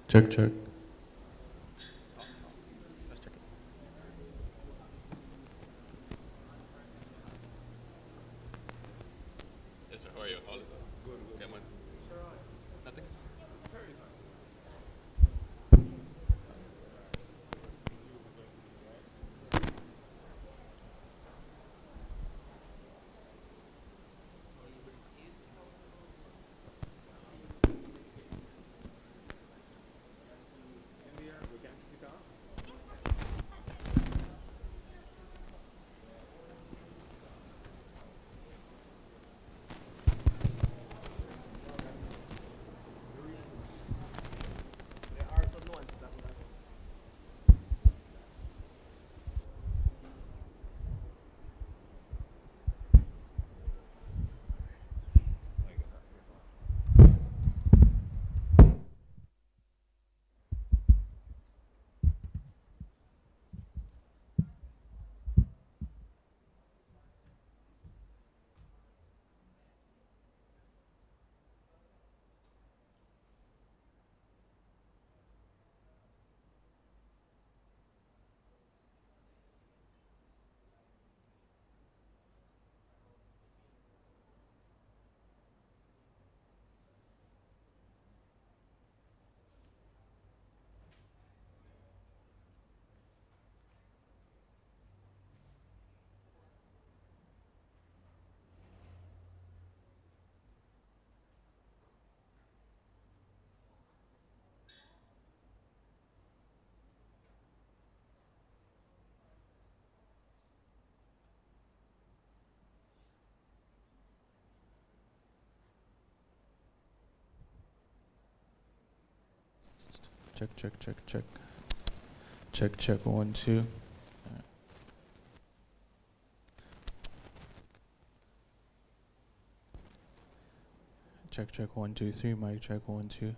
Check, check. Let's check it. Yes, sir. How are you? All is well. Good, good. Okay, man. Nothing? There are some nuances that would have. Check, check, check, check. Check, check, 1, 2. Check, check, 1, 2, 3. Mic check, 1, 2.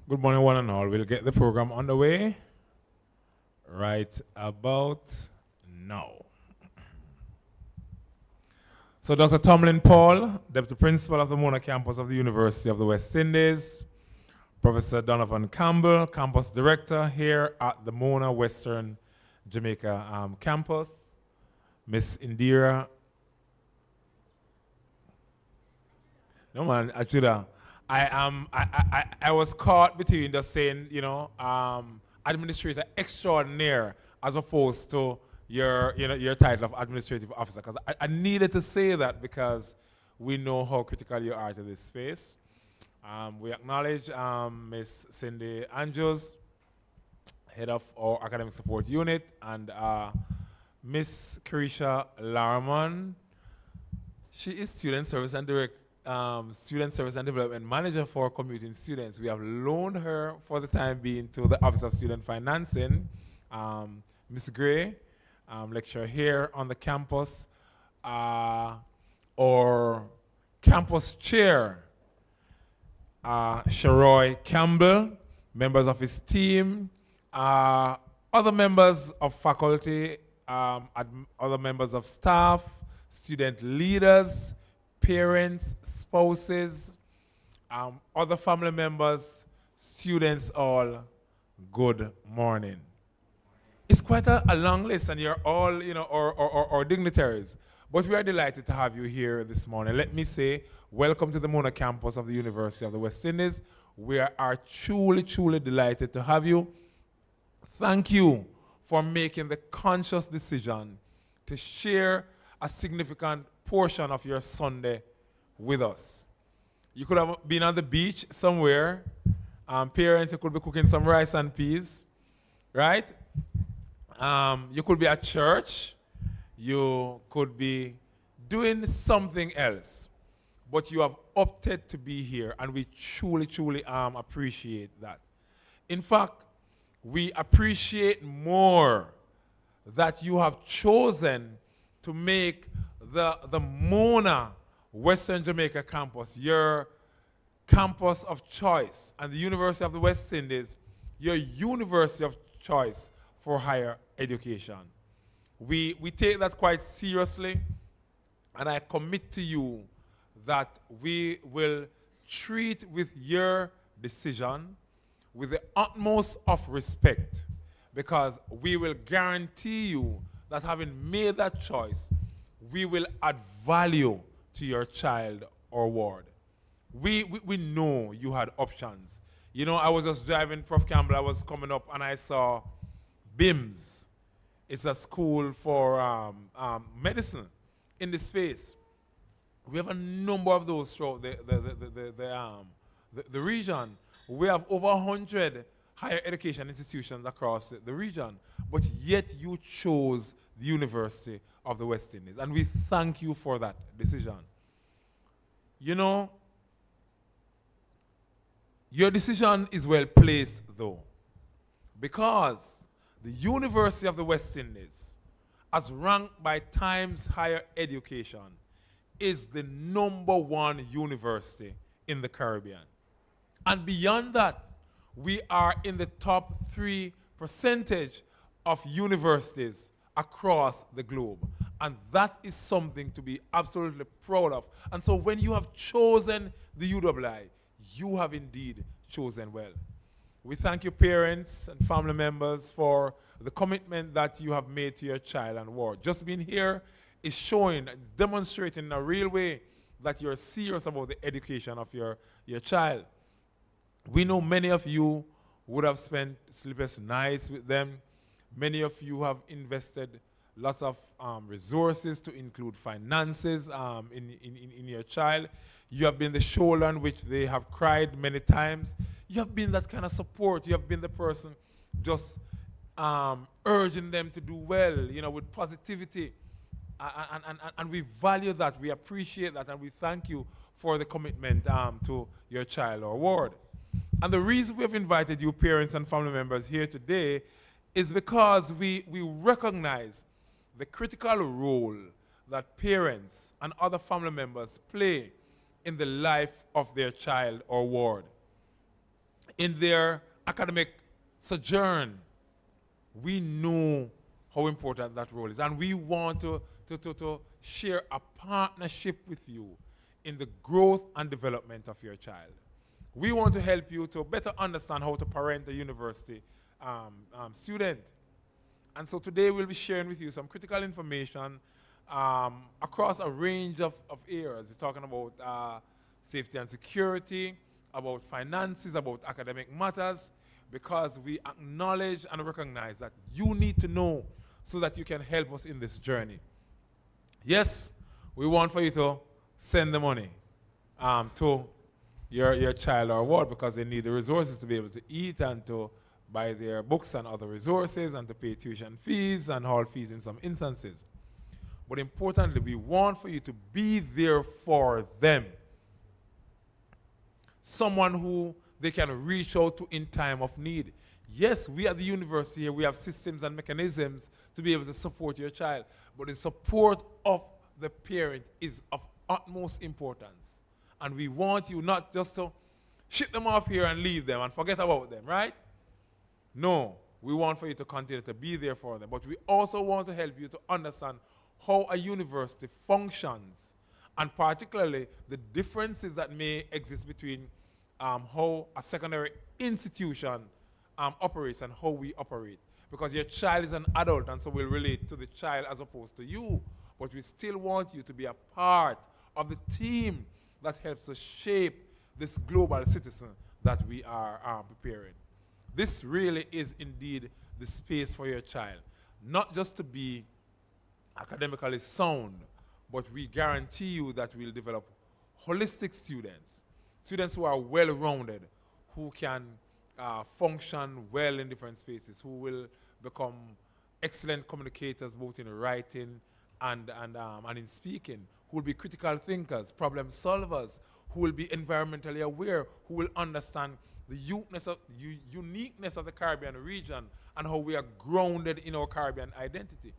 Good morning, one and all. We'll get the program underway right about now. So, Dr. Tomlin Paul, Deputy Principal of the Mona campus of the University of the West Indies, Professor Donovan Campbell, Campus Director here at the Mona Western Jamaica campus, Miss Indira. No man, actually, I was caught between just saying, administrator extraordinaire as opposed to your title of administrative officer, because I needed to say that because we know how critical you are to this space. We acknowledge Miss Cindy Andrews, head of our academic support unit, and Miss Carisha Larman. She is student service and student service and development manager for commuting students. We have loaned her for the time being to the Office of Student Financing. Ms. Gray, lecturer here on the campus, or campus chair, Sharoy Campbell, members of his team, other members of faculty, other members of staff, student leaders, parents, spouses, Other family members, students, all, good morning. It's quite a long list, and you're all, or dignitaries. But we are delighted to have you here this morning. Let me say, welcome to the Mona campus of the University of the West Indies. We are truly, truly delighted to have you. Thank you for making the conscious decision to share a significant portion of your Sunday with us. You could have been on the beach somewhere. Parents, you could be cooking some rice and peas, right? You could be at church. You could be doing something else. But you have opted to be here, and we truly, truly appreciate that. In fact, we appreciate more that you have chosen to make the Mona Western Jamaica campus your campus of choice, and the University of the West Indies your university of choice for higher education. We take that quite seriously, and I commit to you that we will treat with your decision with the utmost of respect, because we will guarantee you that having made that choice, we will add value to your child or ward. We know you had options. You know, I was just driving Prof. Campbell, I was coming up and I saw BIMS. It's a school for medicine in the space. We have a number of those throughout the region. We have over 100 higher education institutions across the region, but yet you chose the University of the West Indies, and we thank you for that decision. You know, your decision is well placed, though, because the University of the West Indies, as ranked by Times Higher Education, is the #1 university in the Caribbean. And beyond that, we are in the top 3% of universities across the globe. And that is something to be absolutely proud of. And so when you have chosen the UWI, you have indeed chosen well. We thank you, parents and family members, for the commitment that you have made to your child and ward. Just being here is showing, demonstrating in a real way that you're serious about the education of your child. We know many of you would have spent sleepless nights with them. Many of you have invested lots of resources to include finances in your child. You have been the shoulder on which they have cried many times. You have been that kind of support. You have been the person just urging them to do well, you know, with positivity. And we value that, we appreciate that, and we thank you for the commitment to your child or ward. And the reason we have invited you, parents and family members, here today is because we recognize the critical role that parents and other family members play in the life of their child or ward. In their academic sojourn, we know how important that role is, and we want to share a partnership with you in the growth and development of your child. We want to help you to better understand how to parent a university student. And so today we'll be sharing with you some critical information across a range of areas. We're talking about safety and security, about finances, about academic matters, because we acknowledge and recognize that you need to know so that you can help us in this journey. Yes, we want for you to send the money to your child or ward, because they need the resources to be able to eat and to buy their books and other resources and to pay tuition fees and hall fees in some instances. But importantly, we want for you to be there for them. Someone who they can reach out to in time of need. Yes, we at the university here, we have systems and mechanisms to be able to support your child, but the support of the parent is of utmost importance. And we want you not just to ship them off here and leave them and forget about them, right? No, we want for you to continue to be there for them, but we also want to help you to understand how a university functions and particularly the differences that may exist between how a secondary institution operates and how we operate. Because your child is an adult, and so we'll relate to the child as opposed to you. But we still want you to be a part of the team that helps us shape this global citizen that we are preparing. This really is indeed the space for your child, not just to be academically sound, but we guarantee you that we'll develop holistic students, students who are well-rounded, who can function well in different spaces, who will become excellent communicators both in writing and in speaking, who will be critical thinkers, problem solvers, who will be environmentally aware, who will understand the uniqueness of the Caribbean region and how we are grounded in our Caribbean identity.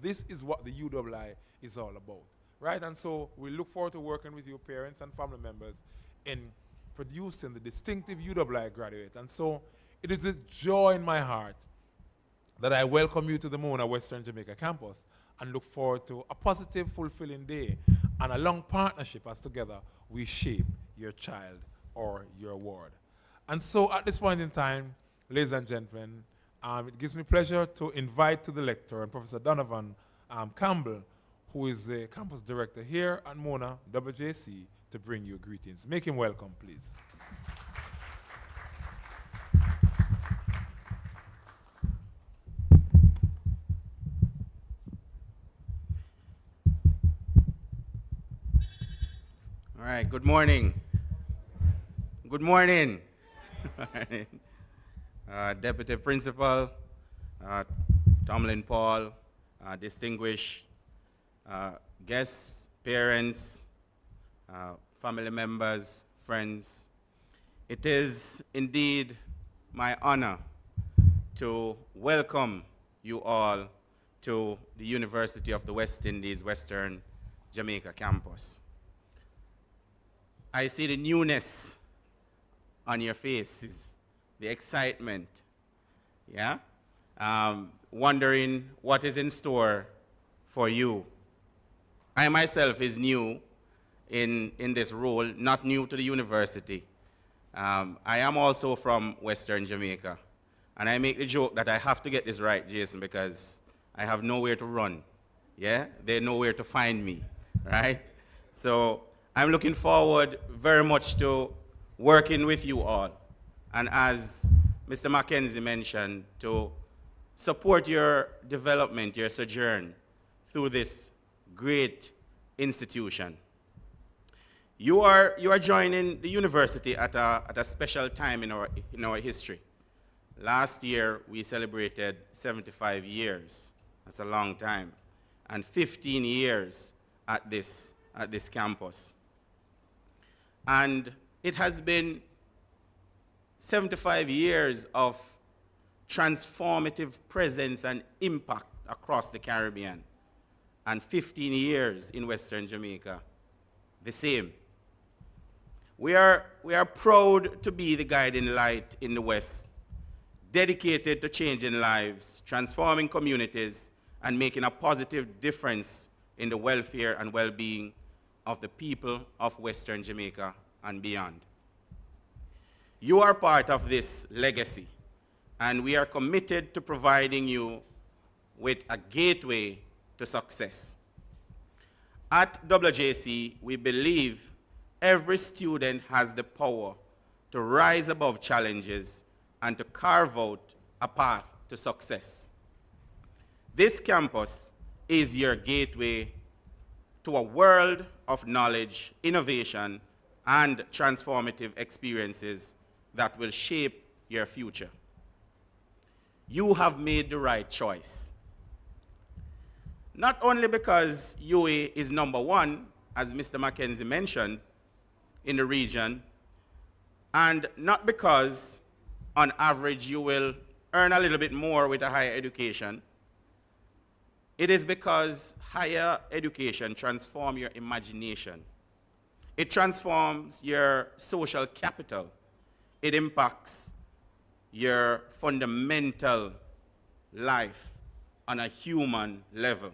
This is what the UWI is all about, right? And so we look forward to working with you, parents and family members, in producing the distinctive UWI graduate. And so it is with joy in my heart that I welcome you to the Mona Western Jamaica campus and look forward to a positive, fulfilling day and a long partnership as together we shape your child or your ward. And so at this point in time, ladies and gentlemen, it gives me pleasure to invite to the lecture and Professor Donovan Campbell, who is the campus director here at Mona WJC, to bring you greetings. Make him welcome, please. All right, good morning. Good morning. Deputy Principal, Tomlin Paul, distinguished guests, parents, family members, friends. It is indeed my honor to welcome you all to the University of the West Indies Western Jamaica campus. I see the newness on your faces, the excitement, yeah? Wondering what is in store for you. I myself is new in this role, not new to the university. I am also from Western Jamaica. And I make the joke that I have to get this right, Jason, because I have nowhere to run, yeah? There's nowhere to find me, right? So I'm looking forward very much to working with you all. And as Mr. Mackenzie mentioned, to support your development, your sojourn through this great institution. You are joining the university at a special time in our history. Last year, we celebrated 75 years. That's a long time. And 15 years at this campus. And it has been 75 years of transformative presence and impact across the Caribbean, and 15 years in Western Jamaica, the same. We are proud to be the guiding light in the West, dedicated to changing lives, transforming communities, and making a positive difference in the welfare and well-being of the people of Western Jamaica and beyond. You are part of this legacy, and we are committed to providing you with a gateway to success. At WJC, we believe every student has the power to rise above challenges and to carve out a path to success. This campus is your gateway to a world of knowledge, innovation, and transformative experiences that will shape your future. You have made the right choice. Not only because UWI is #1, as Mr. Mackenzie mentioned, in the region, and not because on average you will earn a little bit more with a higher education. It is because higher education transforms your imagination. It transforms your social capital. It impacts your fundamental life on a human level.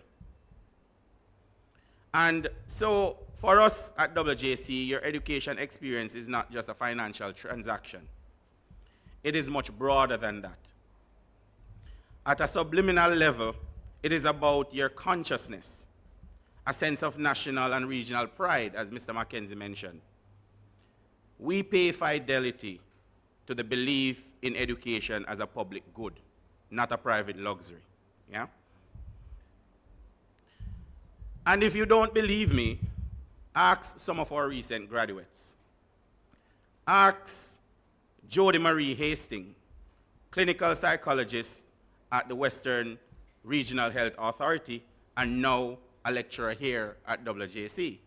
And so for us at WJC, your education experience is not just a financial transaction. It is much broader than that. At a subliminal level, it is about your consciousness, a sense of national and regional pride, as Mr. Mackenzie mentioned. We pay fidelity to the belief in education as a public good, not a private luxury. Yeah? And if you don't believe me, ask some of our recent graduates. Ask Jody Marie Hastings, clinical psychologist at the Western Regional Health Authority and now a lecturer here at WJC.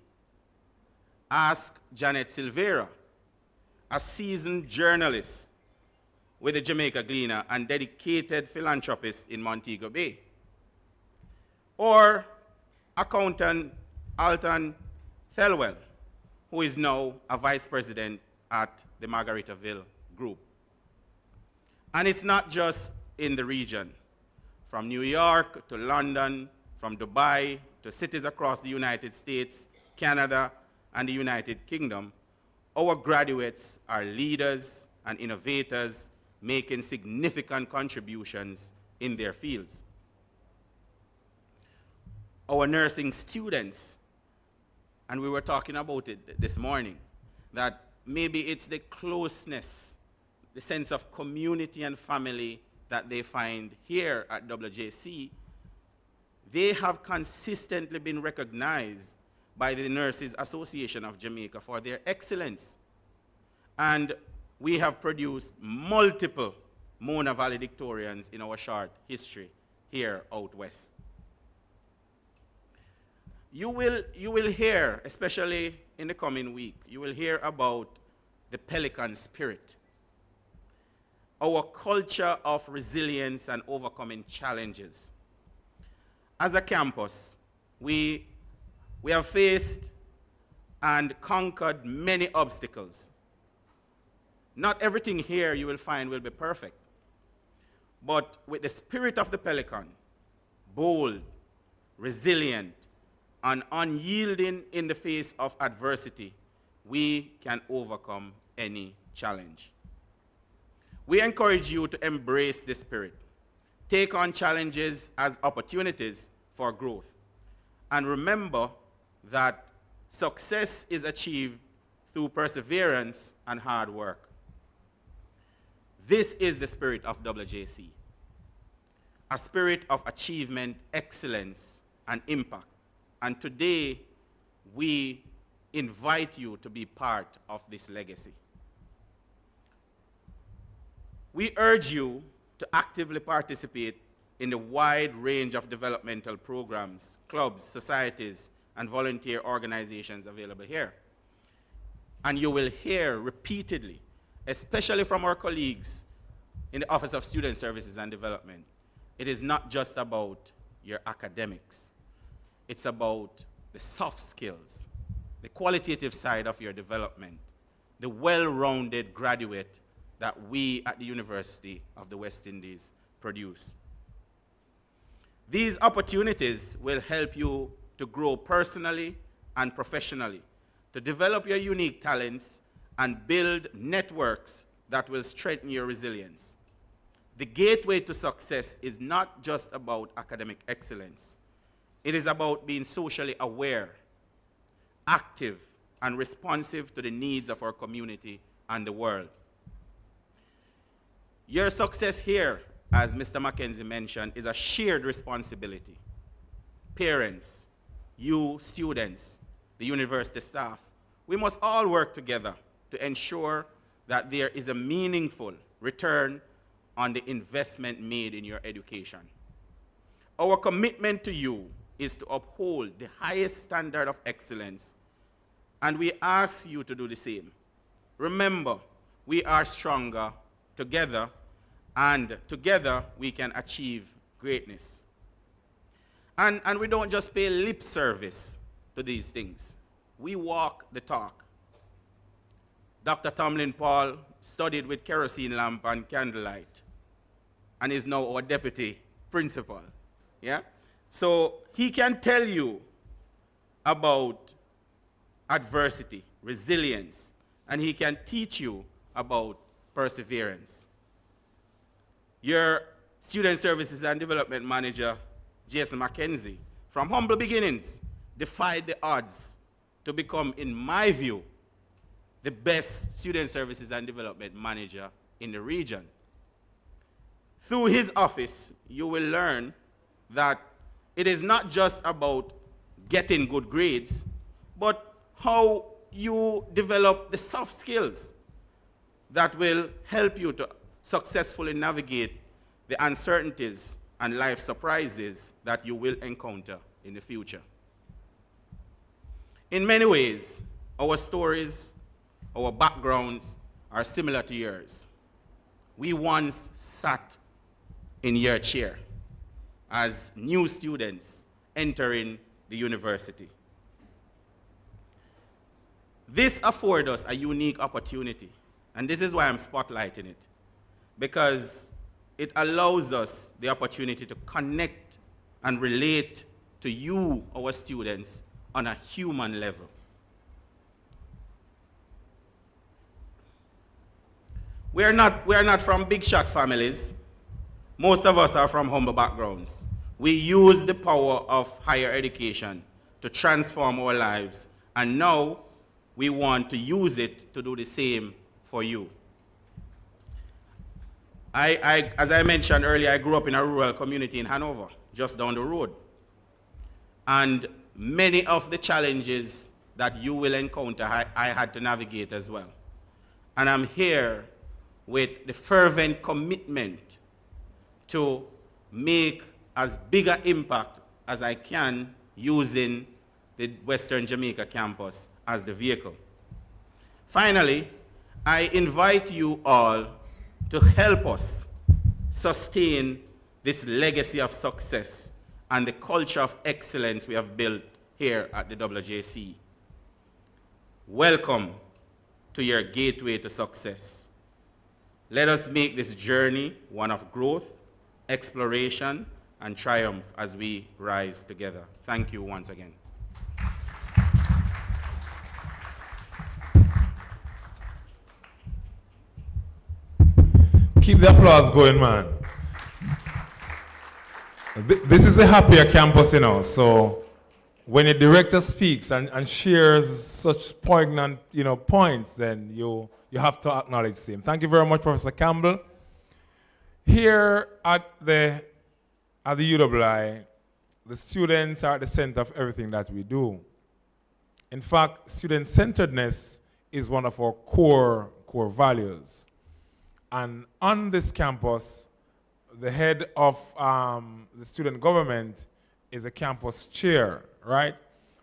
Ask Janet Silvera, a seasoned journalist with the Jamaica Gleaner and dedicated philanthropist in Montego Bay. Or accountant Alton Thelwell, who is now a vice president at the Margaritaville Group. And it's not just in the region. From New York to London, from Dubai to cities across the United States, Canada, and the United Kingdom, our graduates are leaders and innovators making significant contributions in their fields. Our nursing students, and we were talking about it this morning, that maybe it's the closeness, the sense of community and family that they find here at WJC. They have consistently been recognized by the Nurses Association of Jamaica for their excellence. And we have produced multiple Mona valedictorians in our short history here out west. You will hear, especially in the coming week, you will hear about the Pelican spirit, our culture of resilience and overcoming challenges. As a campus, we have faced and conquered many obstacles. Not everything here you will find will be perfect, but with the spirit of the Pelican, bold, resilient, and unyielding in the face of adversity, we can overcome any challenge. We encourage you to embrace this spirit. Take on challenges as opportunities for growth. And remember that success is achieved through perseverance and hard work. This is the spirit of WJC, a spirit of achievement, excellence, and impact. And today, we invite you to be part of this legacy. We urge you to actively participate in the wide range of developmental programs, clubs, societies, and volunteer organizations available here. And you will hear repeatedly, especially from our colleagues in the Office of Student Services and Development, it is not just about your academics. It's about the soft skills, the qualitative side of your development, the well-rounded graduate that we at the University of the West Indies produce. These opportunities will help you to grow personally and professionally, to develop your unique talents and build networks that will strengthen your resilience. The gateway to success is not just about academic excellence. It is about being socially aware, active, and responsive to the needs of our community and the world. Your success here, as Mr. Mackenzie mentioned, is a shared responsibility. Parents, you students, the university staff, we must all work together to ensure that there is a meaningful return on the investment made in your education. Our commitment to you is to uphold the highest standard of excellence, and we ask you to do the same. Remember, we are stronger together, and together we can achieve greatness. And we don't just pay lip service to these things. We walk the talk. Dr. Tomlin Paul studied with kerosene lamp and candlelight and is now our deputy principal. Yeah? So he can tell you about adversity, resilience, and he can teach you about perseverance. Your Student Services and Development Manager, Jason McKenzie, from humble beginnings, defied the odds to become, in my view, the best Student Services and Development Manager in the region. Through his office, you will learn that it is not just about getting good grades, but how you develop the soft skills that will help you to successfully navigate the uncertainties and life surprises that you will encounter in the future. In many ways, our stories, our backgrounds are similar to yours. We once sat in your chair as new students entering the university. This affords us a unique opportunity, and this is why I'm spotlighting it, because it allows us the opportunity to connect and relate to you, our students, on a human level. We are not from big shot families. Most of us are from humble backgrounds. We use the power of higher education to transform our lives, and now we want to use it to do the same for you. As I mentioned earlier, I grew up in a rural community in Hanover, just down the road. And many of the challenges that you will encounter, I had to navigate as well. And I'm here with the fervent commitment to make as big an impact as I can using the Western Jamaica campus as the vehicle. Finally, I invite you all to help us sustain this legacy of success and the culture of excellence we have built here at the WJC. Welcome to your gateway to success. Let us make this journey one of growth, exploration, and triumph as we rise together. Thank you once again. Keep the applause going, man. This is a happier campus, you know, so when a director speaks and shares such poignant, points, then you have to acknowledge him. Thank you very much, Professor Campbell. Here at the UWI, the students are at the center of everything that we do. In fact, student-centeredness is one of our core values. And on this campus, the head of the student government is a campus chair, right?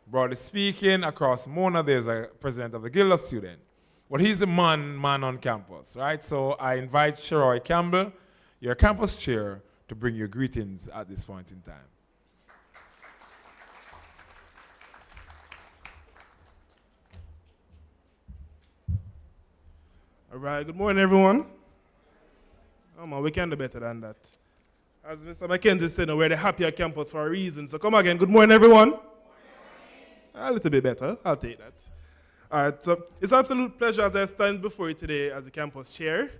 Broadly speaking, across Mona, there's a president of the Guild of Students. Well, he's a man on campus, right? So I invite Sheroy Campbell, your campus chair, to bring your greetings at this point in time. All right, good morning, everyone. Oh man, we can do better than that. As Mr. McKenzie said, we're the happier campus for a reason. So come again, good morning, everyone. Good morning. A little bit better, I'll take that. All right, so it's an absolute pleasure as I stand before you today as the campus chair.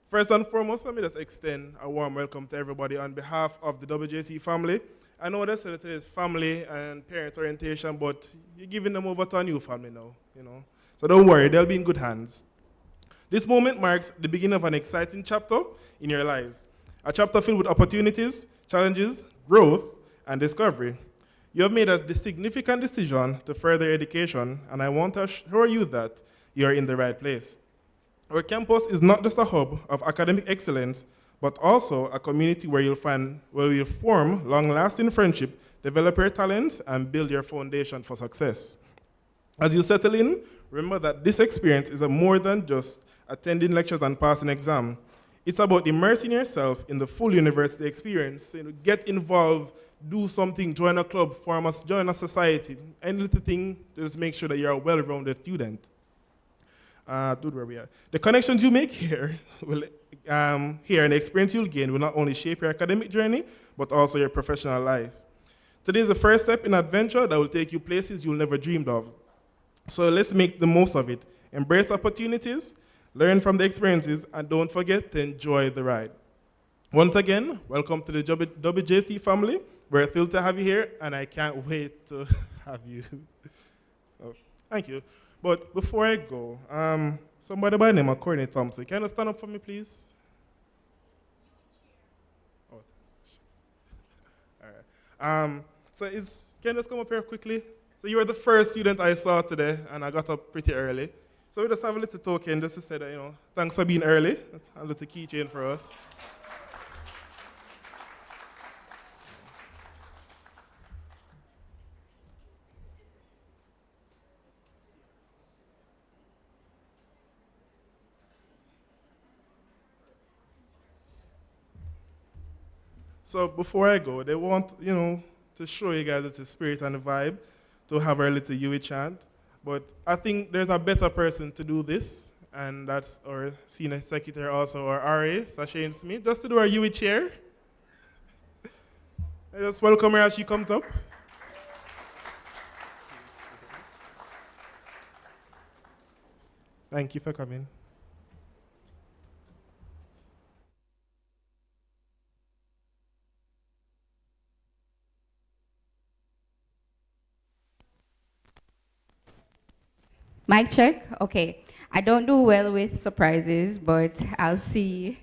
First and foremost, let me just extend a warm welcome to everybody on behalf of the WJC family. I know they said that today's family and parent orientation, but you're giving them over to a new family now, So don't worry, they'll be in good hands. This moment marks the beginning of an exciting chapter in your lives. A chapter filled with opportunities, challenges, growth, and discovery. You have made a significant decision to further education, and I want to assure you that you are in the right place. Our campus is not just a hub of academic excellence, but also a community where you'll form long-lasting friendship, develop your talents, and build your foundation for success. As you settle in, remember that this experience is more than just attending lectures and passing exam. It's about immersing yourself in the full university experience. Get involved, do something, join a club, join a society, any little thing to just make sure that you're a well-rounded student. Where we are. The connections you make here and the experience you'll gain will not only shape your academic journey, but also your professional life. Today is the first step in adventure that will take you places you'll never dreamed of. So let's make the most of it. Embrace opportunities, learn from the experiences, and don't forget to enjoy the ride. Once again, welcome to the WJC family. We're thrilled to have you here, and I can't wait to have you. Oh, thank you. But before I go, somebody by the name of Courtney Thompson, can you stand up for me, please? Oh, all right. Can you just come up here quickly? So you were the first student I saw today, and I got up pretty early. So we just have a little token just to say that, thanks for being early. A little keychain for us. So before I go, they want, to show you guys the spirit and the vibe, to have our little UWI chant. But I think there's a better person to do this, and that's our senior secretary also, our RA, Sashane Smith, just to do our UWI chair. I just welcome her as she comes up. Thank you for coming. Mic check? Okay. I don't do well with surprises, but I'll see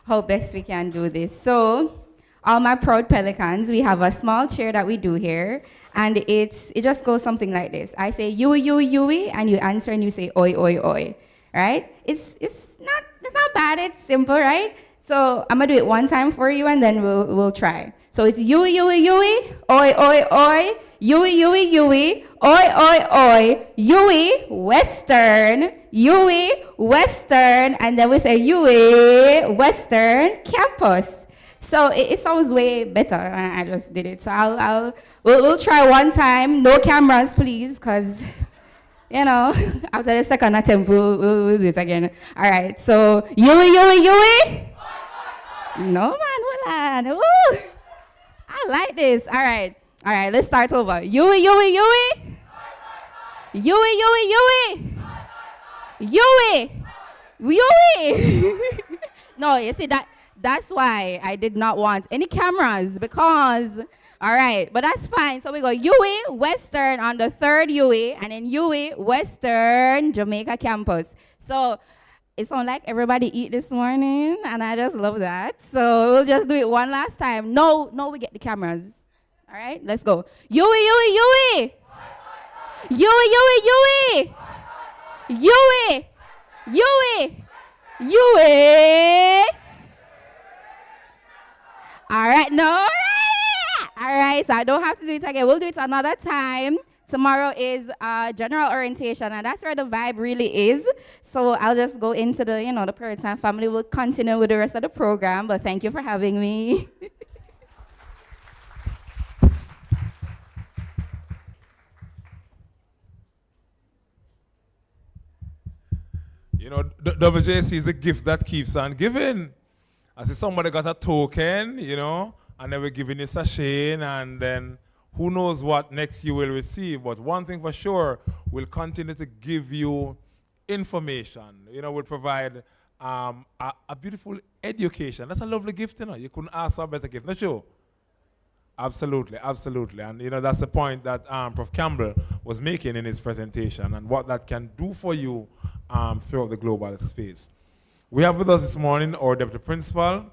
how best we can do this. So, all my proud pelicans, we have a small chair that we do here, and it just goes something like this. I say Yui, Yui, Yui, and you answer and you say oi, oi, oi. Right? It's not bad, it's simple, right? So I'm gonna do it one time for you and then we'll try. So it's Yui, Yui, Yui, oi, oi, oi, Yui, Yui, Yui, oi, oi, oi, Yui, Western, and then we say Yui, Western Campus. So it sounds way better, and I just did it. So we'll try one time, no cameras, please, because, after the second attempt, we'll do it again. All right, so Yui, Yui, Yui. No, man, hold on. Ooh, I like this. All right, let's start over. Yui, Yui, Yui. Yui, Yui, Yui. Yui. Yui. No, you see, that's why I did not want any cameras, because, all right, but that's fine. So we go Yui, Western on the third Yui, and then Yui, Western, Jamaica Campus. So it sounds like everybody eat this morning, and I just love that. So we'll just do it one last time. No, we get the cameras. All right, let's go. Yui, Yui, Yui. Yui, Yui, Yui. Yui. Yui. Yui. All right, no. All right, so I don't have to do it again. We'll do it another time. Tomorrow is general orientation, and that's where the vibe really is. So I'll just go into the, the Puritan family. We'll continue with the rest of the program, but thank you for having me. WJC is a gift that keeps on giving. I see somebody got a token, and then we're giving you sachet, and then who knows what next you will receive. But one thing for sure, we'll continue to give you information. We'll provide a beautiful education. That's a lovely gift, You couldn't ask for a better gift, not you? Absolutely. And that's the point that Prof. Campbell was making in his presentation, and what that can do for you throughout the global space. We have with us this morning our Deputy Principal,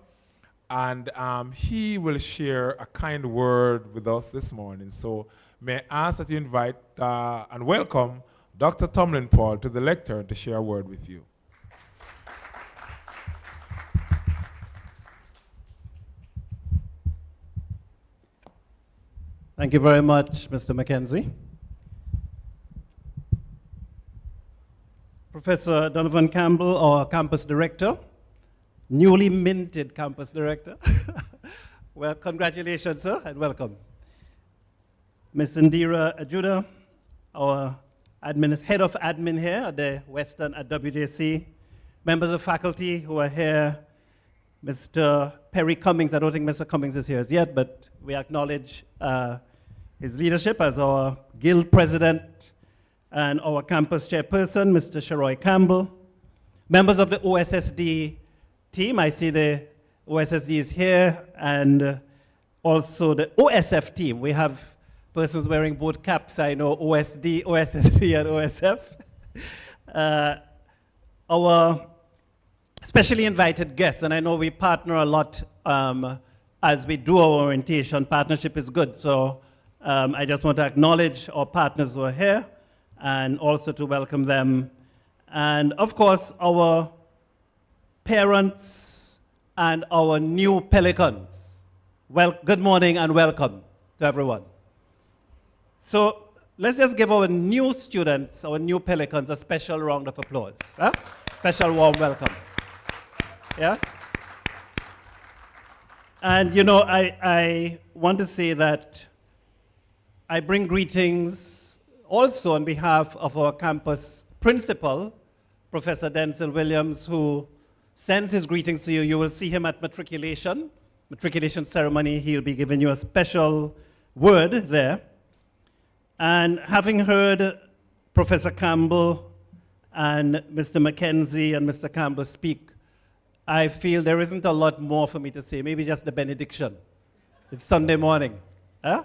and he will share a kind word with us this morning. So may I ask that you invite and welcome Dr. Tomlin Paul to the lectern to share a word with you. Thank you very much, Mr. Mackenzie. Professor Donovan Campbell, our campus director, newly minted campus director. Well, congratulations, sir, and welcome. Ms. Indira Ajuda, our head of admin here at the Western at WJC, members of faculty who are here, Mr. Perry Cummings. I don't think Mr. Cummings is here as yet, but we acknowledge his leadership as our guild president and our campus chairperson, Mr. Sharoy Campbell. Members of the OSSD team, I see the OSSD is here, and also the OSF team. We have persons wearing both caps. I know OSD, OSSD, and OSF. Our specially invited guests, and I know we partner a lot as we do our orientation. Partnership is good, so I just want to acknowledge our partners who are here and also to welcome them. And of course, our parents and our new pelicans. Well, good morning and welcome to everyone. So let's just give our new students, our new pelicans, a special round of applause. Huh? Special warm welcome. Yeah? And you know, I want to say that I bring greetings also on behalf of our campus principal, Professor Denzel Williams, who sends his greetings to you. You will see him at matriculation ceremony. He'll be giving you a special word there. And having heard Professor Campbell and Mr. Mackenzie and Mr. Campbell speak, I feel there isn't a lot more for me to say, maybe just the benediction. It's Sunday morning. Huh?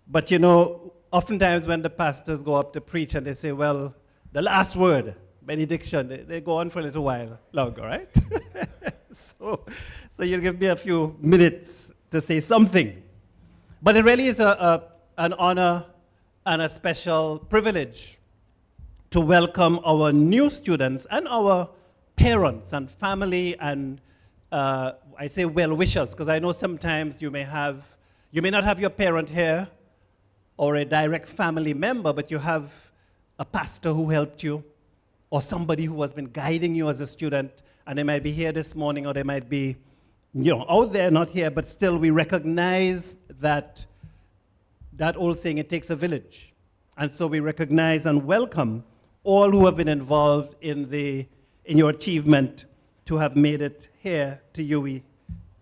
But you know, oftentimes when the pastors go up to preach and they say, well, the last word, benediction, they go on for a little while longer, right? So you'll give me a few minutes to say something. But it really is an honor and a special privilege to welcome our new students and our parents and family and I say well-wishers, because I know sometimes you may not have your parent here or a direct family member, but you have a pastor who helped you or somebody who has been guiding you as a student, and they might be here this morning or they might be out there, not here, but still we recognize that old saying, it takes a village. And so we recognize and welcome all who have been involved in your achievement to have made it here to UWI,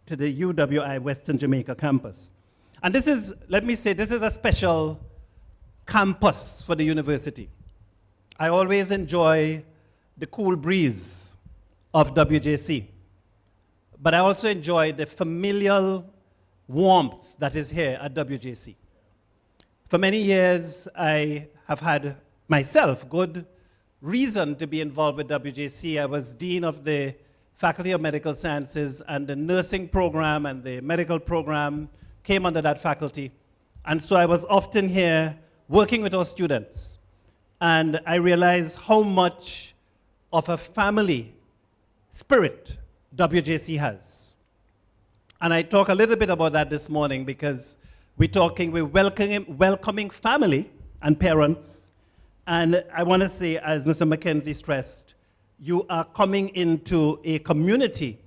to the UWI Western Jamaica campus. And this is, let me say, this is a special campus for the university. I always enjoy the cool breeze of WJC, but I also enjoy the familial warmth that is here at WJC. For many years, I have had myself good reason to be involved with WJC. I was Dean of the Faculty of Medical Sciences, and the nursing program and the medical program came under that faculty. And so I was often here working with our students. And I realized how much of a family spirit WJC has. And I talk a little bit about that this morning because we're welcoming family and parents. And I want to say, as Mr. Mackenzie stressed, you are coming into a community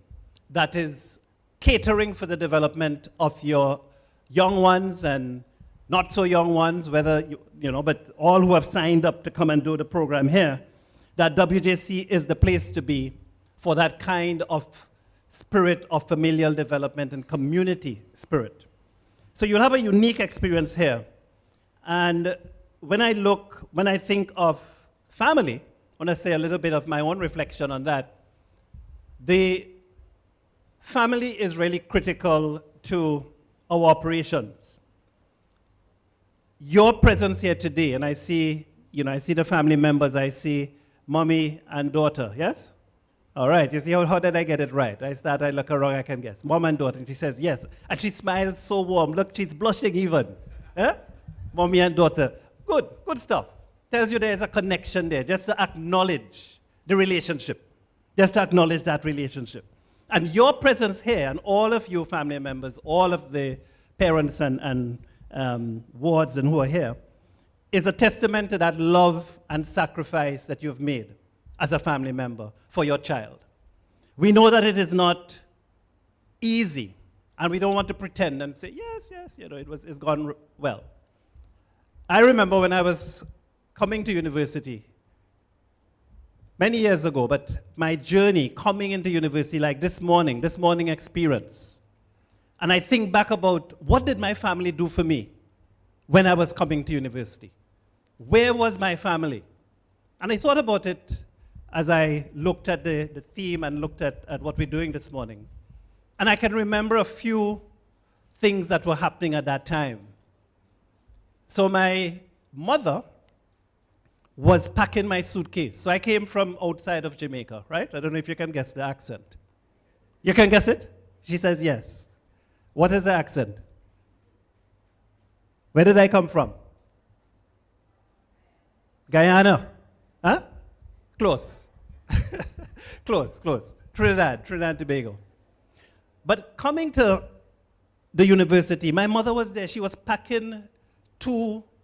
that is catering for the development of your young ones and not so young ones, whether, but all who have signed up to come and do the program here, that WJC is the place to be for that kind of spirit of familial development and community spirit. So you'll have a unique experience here. And when I think of family, I want to say a little bit of my own reflection on that. The family is really critical to our operations. Your presence here today, and I see the family members, I see mommy and daughter, yes? All right, you see, how did I get it right? I look around, I can guess. Mom and daughter, and she says yes. And she smiles so warm. Look, she's blushing even. Eh? Mommy and daughter. Good stuff. Tells you there's a connection there, just to acknowledge the relationship. Just to acknowledge that relationship. And your presence here, and all of you family members, all of the parents and wards and who are here, is a testament to that love and sacrifice that you've made as a family member for your child. We know that it is not easy, and we don't want to pretend and say, yes, it's gone well. I remember when I was coming to university many years ago, but my journey coming into university, like this morning experience, and I think back about what did my family do for me when I was coming to university? Where was my family? And I thought about it as I looked at the theme and looked at what we're doing this morning. And I can remember a few things that were happening at that time. So my mother was packing my suitcase. So I came from outside of Jamaica, right? I don't know if you can guess the accent. You can guess it? She says yes. What is the accent? Where did I come from? Guyana. Huh? Close. Close. Trinidad and Tobago. But coming to the university, my mother was there. She was packing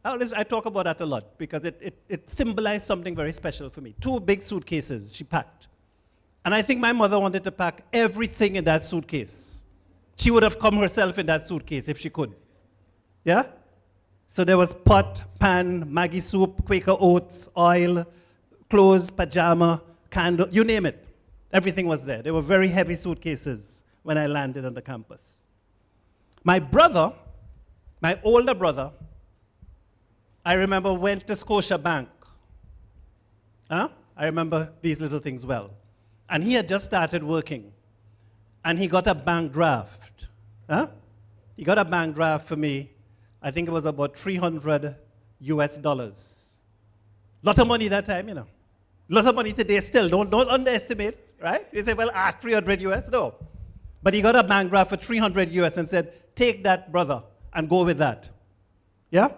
I talk about that a lot because it symbolized something very special for me. 2 big suitcases she packed. And I think my mother wanted to pack everything in that suitcase. She would have come herself in that suitcase if she could. Yeah? So there was pot, pan, Maggi soup, Quaker oats, oil, clothes, pajama, candle, you name it. Everything was there. They were very heavy suitcases when I landed on the campus. My brother, my older brother, I remember went to Scotia Bank. I remember these little things well. And he had just started working. And he got a bank draft. He got a bank draft for me. I think it was about $300 US. Lot of money that time, you know. Lot of money today still. Don't underestimate, right? You say, well, 300 US? No. But he got a bank draft for 300 US and said, take that, brother, and go with that. Yeah?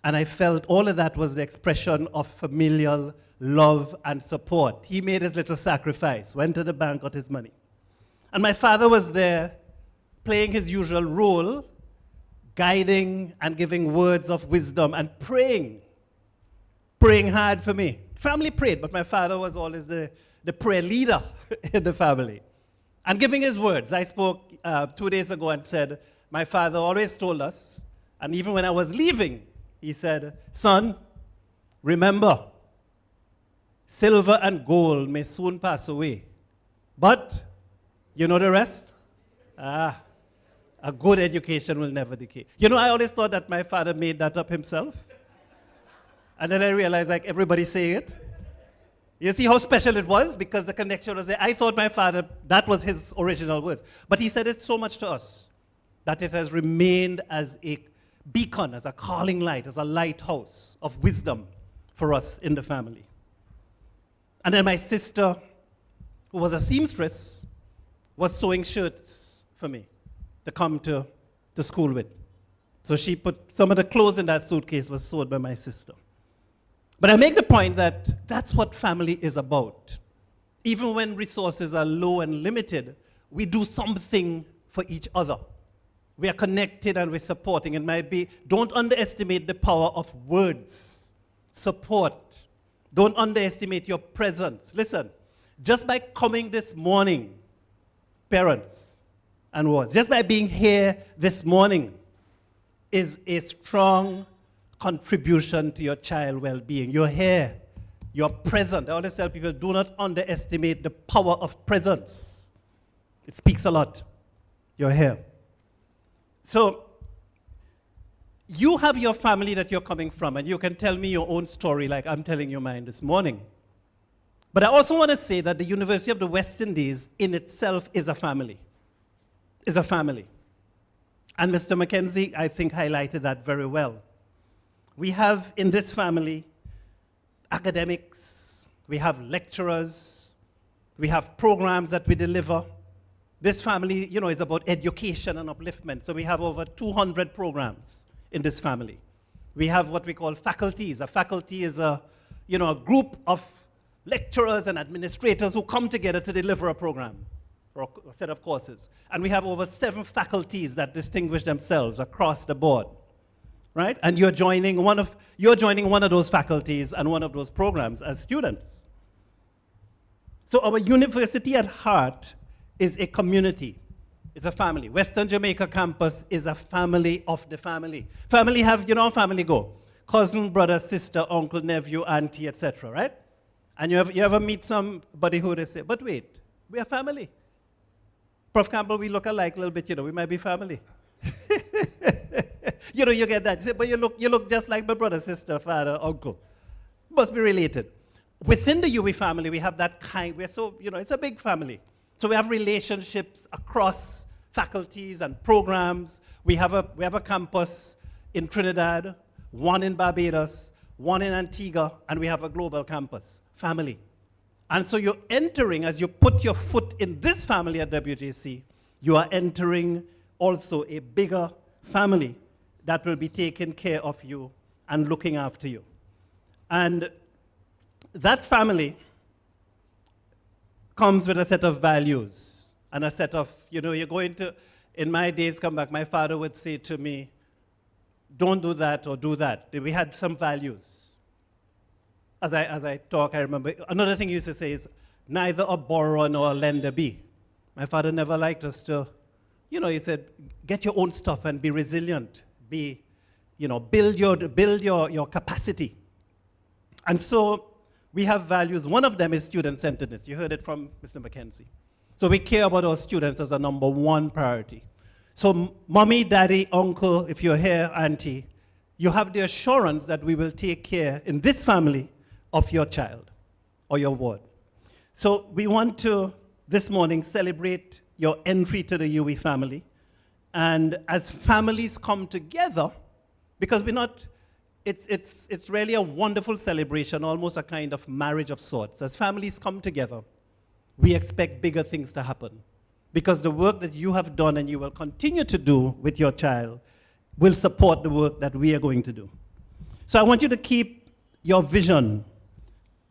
And I felt all of that was the expression of familial love and support. He made his little sacrifice, went to the bank, got his money. And my father was there playing his usual role, guiding and giving words of wisdom and praying hard for me. Family prayed, but my father was always the prayer leader in the family. And giving his words. I spoke 2 days ago and said, my father always told us, and even when I was leaving, he said, son, remember, silver and gold may soon pass away, but you know the rest? A good education will never decay. You know, I always thought that my father made that up himself. And then I realized, like, everybody saying it. You see how special it was? Because the connection was there. I thought my father, that was his original words. But he said it so much to us that it has remained as a beacon, as a calling light, as a lighthouse of wisdom for us in the family. And then my sister, who was a seamstress, was sewing shirts for me to come to school with. So she put some of the clothes in that suitcase was sewed by my sister. But I make the point that that's what family is about. Even when resources are low and limited, we do something for each other. We are connected and we're supporting. It might be, don't underestimate the power of words, support. Don't underestimate your presence. Listen, just by coming this morning, parents and wards, just by being here this morning is a strong contribution to your child well-being. You're here, you're present. I always tell people, do not underestimate the power of presence. It speaks a lot. You're here. So, you have your family that you're coming from, and you can tell me your own story like I'm telling you mine this morning. But I also want to say that the University of the West Indies in itself is a family. Is a family. And Mr. Mackenzie, I think, highlighted that very well. We have in this family academics, we have lecturers, we have programs that we deliver. This family, you know, is about education and upliftment. So we have over 200 programs in this family. We have what we call faculties. A faculty is a group of lecturers and administrators who come together to deliver a program or a set of courses. And we have over 7 faculties that distinguish themselves across the board, right? And you're joining one of those faculties and one of those programs as students. So our university at heart is a community. It's a family. Western Jamaica campus is a family of the family. Family have, you know how family go? Cousin, brother, sister, uncle, nephew, auntie, etc., right? And you ever meet somebody who they say, but wait, we are family. Prof. Campbell, we look alike a little bit, you know, we might be family. You know, you get that. You say, but you look just like my brother, sister, father, uncle. Must be related. Within the UWI family, we have that kind, we're so, you know, it's a big family. So we have relationships across faculties and programs. We have a campus in Trinidad, one in Barbados, one in Antigua, and we have a global campus, family. And so you're entering, as you put your foot in this family at WJC, you are entering also a bigger family that will be taking care of you and looking after you. And that family comes with a set of values and a set of, you know, you're going to, in my days come back, my father would say to me, don't do that or do that. We had some values. As I talk, I remember, another thing he used to say is, neither a borrower nor a lender be. My father never liked us to, you know, he said, get your own stuff and be resilient. Be, you know, build your capacity. And so we have values. One of them is student-centeredness. You heard it from Mr. McKenzie. So we care about our students as a number one priority. So mommy, daddy, uncle, if you're here, auntie, you have the assurance that we will take care in this family of your child or your ward. So we want to, this morning, celebrate your entry to the UWI family. And as families come together, because we're not, it's really a wonderful celebration, almost a kind of marriage of sorts. As families come together, we expect bigger things to happen. Because the work that you have done and you will continue to do with your child will support the work that we are going to do. So I want you to keep your vision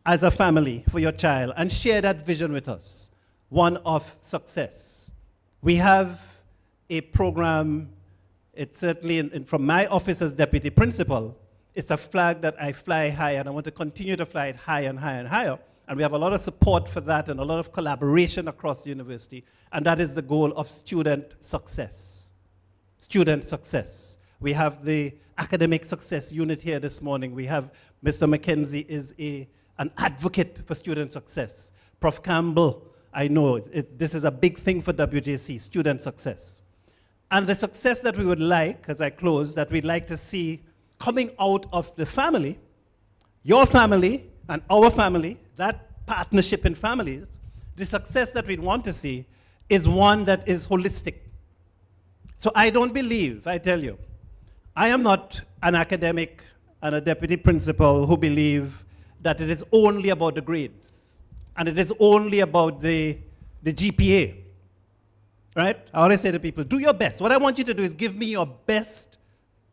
as a family for your child and share that vision with us, one of success. We have a program, it's certainly from my office as deputy principal, it's a flag that I fly high, and I want to continue to fly it higher and higher and higher. And we have a lot of support for that and a lot of collaboration across the university, and that is the goal of student success. Student success. We have the academic success unit here this morning. We have Mr. McKenzie is an advocate for student success. Prof. Campbell, I know this is a big thing for WJC, student success. And the success that we would like, as I close, that we'd like to see coming out of the family, your family and our family, that partnership in families, the success that we'd want to see is one that is holistic. So I don't believe, I tell you, I am not an academic and a deputy principal who believe that it is only about the grades and it is only about the GPA, right? I always say to people, do your best. What I want you to do is give me your best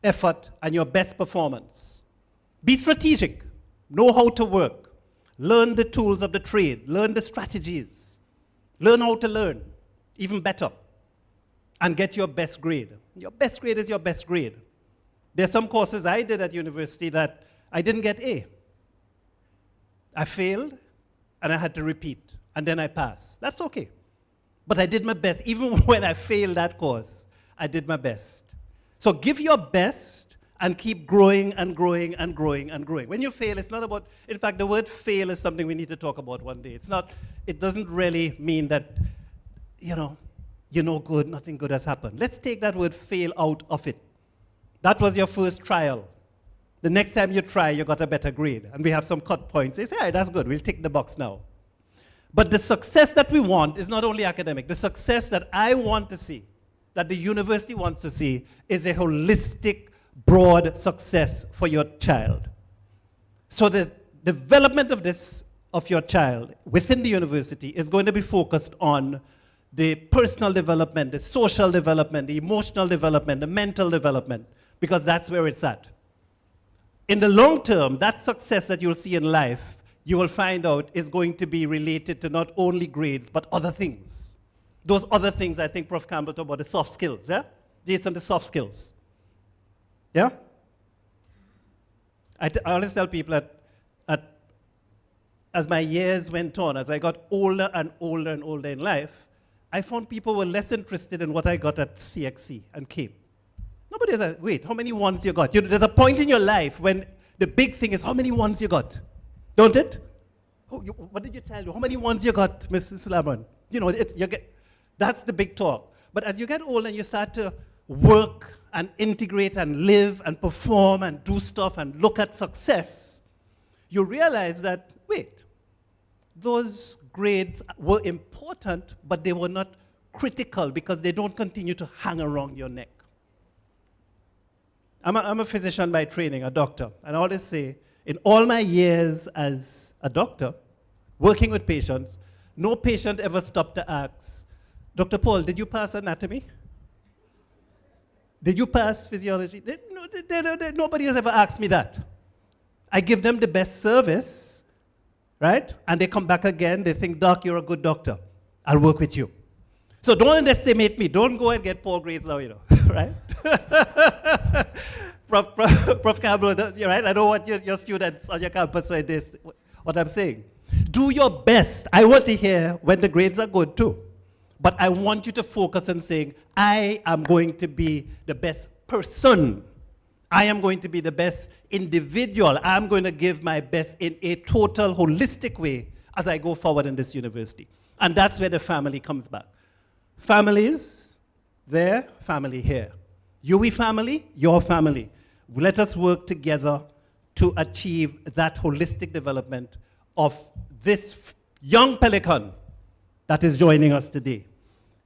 effort and your best performance. Be strategic. Know how to work. Learn the tools of the trade. Learn the strategies. Learn how to learn even better. And get your best grade. Your best grade is your best grade. There's some courses I did at university that I didn't get A. I failed, and I had to repeat, and then I passed. That's okay. But I did my best. Even when I failed that course, I did my best. So give your best and keep growing and growing and growing and growing. When you fail, it's not about, in fact, the word fail is something we need to talk about one day. It doesn't really mean that, you're no good, nothing good has happened. Let's take that word fail out of it. That was your first trial. The next time you try, you got a better grade. And we have some cut points. You say, all right, that's good. We'll tick the box now. But the success that we want is not only academic. The success that I want to see, that the university wants to see, is a holistic, broad success for your child. So the development of your child within the university is going to be focused on the personal development, the social development, the emotional development, the mental development, because that's where it's at. In the long term, that success that you'll see in life, you will find out is going to be related to not only grades, but other things. Those other things, I think Prof. Campbell talked about, the soft skills, yeah? Jason, the soft skills. Yeah? I always tell people as my years went on, as I got older and older and older in life, I found people were less interested in what I got at CXC and CAPE. Nobody says, wait, how many ones you got? There's a point in your life when the big thing is how many ones you got, don't it? What did you tell you? How many ones you got, Mrs. Lamont? That's the big talk. But as you get older and you start to work and integrate and live and perform and do stuff and look at success, you realize that, wait, those grades were important, but they were not critical because they don't continue to hang around your neck. I'm a physician by training, a doctor, and I always say, in all my years as a doctor, working with patients, no patient ever stopped to ask, Dr. Paul, did you pass anatomy? Did you pass physiology? Nobody has ever asked me that. I give them the best service, right? And they come back again, they think, Doc, you're a good doctor. I'll work with you. So don't underestimate me. Don't go and get poor grades now, you know, right? Prof. Campbell, you're right. I don't want your students on your campus like this. What I'm saying. Do your best. I want to hear when the grades are good too. But I want you to focus on saying, I am going to be the best person. I am going to be the best individual. I'm going to give my best in a total, holistic way as I go forward in this university. And that's where the family comes back. Families there, family here. UWI family, your family. Let us work together to achieve that holistic development of this young pelican that is joining us today.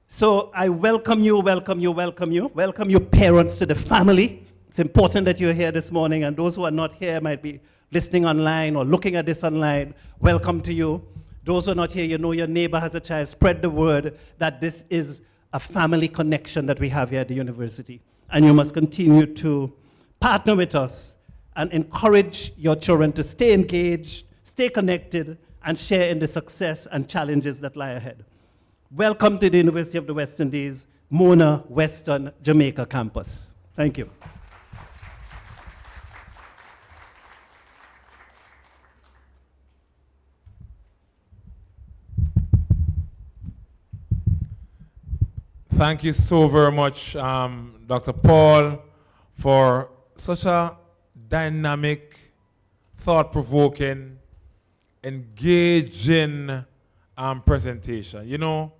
So I welcome you, welcome you, welcome you. Welcome your parents to the family. It's important that you're here this morning, and those who are not here might be listening online or looking at this online. Welcome to you. Those who are not here, you know your neighbor has a child. Spread the word that this is a family connection that we have here at the university. And you must continue to partner with us and encourage your children to stay engaged, stay connected, and share in the success and challenges that lie ahead. Welcome to the University of the West Indies, Mona Western Jamaica campus. Thank you. Thank you so very much, Dr. Paul, for such a dynamic, thought-provoking, engaging presentation. You know,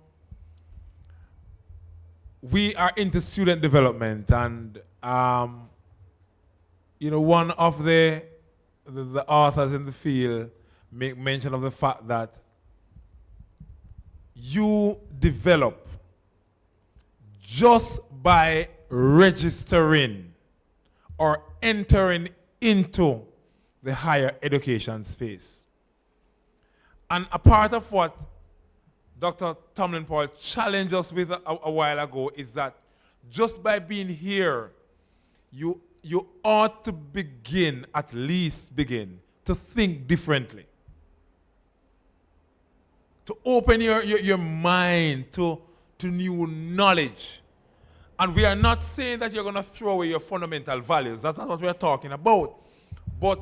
we are into student development, and you know, one of the authors in the field make mention of the fact that you develop just by registering or entering into the higher education space. And a part of what Dr. Tomlin Paul challenged us with a while ago is that just by being here, you ought to at least begin to think differently. To open your mind to new knowledge. And we are not saying that you're going to throw away your fundamental values. That's not what we're talking about. But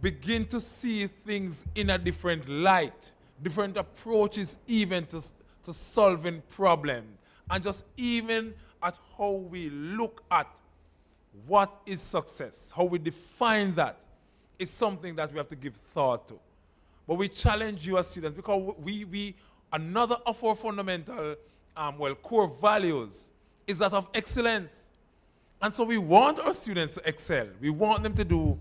begin to see things in a different light, different approaches even to solving problems. And just even at how we look at what is success, how we define that, is something that we have to give thought to. But we challenge you as students because another of our fundamental, core values is that of excellence. And so we want our students to excel. We want them to do,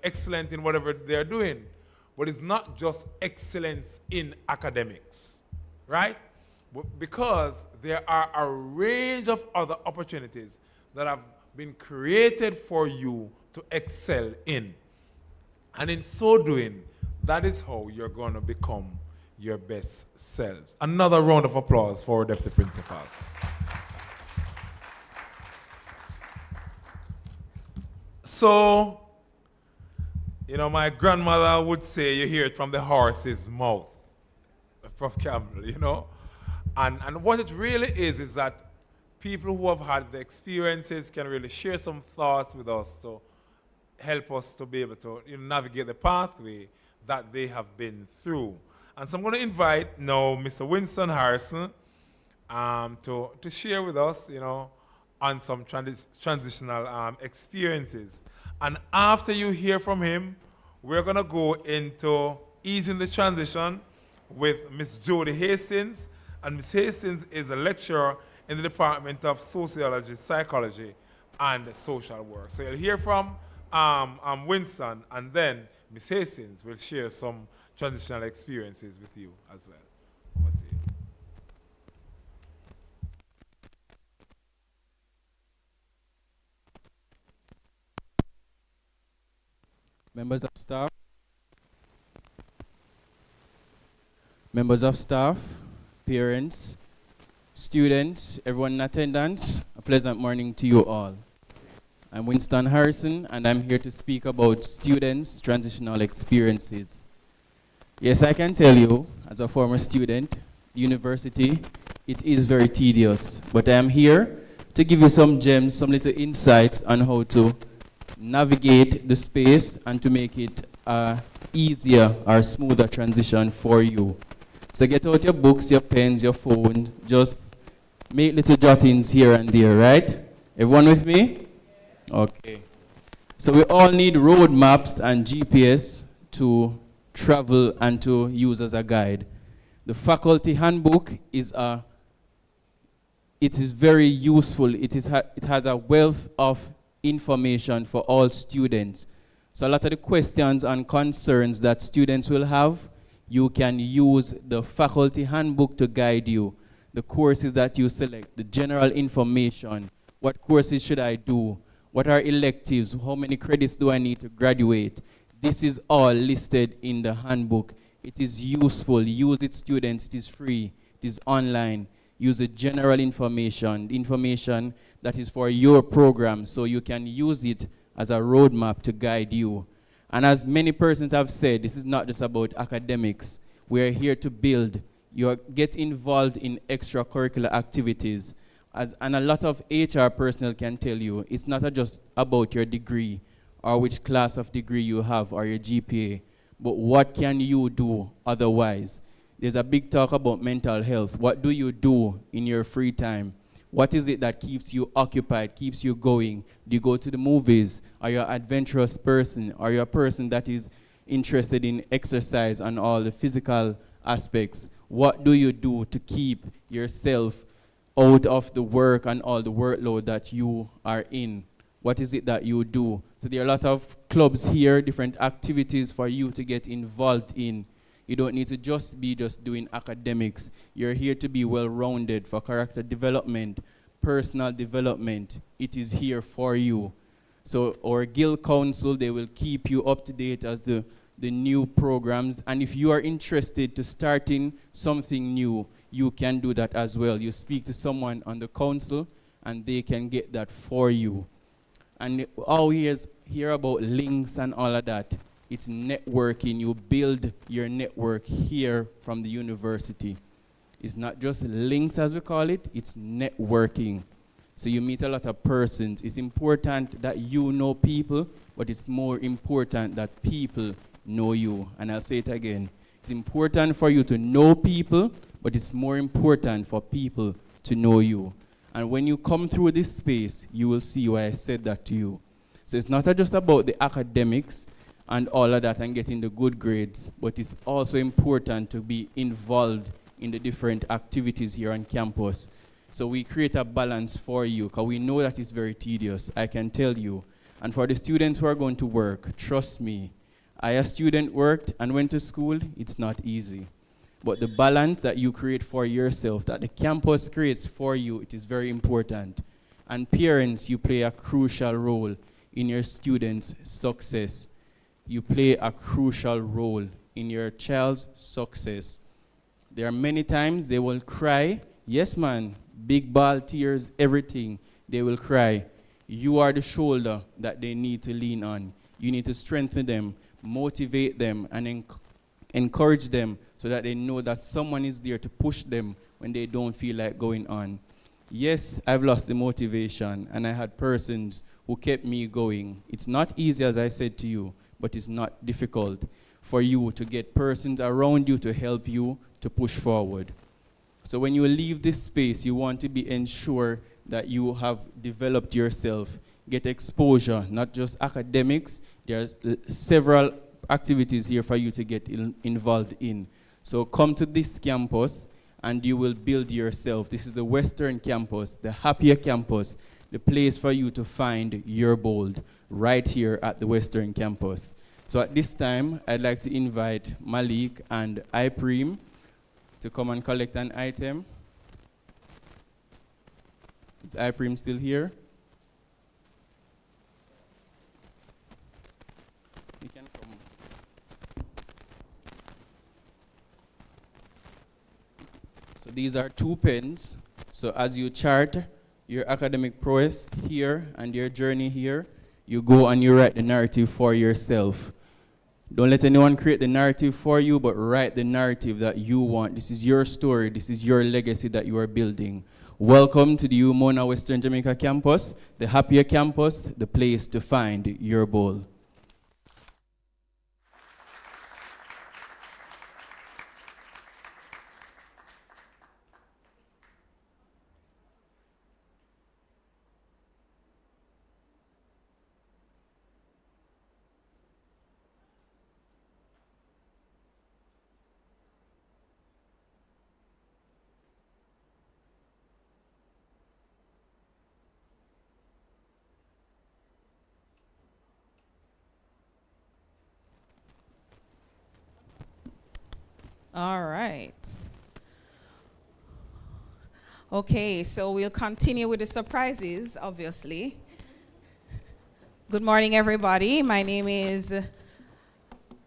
excellent in whatever they're doing. But it's not just excellence in academics, right? Because there are a range of other opportunities that have been created for you to excel in. And in so doing, that is how you're going to become your best selves. Another round of applause for our Deputy Principal. So, you know, my grandmother would say you hear it from the horse's mouth, Prof. Campbell, you know. And what it really is that people who have had the experiences can really share some thoughts with us to help us to be able to navigate the pathway that they have been through. And so I'm going to invite now Mr. Winston Harrison to share with us, on some transitional experiences. And after you hear from him, we're going to go into easing the transition with Ms. Jody Hastings. And Ms. Hastings is a lecturer in the Department of Sociology, Psychology, and Social Work. So you'll hear from Winston, and then Ms. Hastings will share some transitional experiences with you as well. Over to you. Members of staff, parents, students, everyone in attendance, a pleasant morning to you all. I'm Winston Harrison, and I'm here to speak about students' transitional experiences. Yes, I can tell you, as a former student, university, it is very tedious, but I am here to give you some gems, some little insights on how to navigate the space and to make it easier or smoother transition for you. So get out your books, your pens, your phone, just make little jottings here and there, right? Everyone with me? Okay. So we all need road maps and GPS to travel and to use as a guide. The faculty handbook is very useful. It has a wealth of information for all students. So a lot of the questions and concerns that students will have, you can use the faculty handbook to guide you. The courses that you select, the general information, what courses should I do, what are electives, how many credits do I need to graduate. This is all listed in the handbook. It is useful. Use it, students. It is free. It is online. Use the general information, the information that is for your program, so you can use it as a roadmap to guide you. And as many persons have said, this is not just about academics. We are here to build. You get involved in extracurricular activities. And a lot of HR personnel can tell you, it's not just about your degree or which class of degree you have or your GPA, but what can you do otherwise? There's a big talk about mental health. What do you do in your free time? What is it that keeps you occupied, keeps you going? Do you go to the movies? Are you an adventurous person? Are you a person that is interested in exercise and all the physical aspects? What do you do to keep yourself out of the work and all the workload that you are in? What is it that you do? So there are a lot of clubs here, different activities for you to get involved in. You don't need to just be doing academics. You're here to be well-rounded for character development, personal development. It is here for you. So our guild council, they will keep you up to date as the new programs. And if you are interested to starting something new, you can do that as well. You speak to someone on the council and they can get that for you. And all we hear about links and all of that. It's networking. You build your network here from the university. It's not just links as we call it, it's networking. So you meet a lot of persons. It's important that you know people, but it's more important that people know you. And I'll say it again. It's important for you to know people, but it's more important for people to know you. And when you come through this space, you will see why I said that to you. So it's not just about the academics and all of that and getting the good grades, but it's also important to be involved in the different activities here on campus. So we create a balance for you, because we know that it's very tedious, I can tell you. And for the students who are going to work, trust me, I, a student, worked and went to school, it's not easy. But the balance that you create for yourself, that the campus creates for you, it is very important. And parents, you play a crucial role in your students' success. You play a crucial role in your child's success. There are many times they will cry. Yes, man, big ball, tears, everything. They will cry. You are the shoulder that they need to lean on. You need to strengthen them, motivate them, and encourage them so that they know that someone is there to push them when they don't feel like going on. Yes, I've lost the motivation, and I had persons who kept me going. It's not easy, as I said to you, but it's not difficult for you to get persons around you to help you to push forward. So when you leave this space, you want to be ensured that you have developed yourself, get exposure, not just academics. There's several activities here for you to get involved in. So come to this campus and you will build yourself. This is the Western Campus, the happier campus, the place for you to find your bold right here at the Western Campus. So at this time, I'd like to invite Malik and Iprem to come and collect an item. Is Iprem still here? You can come. So these are 2 pens. So as you chart your academic prowess here and your journey here, you go and you write the narrative for yourself. Don't let anyone create the narrative for you, but write the narrative that you want. This is your story. This is your legacy that you are building. Welcome to the UMONA Western Jamaica campus, the happier campus, the place to find your bowl. All right. Okay, so we'll continue with the surprises, obviously. Good morning, everybody. My name is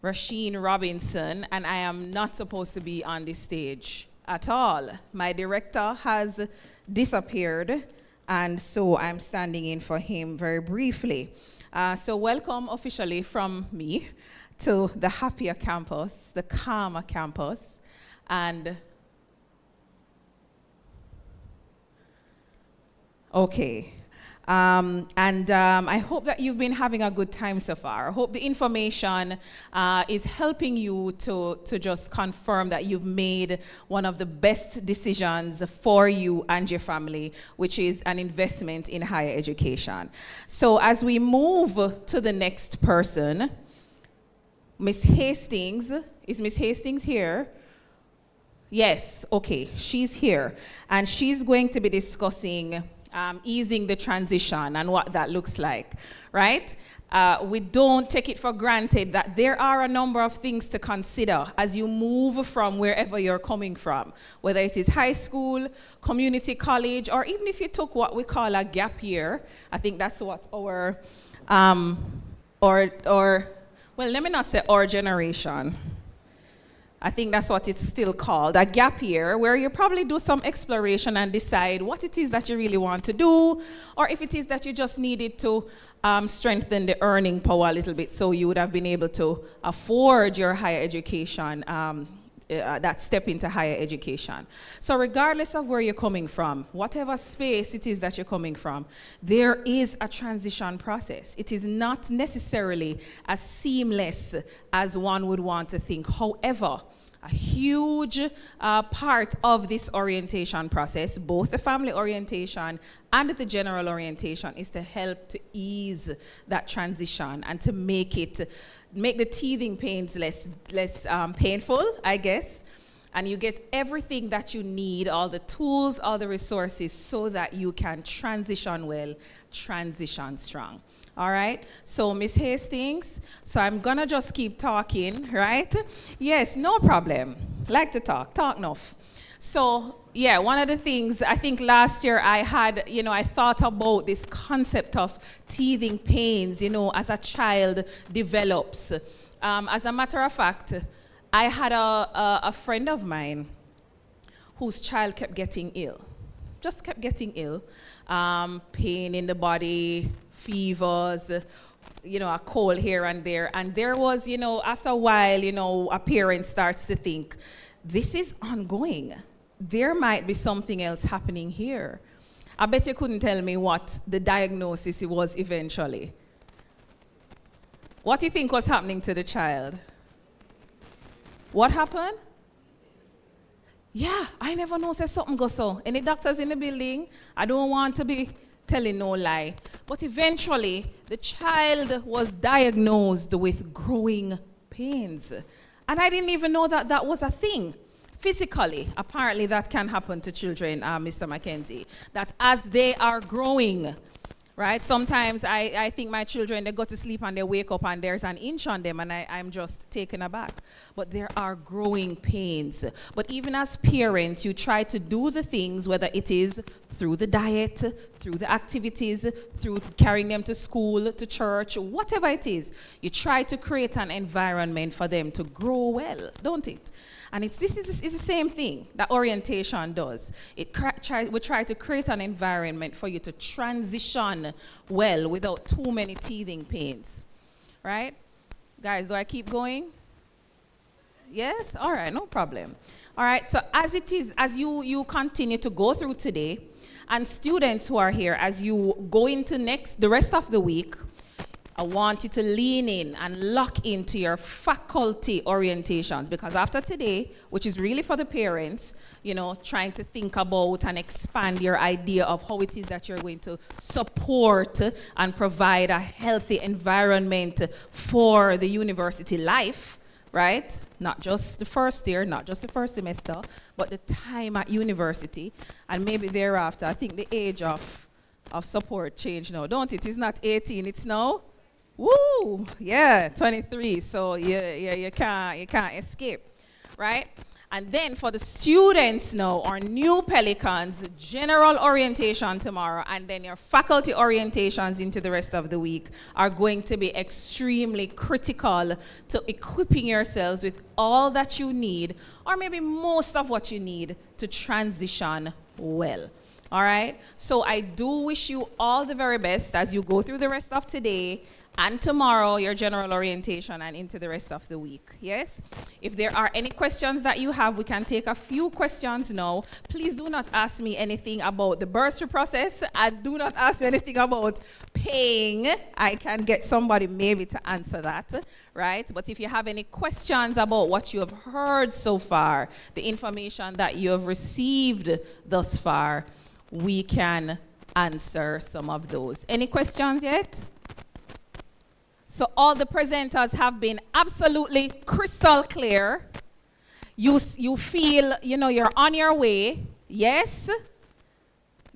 Rasheen Robinson, and I am not supposed to be on this stage at all. My director has disappeared, and so I'm standing in for him very briefly. So welcome officially from me to the happier campus, the calmer campus, and okay. I hope that you've been having a good time so far. I hope the information is helping you to just confirm that you've made one of the best decisions for you and your family, which is an investment in higher education. So as we move to the next person, Miss Hastings, is Miss Hastings here? Yes, okay, she's here. And she's going to be discussing easing the transition and what that looks like, right? We don't take it for granted that there are a number of things to consider as you move from wherever you're coming from, whether it is high school, community college, or even if you took what we call a gap year. I think that's what our, well, let me not say our generation. I think that's what it's still called, a gap year, where you probably do some exploration and decide what it is that you really want to do, or if it is that you just needed to strengthen the earning power a little bit so you would have been able to afford your higher education, that step into higher education. So regardless of where you're coming from, whatever space it is that you're coming from, there is a transition process. It is not necessarily as seamless as one would want to think. However, a huge part of this orientation process, both the family orientation and the general orientation, is to help to ease that transition and to make the teething pains less painful, I guess. And you get everything that you need, all the tools, all the resources, so that you can transition well, transition strong. All right, so Miss Hastings, so I'm gonna just keep talking, right? Yes, no problem. Like to talk enough. So yeah, one of the things, I think last year I had, I thought about this concept of teething pains, as a child develops. As a matter of fact, I had a friend of mine whose child kept getting ill, just kept getting ill. Pain in the body, fevers, a cold here and there. And there was, after a while, a parent starts to think, this is ongoing. There might be something else happening here. I bet you couldn't tell me what the diagnosis was eventually. What do you think was happening to the child? What happened? Yeah, I never know say something go so. Any doctors in the building? I don't want to be telling no lie. But eventually, the child was diagnosed with growing pains. And I didn't even know that that was a thing. physically, apparently that can happen to children, Mr. Mackenzie, that as they are growing, right? Sometimes I think my children, they go to sleep and they wake up and there's an inch on them and I'm just taken aback. But there are growing pains. But even as parents, you try to do the things, whether it is through the diet, through the activities, through carrying them to school, to church, whatever it is, you try to create an environment for them to grow well, don't it? And it's the same thing that orientation does. We try to create an environment for you to transition well without too many teething pains, right? Guys, do I keep going? Yes? All right, no problem. All right, so as it is, as you continue to go through today, and students who are here, as you go into the rest of the week, I want you to lean in and lock into your faculty orientations, because after today, which is really for the parents, you know, trying to think about and expand your idea of how it is that you're going to support and provide a healthy environment for the university life, right? Not just the first year, not just the first semester, but the time at university, and maybe thereafter. I think the age of support changed now, don't it? It's not 18, it's now? Woo! Yeah, 23. So you can't escape, right? And then for the students now, our new Pelicans, general orientation tomorrow, and then your faculty orientations into the rest of the week are going to be extremely critical to equipping yourselves with all that you need, or maybe most of what you need to transition well. All right? So I do wish you all the very best as you go through the rest of today and tomorrow, your general orientation, and into the rest of the week. Yes? If there are any questions that you have, we can take a few questions now. Please do not ask me anything about the bursary process, and do not ask me anything about paying. I can get somebody maybe to answer that, right? But if you have any questions about what you have heard so far, the information that you have received thus far, we can answer some of those. Any questions yet? So all the presenters have been absolutely crystal clear. You feel, you know, you're on your way. Yes?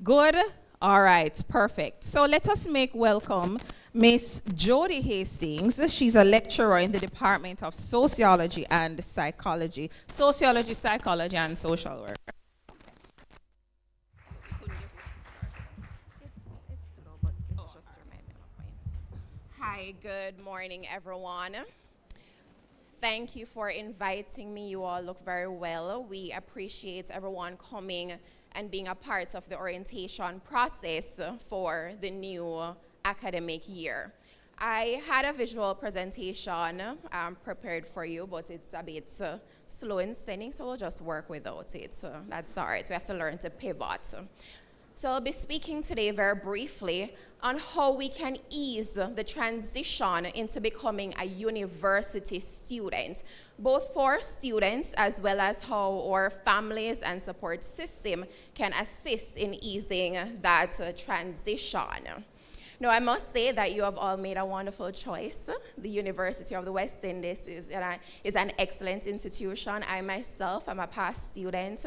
Good? All right, perfect. So let us make welcome Miss Jody Hastings. She's a lecturer in the Department of Sociology and Psychology. Sociology, Psychology, and Social Work. Hi, good morning, everyone. Thank you for inviting me. You all look very well. We appreciate everyone coming and being a part of the orientation process for the new academic year. I had a visual presentation prepared for you, but it's a bit slow in sending, so we'll just work without it. That's all right. We have to learn to pivot. So I'll be speaking today very briefly on how we can ease the transition into becoming a university student, both for students as well as how our families and support system can assist in easing that transition. Now, I must say that you have all made a wonderful choice. The University of the West Indies is an excellent institution. I myself am a past student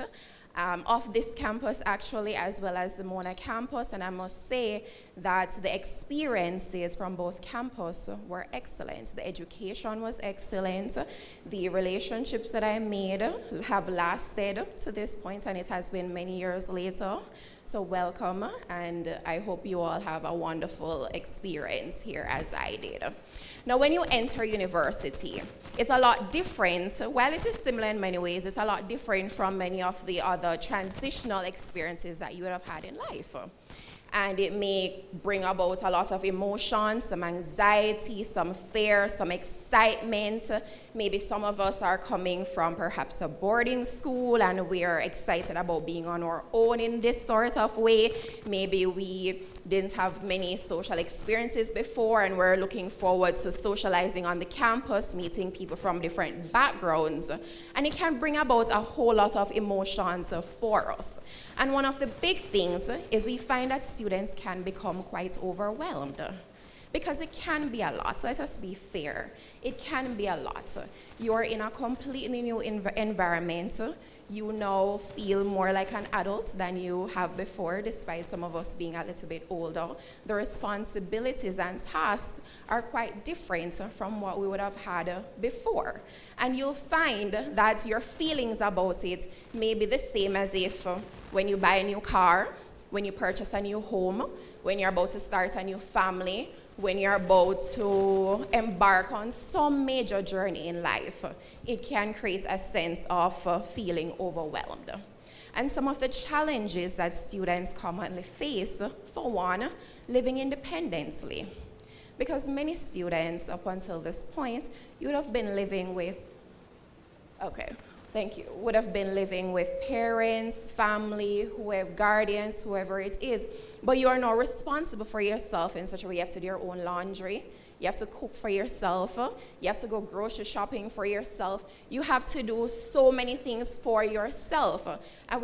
of this campus, actually, as well as the Mona campus, and I must say that the experiences from both campuses were excellent. The education was excellent. The relationships that I made have lasted to this point, and it has been many years later. So welcome, and I hope you all have a wonderful experience here as I did. Now, when you enter university, it's a lot different. While it is similar in many ways, it's a lot different from many of the other transitional experiences that you would have had in life. And it may bring about a lot of emotions, some anxiety, some fear, some excitement. Maybe some of us are coming from perhaps a boarding school and we are excited about being on our own in this sort of way. Maybe we didn't have many social experiences before and we're looking forward to socializing on the campus, meeting people from different backgrounds. And it can bring about a whole lot of emotions for us. And one of the big things is we find that students can become quite overwhelmed. Because it can be a lot. So let's just be fair. It can be a lot. You're in a completely new environment. You now feel more like an adult than you have before, despite some of us being a little bit older. The responsibilities and tasks are quite different from what we would have had before. And you'll find that your feelings about it may be the same as if when you buy a new car, when you purchase a new home, when you're about to start a new family, when you're about to embark on some major journey in life, it can create a sense of feeling overwhelmed. And some of the challenges that students commonly face, for one, living independently. Because many students, up until this point, you would have been living with, would have been living with parents, family, whoever, guardians, whoever it is. But you are now responsible for yourself in such a way you have to do your own laundry. You have to cook for yourself. You have to go grocery shopping for yourself. You have to do so many things for yourself. And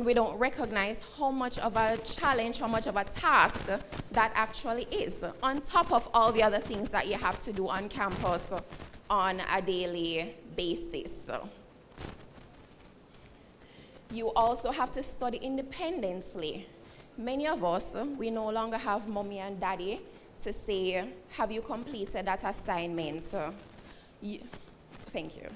we don't recognize how much of a challenge, how much of a task that actually is, on top of all the other things that you have to do on campus on a daily basis. You also have to study independently. Many of us, we no longer have mommy and daddy to say, have you completed that assignment? Thank you.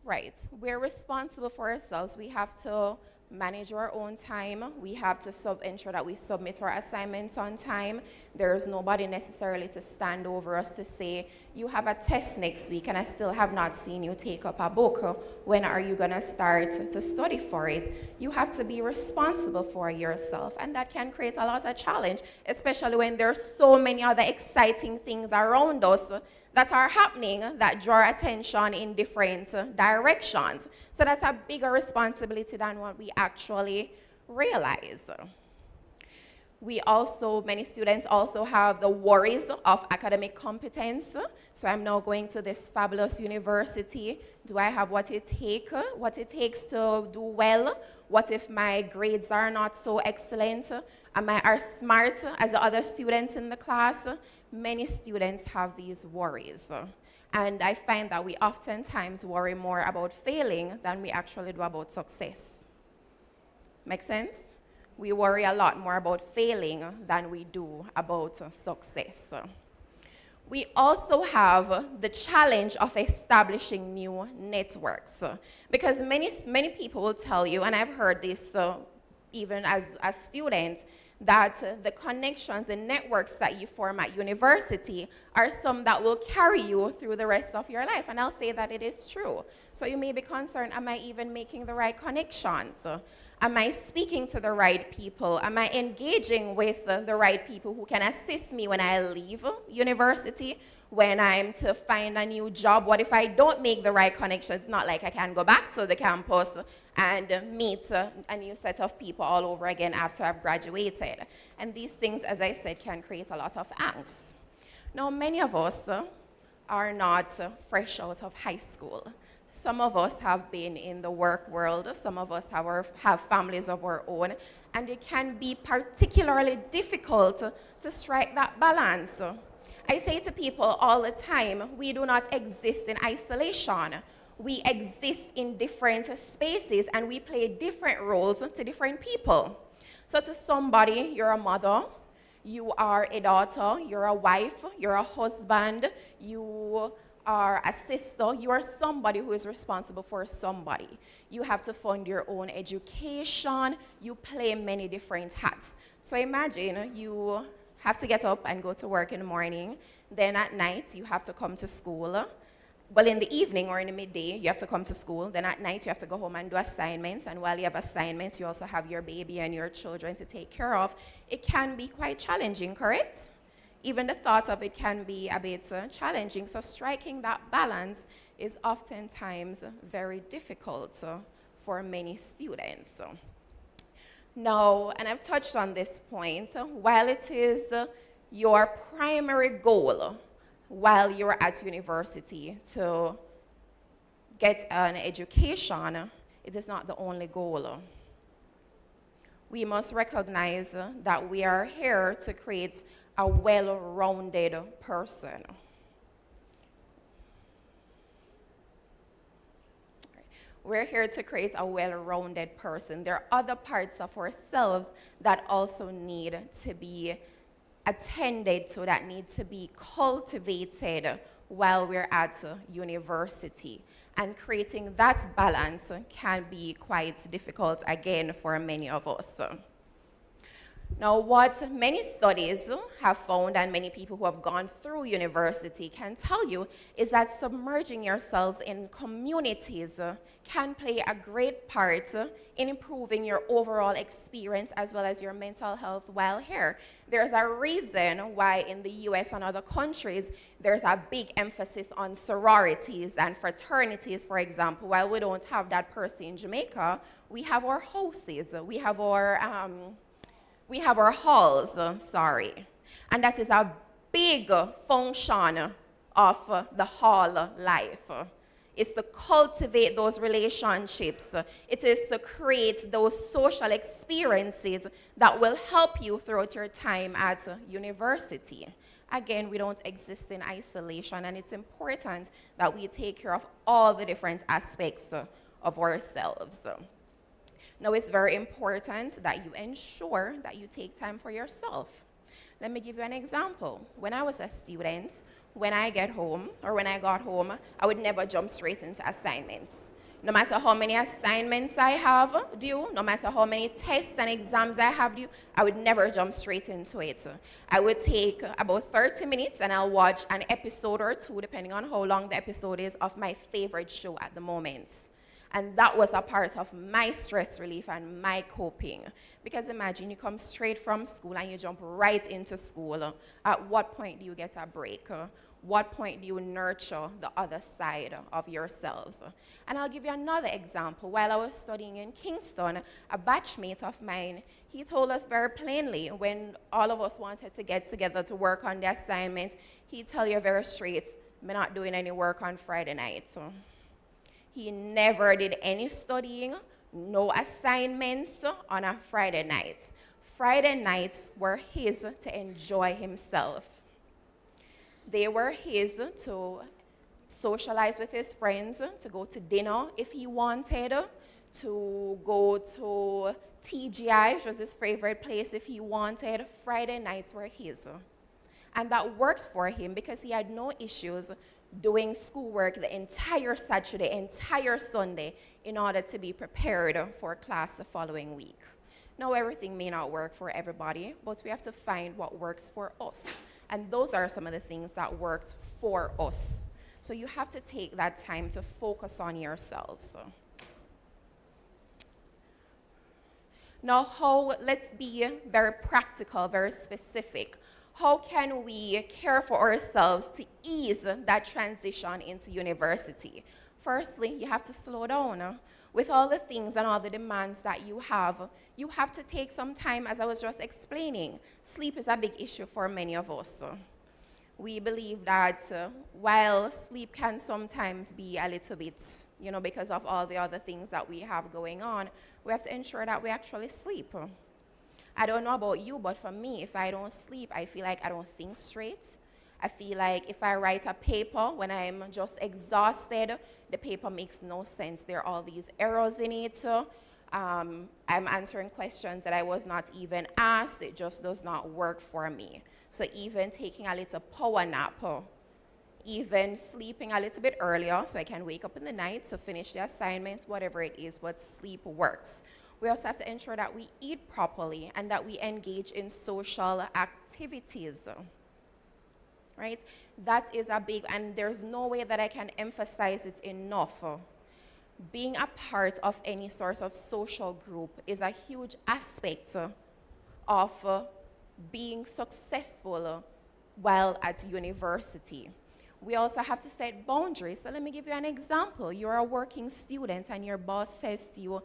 Right, we're responsible for ourselves. We have to manage our own time. We have to ensure that we submit our assignments on time. There's nobody necessarily to stand over us to say, you have a test next week and I still have not seen you take up a book. When are you gonna start to study for it? You have to be responsible for yourself, and that can create a lot of challenge, especially when there's so many other exciting things around us that are happening that draw attention in different directions. So that's a bigger responsibility than what we actually realize. Many students also have the worries of academic competence. So I'm now going to this fabulous university. Do I have what it takes to do well? What if my grades are not so excellent? Am I as smart as the other students in the class? Many students have these worries. And I find that we oftentimes worry more about failing than we actually do about success. Make sense? We worry a lot more about failing than we do about success. We also have the challenge of establishing new networks. Because many people will tell you, and I've heard this even as students, that the connections and networks that you form at university are some that will carry you through the rest of your life. And I'll say that it is true. So you may be concerned, am I even making the right connections? Am I speaking to the right people? Am I engaging with the right people who can assist me when I leave university, when I'm to find a new job? What if I don't make the right connections? It's not like I can go back to the campus and meet a new set of people all over again after I've graduated. And these things, as I said, can create a lot of angst. Now, many of us are not fresh out of high school. Some of us have been in the work world. Some of us have families of our own. And it can be particularly difficult to strike that balance. I say to people all the time, we do not exist in isolation. We exist in different spaces and we play different roles to different people. So to somebody, you're a mother, you are a daughter, you're a wife, you're a husband, you are a sister, you are somebody who is responsible for somebody. You have to fund your own education, you play many different hats. So imagine you have to get up and go to work in the morning, then at night you have to come to school. Well, in the evening or in the midday, you have to come to school. Then at night, you have to go home and do assignments. And while you have assignments, you also have your baby and your children to take care of. It can be quite challenging, correct? Even the thought of it can be a bit challenging. So striking that balance is oftentimes very difficult for many students. Now, and I've touched on this point, while it is your primary goal while you're at university to get an education, it is not the only goal. We must recognize that we are here to create a well-rounded person. We're here to create a well-rounded person. There are other parts of ourselves that also need to be attended to, that need to be cultivated while we're at university. And creating that balance can be quite difficult, again, for many of us. Now, what many studies have found, and many people who have gone through university can tell you, is that submerging yourselves in communities can play a great part in improving your overall experience as well as your mental health while here. There's a reason why in the US and other countries, there's a big emphasis on sororities and fraternities, for example. While we don't have that per se in Jamaica, we have our houses, we have our halls, and that is a big function of the hall life. It's to cultivate those relationships. It is to create those social experiences that will help you throughout your time at university. Again, we don't exist in isolation, and it's important that we take care of all the different aspects of ourselves. Now, it's very important that you ensure that you take time for yourself. Let me give you an example. When I was a student, when I got home, I would never jump straight into assignments. No matter how many assignments I have due, no matter how many tests and exams I have due, I would never jump straight into it. I would take about 30 minutes and I'll watch an episode or two, depending on how long the episode is, of my favorite show at the moment. And that was a part of my stress relief and my coping. Because imagine you come straight from school and you jump right into school. At what point do you get a break? What point do you nurture the other side of yourselves? And I'll give you another example. While I was studying in Kingston, a batchmate of mine, he told us very plainly when all of us wanted to get together to work on the assignment, he'd tell you very straight, I'm not doing any work on Friday night. He never did any studying, no assignments on a Friday night. Friday nights were his to enjoy himself. They were his to socialize with his friends, to go to dinner if he wanted, to go to TGI, which was his favorite place if he wanted. Friday nights were his. And that worked for him because he had no issues doing schoolwork the entire Saturday, entire Sunday, in order to be prepared for class the following week. Now, everything may not work for everybody, but we have to find what works for us. And those are some of the things that worked for us. So you have to take that time to focus on yourselves. Now, let's be very practical, very specific. How can we care for ourselves to ease that transition into university? Firstly, you have to slow down. With all the things and all the demands that you have to take some time, as I was just explaining. Sleep is a big issue for many of us. We believe that while sleep can sometimes be a little bit, because of all the other things that we have going on, we have to ensure that we actually sleep. I don't know about you, but for me, if I don't sleep, I feel like I don't think straight. I feel like if I write a paper when I'm just exhausted, the paper makes no sense. There are all these errors in it. I'm answering questions that I was not even asked. It just does not work for me. So even taking a little power nap, even sleeping a little bit earlier so I can wake up in the night to finish the assignment, whatever it is, but sleep works. We also have to ensure that we eat properly and that we engage in social activities, right? That is a big, and there's no way that I can emphasize it enough. Being a part of any sort of social group is a huge aspect of being successful while at university. We also have to set boundaries. So let me give you an example. You're a working student and your boss says to you,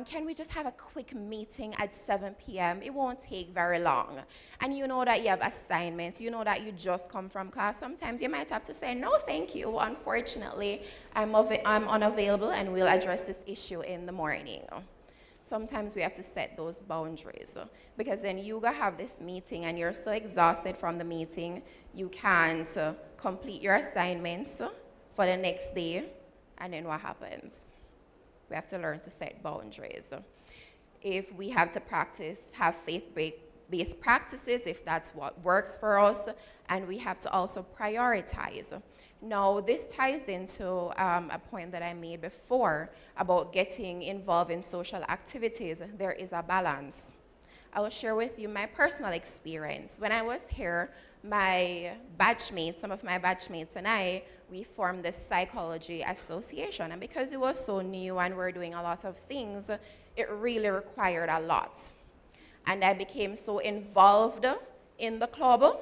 can we just have a quick meeting at 7 p.m.? It won't take very long. And you know that you have assignments. You know that you just come from class. Sometimes you might have to say, no, thank you. Unfortunately, I'm unavailable and we'll address this issue in the morning. Sometimes we have to set those boundaries because then you go have this meeting and you're so exhausted from the meeting, you can't complete your assignments for the next day, and then what happens? We have to learn to set boundaries. If we have to have faith-based practices, if that's what works for us, and we have to also prioritize. Now, this ties into a point that I made before about getting involved in social activities. There is a balance. I will share with you my personal experience. When I was here, some of my batchmates and I, we formed this psychology association. And because it was so new and we're doing a lot of things, it really required a lot. And I became so involved in the club.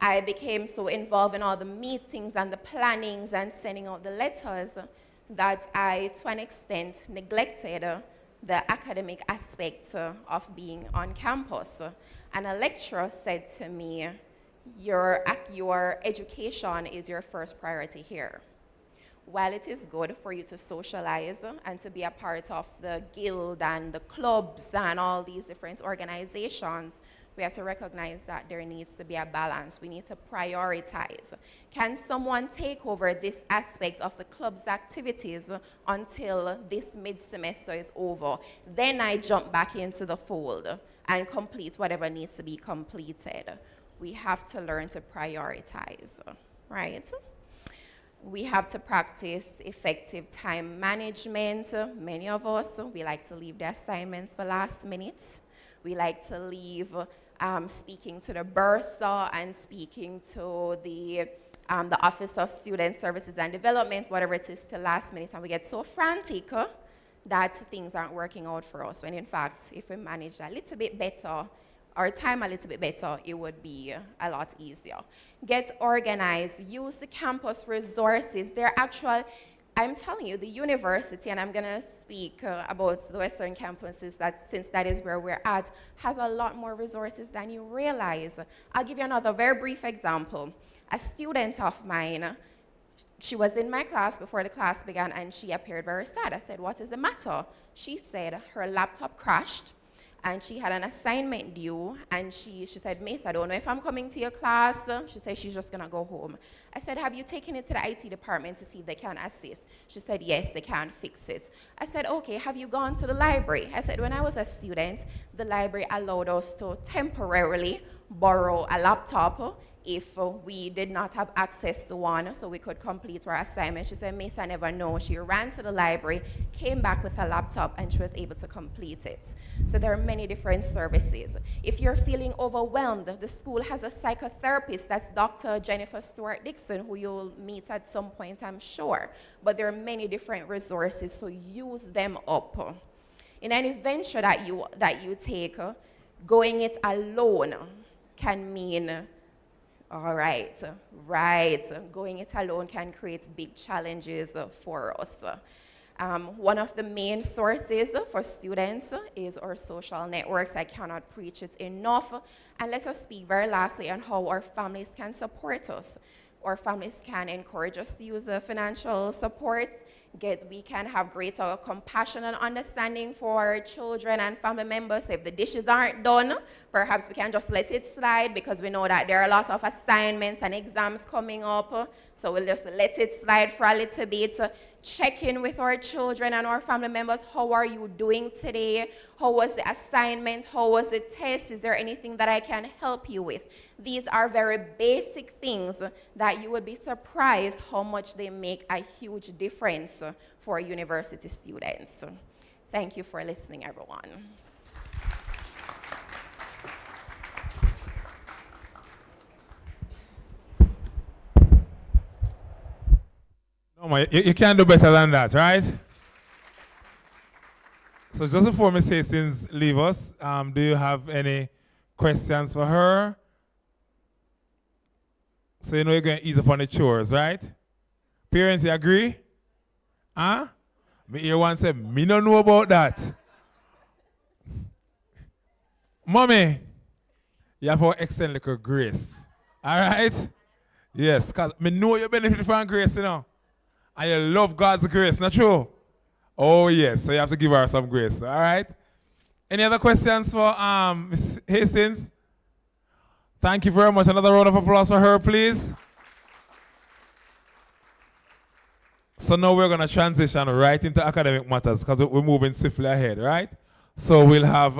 I became so involved in all the meetings and the plannings and sending out the letters that I, to an extent, neglected the academic aspects of being on campus. And a lecturer said to me, your education is your first priority here. While it is good for you to socialize and to be a part of the guild and the clubs and all these different organizations, we have to recognize that there needs to be a balance. We need to prioritize. Can someone take over this aspect of the club's activities until this mid-semester is over? Then I jump back into the fold and complete whatever needs to be completed. We have to learn to prioritize, right? We have to practice effective time management. Many of us, we like to leave the assignments for last minute. We like to leave speaking to the bursar and speaking to the Office of Student Services and Development, whatever it is, till last minute, and we get so frantic that things aren't working out for us, when in fact, if we manage a little bit better, our time a little bit better, it would be a lot easier. Get organized, use the campus resources. They're actual, I'm telling you, the university, and I'm gonna speak about the Western campuses, since that is where we're at, has a lot more resources than you realize. I'll give you another very brief example. A student of mine, she was in my class before the class began and she appeared very sad. I said, what is the matter? She said her laptop crashed and she had an assignment due, and she said, Miss, I don't know if I'm coming to your class. She said she's just gonna go home. I said, have you taken it to the IT department to see if they can assist? She said, yes, they can fix it. I said, okay, have you gone to the library? I said, when I was a student, the library allowed us to temporarily borrow a laptop if we did not have access to one, so we could complete our assignment. She said, Miss, I never know. She ran to the library, came back with a laptop, and she was able to complete it. So there are many different services. If you're feeling overwhelmed, the school has a psychotherapist. That's Dr. Jennifer Stewart-Dixon, who you'll meet at some point, I'm sure. But there are many different resources, so use them up. In any venture that you take, going it alone can mean all right, going it alone can create big challenges for us. One of the main sources for students is our social networks. I cannot preach it enough. And let us speak very lastly on how our families can support us. Our families can encourage us to use financial support. We can have greater compassion and understanding for our children and family members. So if the dishes aren't done, perhaps we can just let it slide because we know that there are a lot of assignments and exams coming up. So we'll just let it slide for a little bit. Check in with our children and our family members. How are you doing today? How was the assignment? How was the test? Is there anything that I can help you with? These are very basic things that you would be surprised how much they make a huge difference for university students. Thank you for listening, everyone. No, man, you can't do better than that, right? So just before Ms. Hastings leave us, do you have any questions for her? So you know you're going to ease up on the chores, right? Parents, you agree? Huh? Me hear one say, me don't know about that. Mommy, you have to extend little grace. All right? Yes, because me know you benefit from grace, you know. And you love God's grace, not true? Oh, yes, so you have to give her some grace, all right? Any other questions for Ms. Hastings? Thank you very much. Another round of applause for her, please. So now we're going to transition right into academic matters because we're moving swiftly ahead, right? So we'll have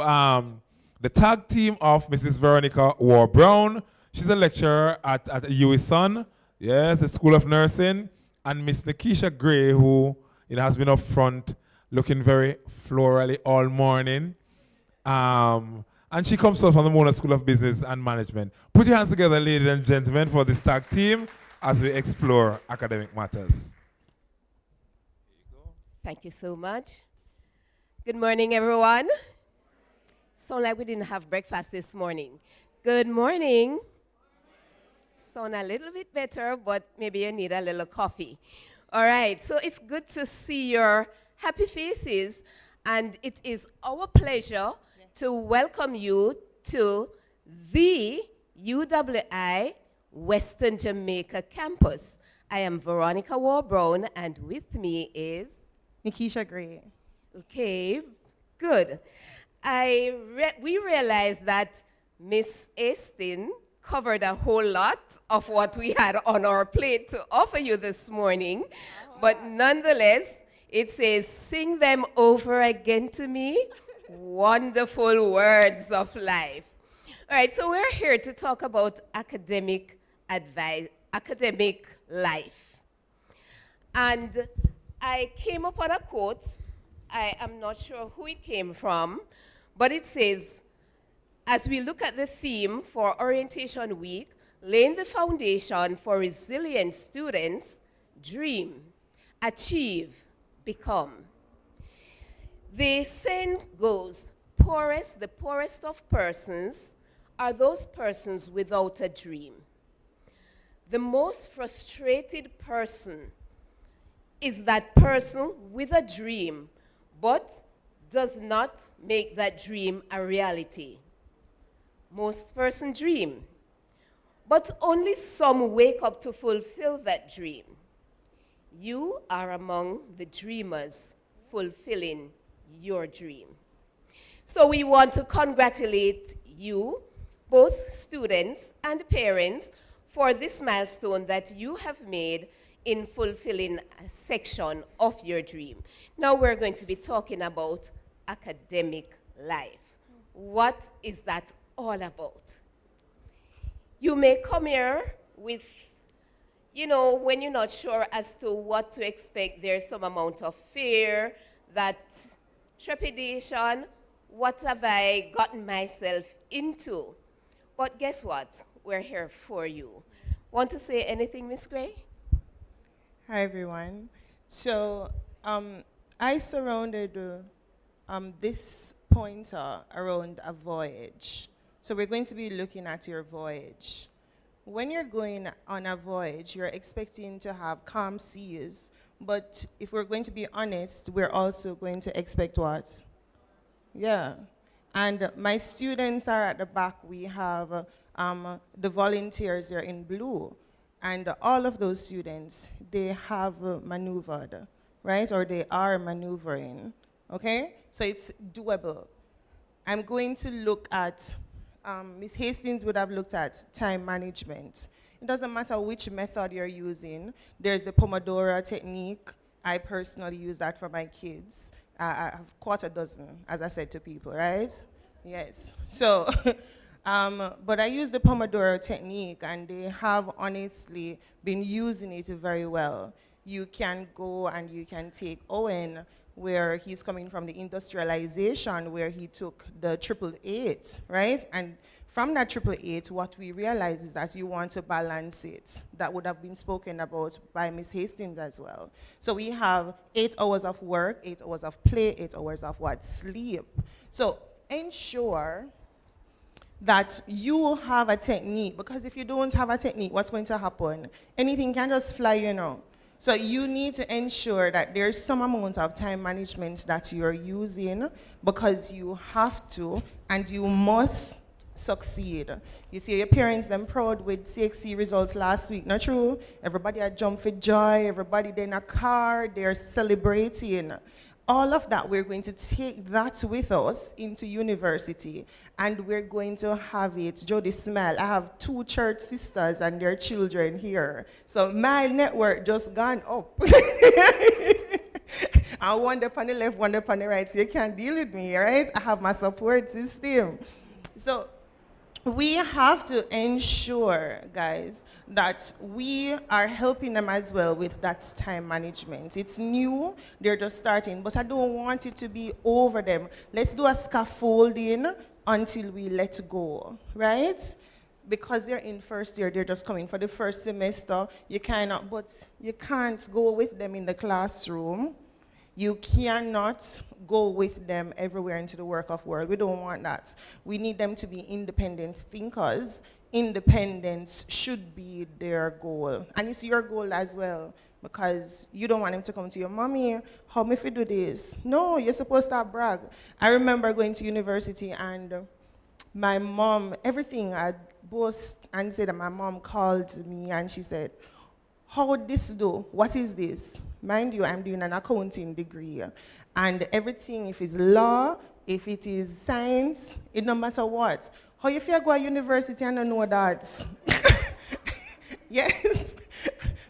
the tag team of Mrs. Veronica War-Brown. She's a lecturer at UWI, yes, the School of Nursing, and Miss Nikisha Gray, who has been up front looking very florally all morning. And she comes to us from the Mona School of Business and Management. Put your hands together, ladies and gentlemen, for this tag team as we explore academic matters. Thank you so much. Good morning, everyone. Sound like we didn't have breakfast this morning. Good morning. Sound a little bit better, but maybe you need a little coffee. All right, so it's good to see your happy faces, and it is our pleasure to welcome you to the UWI Western Jamaica campus. I am Veronica War-Brown, and with me is Nikisha Gray. Okay, good. We realized that Miss Astin covered a whole lot of what we had on our plate to offer you this morning, but nonetheless, it says, sing them over again to me, wonderful words of life. All right, so we're here to talk about academic advice, academic life. And I came upon a quote. I am not sure who it came from, but it says, as we look at the theme for Orientation Week, laying the foundation for resilient students, dream, achieve, become. The saying goes, the poorest of persons are those persons without a dream. The most frustrated person is that person with a dream, but does not make that dream a reality. Most person dream, but only some wake up to fulfill that dream. You are among the dreamers fulfilling your dream. So we want to congratulate you, both students and parents, for this milestone that you have made in fulfilling a section of your dream. Now we're going to be talking about academic life. What is that all about? You may come here with, when you're not sure as to what to expect, there's some amount of fear, that trepidation, what have I gotten myself into? But guess what? We're here for you. Want to say anything, Miss Gray? Hi, everyone. So I surrounded this pointer around a voyage. So we're going to be looking at your voyage. When you're going on a voyage, you're expecting to have calm seas, but if we're going to be honest, we're also going to expect what? Yeah. And my students are at the back. We have the volunteers are in blue. And all of those students, they have maneuvered, right? Or they are maneuvering, okay? So it's doable. I'm going to look at, Ms. Hastings would have looked at time management. It doesn't matter which method you're using. There's the Pomodoro technique. I personally use that for my kids. I have quarter dozen, as I said to people, right? Yes. So, but I use the Pomodoro technique, and they have honestly been using it very well. You can go and you can take Owen, where he's coming from the industrialization, where he took the 888, right? And from that 888, what we realize is that you want to balance it. That would have been spoken about by Ms. Hastings as well. So we have 8 hours of work, 8 hours of play, 8 hours of what? Sleep. So ensure that you have a technique, because if you don't have a technique, what's going to happen? Anything can just fly, you know. So you need to ensure that there's some amount of time management that you're using, because you have to and you must succeed. You see your parents them proud with CXC results last week, not true? Everybody had jumped for joy, everybody in a car, they're celebrating. All of that, we're going to take that with us into university, and we're going to have it. Jody, smile. I have 2 church sisters and their children here. So my network just gone up. I one up on the left, one up on the right, so you can't deal with me, right? I have my support system. So we have to ensure, guys, that we are helping them as well with that time management. It's new, they're just starting, but I don't want it to be over them. Let's do a scaffolding until we let go, right? Because they're in first year, they're just coming for the first semester. You can't go with them in the classroom. You cannot go with them everywhere into the work of world. We don't want that. We need them to be independent thinkers. Independence should be their goal. And it's your goal as well, because you don't want them to come to your mommy, how me if you do this? No, you're supposed to brag. I remember going to university and my mom, everything I'd boast and say that my mom called me and she said, how would this do? What is this? Mind you, I'm doing an accounting degree. And everything, if it's law, if it is science, it no matter what. How if you go to university and don't know that? Yes.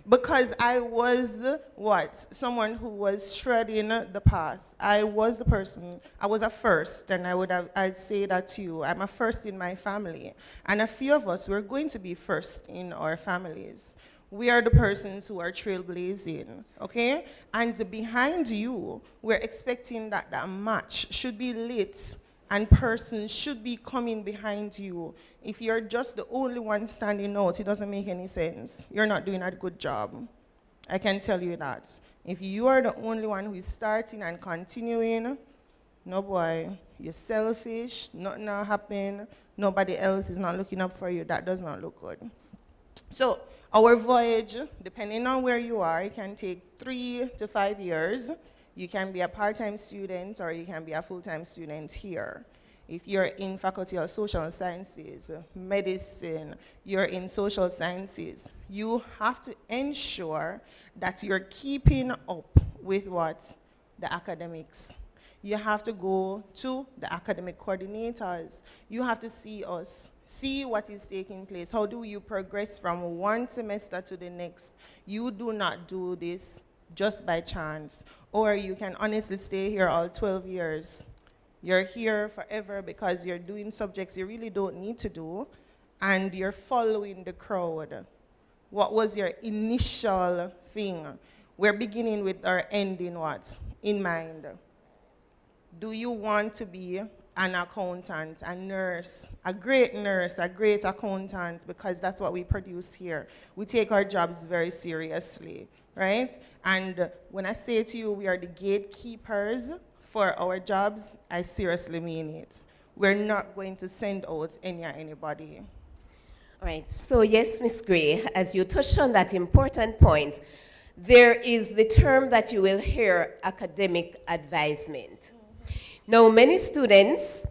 Because I was what? Someone who was shredding the past. I was the person, I was a first, and I'd say that to you. I'm a first in my family. And a few of us, we're going to be first in our families. We are the persons who are trailblazing, okay? And behind you, we're expecting that that match should be lit and persons should be coming behind you. If you're just the only one standing out, it doesn't make any sense. You're not doing a good job. I can tell you that. If you are the only one who is starting and continuing, no boy, you're selfish, nothing will happen, nobody else is not looking up for you. That does not look good. So, our voyage, depending on where you are, it can take 3 to 5 years. You can be a part-time student or you can be a full-time student here. If you're in Faculty of Social Sciences, medicine, you're in social sciences, you have to ensure that you're keeping up with what? The academics. You have to go to the academic coordinators. You have to see us. See what is taking place. How do you progress from one semester to the next? You do not do this just by chance. Or you can honestly stay here all 12 years. You're here forever because you're doing subjects you really don't need to do, and you're following the crowd. What was your initial thing? We're beginning with our end in what? In mind. Do you want to be an accountant, a nurse, a great accountant, because that's what we produce here. We take our jobs very seriously, right? And when I say to you we are the gatekeepers for our jobs, I seriously mean it. We're not going to send out anybody. All right, so yes, Ms. Gray, as you touched on that important point, there is the term that you will hear, academic advisement. Now, many students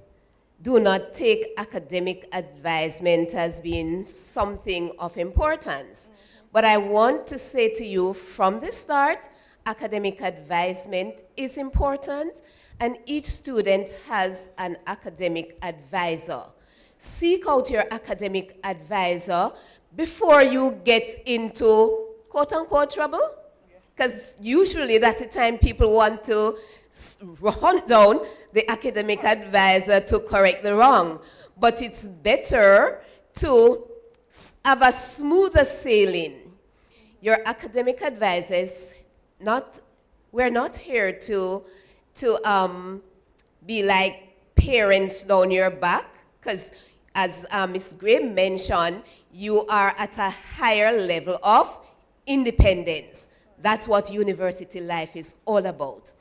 do not take academic advisement as being something of importance. But I want to say to you from the start, academic advisement is important, and each student has an academic advisor. Seek out your academic advisor before you get into quote-unquote trouble, because usually that's the time people want to hunt down the academic advisor to correct the wrong. But it's better to have a smoother sailing. Your academic advisors, we're not here to be like parents down your back, because as Ms. Gray mentioned, you are at a higher level of independence. That's what university life is all about.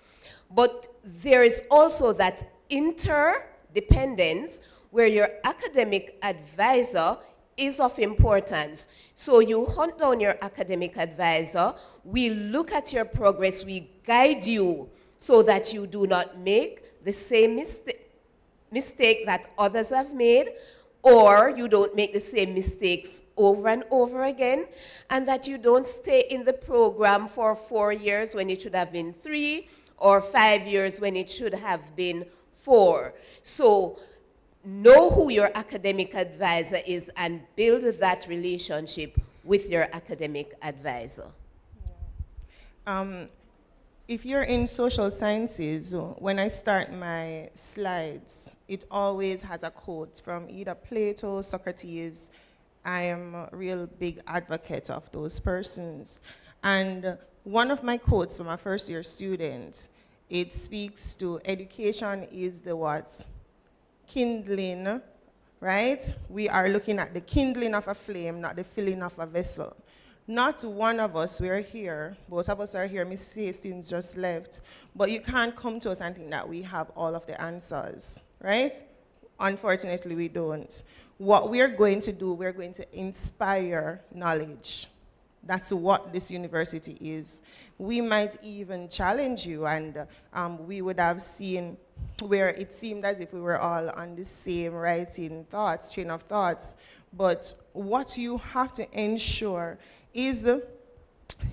But there is also that interdependence where your academic advisor is of importance. So you hunt down your academic advisor, we look at your progress, we guide you so that you do not make the same mistake that others have made, or you don't make the same mistakes over and over again, and that you don't stay in the program for 4 years when it should have been 3, or 5 years when it should have been 4. So know who your academic advisor is and build that relationship with your academic advisor. If you're in social sciences, when I start my slides, it always has a quote from either Plato, Socrates. I am a real big advocate of those persons. And one of my quotes from a first-year student, it speaks to education is the what? Kindling, right? We are looking at the kindling of a flame, not the filling of a vessel. Not one of us, we're here, both of us are here, Miss Hastings just left, but you can't come to us and think that we have all of the answers, right? Unfortunately, we don't. What we're going to do, we're going to inspire knowledge. That's what this university is. We might even challenge you, and we would have seen where it seemed as if we were all on the same chain of thoughts. But what you have to ensure is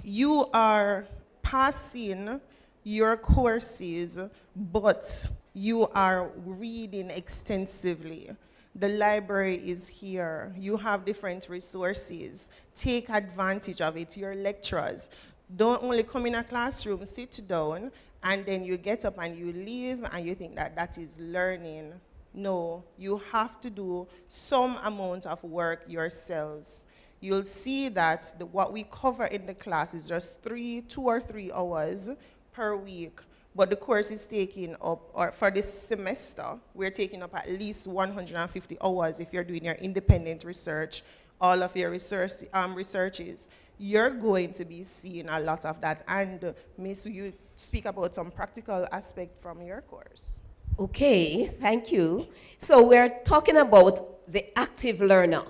you are passing your courses, but you are reading extensively. The library is here. You have different resources. Take advantage of it. Your lecturers. Don't only come in a classroom, sit down, and then you get up and you leave and you think that that is learning. No, you have to do some amount of work yourselves. You'll see that what we cover in the class is just 2 or 3 hours per week. But the course is taking up, or for this semester, we're taking up at least 150 hours if you're doing your independent research, all of your researches. You're going to be seeing a lot of that. And Miss, you speak about some practical aspect from your course. Okay, thank you. So we're talking about the active learner.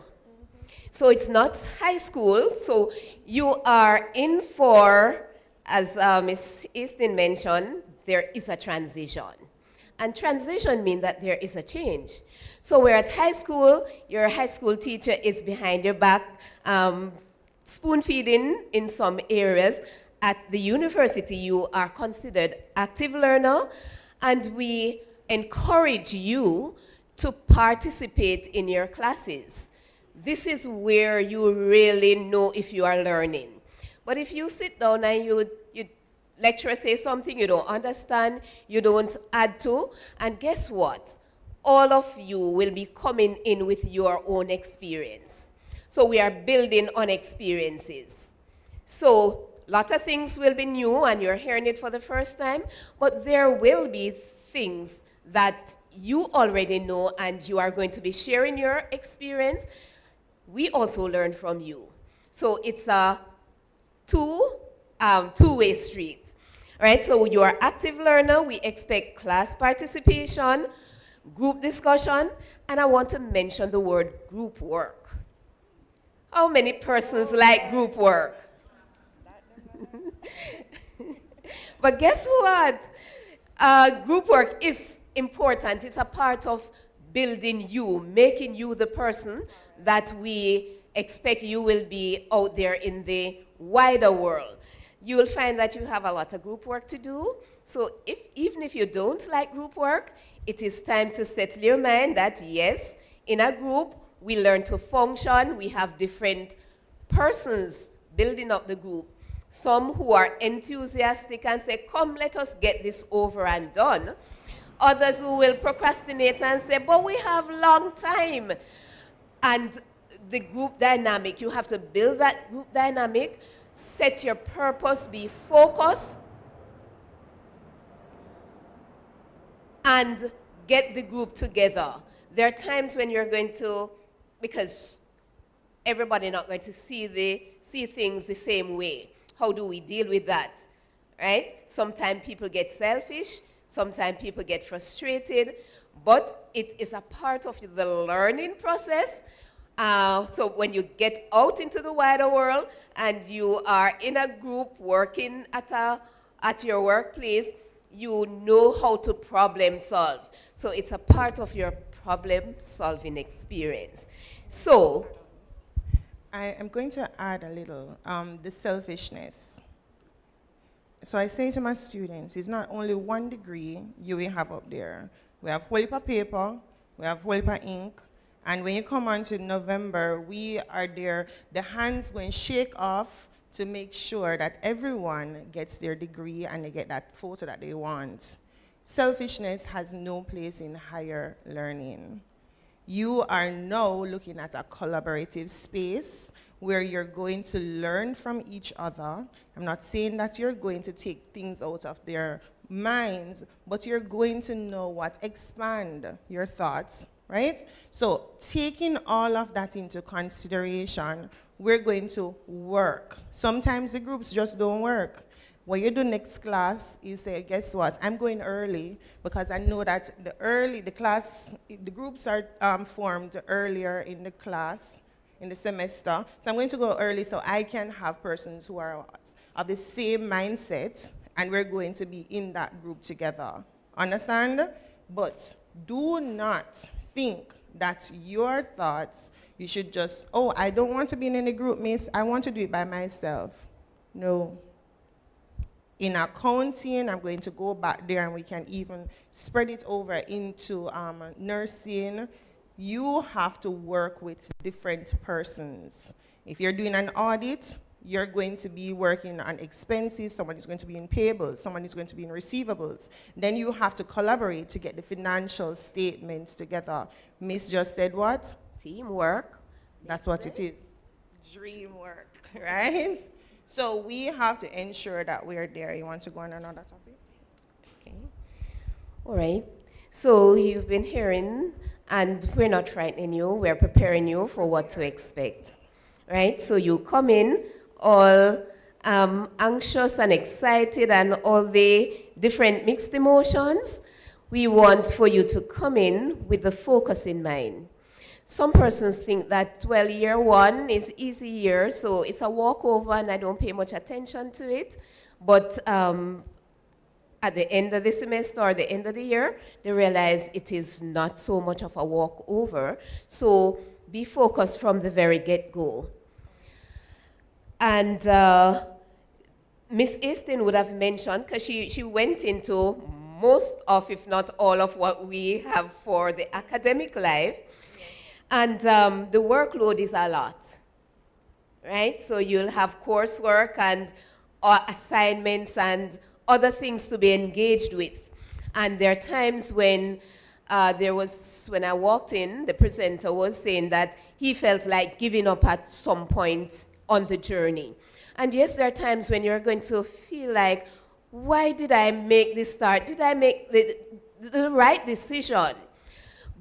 So it's not high school, so you are in for, as Ms. Easton mentioned, there is a transition. And transition means that there is a change. So we're at high school, your high school teacher is behind your back, spoon feeding in some areas. At the university, you are considered active learner, and we encourage you to participate in your classes. This is where you really know if you are learning. But if you sit down and you lecturer says something you don't understand, you don't add to, and guess what? All of you will be coming in with your own experience. So we are building on experiences. So a lot of things will be new and you're hearing it for the first time, but there will be things that you already know and you are going to be sharing your experience. We also learn from you. So it's a two-way street. All right, so you are active learner. We expect class participation, group discussion, and I want to mention the word group work. How many persons like group work? But guess what? Group work is important. It's a part of building you, making you the person that we expect you will be out there in the wider world. You will find that you have a lot of group work to do. So even if you don't like group work, it is time to settle your mind that yes, in a group, we learn to function. We have different persons building up the group. Some who are enthusiastic and say, come, let us get this over and done. Others who will procrastinate and say, but we have long time. And the group dynamic, you have to build that group dynamic, set your purpose, be focused, and get the group together. There are times when you're going to, because everybody not going to see things the same way. How do we deal with that, right? Sometimes people get selfish. Sometimes people get frustrated, but it is a part of the learning process. So when you get out into the wider world and you are in a group working at your workplace, you know how to problem solve. So it's a part of your problem solving experience. So I am going to add a little, the selfishness. So I say to my students, it's not only one degree you will have up there. We have whole heap of paper, we have whole heap of ink, and when you come on to November, we are there, the hands going to shake off to make sure that everyone gets their degree and they get that photo that they want. Selfishness has no place in higher learning. You are now looking at a collaborative space where you're going to learn from each other. I'm not saying that you're going to take things out of their minds, but you're going to know what expand your thoughts, right? So taking all of that into consideration, we're going to work. Sometimes the groups just don't work. What you do next class is say, guess what? I'm going early because I know that the groups are formed earlier in the class, in the semester. So I'm going to go early so I can have persons who are of the same mindset, and we're going to be in that group together. Understand? But do not think that your thoughts, you should just, oh, I don't want to be in any group, miss. I want to do it by myself. No. In accounting, I'm going to go back there and we can even spread it over into nursing. You have to work with different persons. If you're doing an audit, you're going to be working on expenses, someone is going to be in payables, someone is going to be in receivables. Then you have to collaborate to get the financial statements together. Miss just said what? Teamwork. That's what it is. Dream work, right? So we have to ensure that we're there. You want to go on another topic? Okay. All right. So you've been hearing, and we're not frightening you, we're preparing you for what to expect, right? So you come in all anxious and excited and all the different mixed emotions. We want for you to come in with the focus in mind. Some persons think that, well, year one is easy year, so it's a walkover and I don't pay much attention to it. But at the end of the semester or the end of the year, they realize it is not so much of a walkover. So be focused from the very get-go. And Miss Easton would have mentioned, because she went into most of, if not all of what we have for the academic life. And the workload is a lot, right? So you'll have coursework and assignments and other things to be engaged with. And there are times when when I walked in, the presenter was saying that he felt like giving up at some point on the journey. And yes, there are times when you're going to feel like, why did I make this start? Did I make the right decision?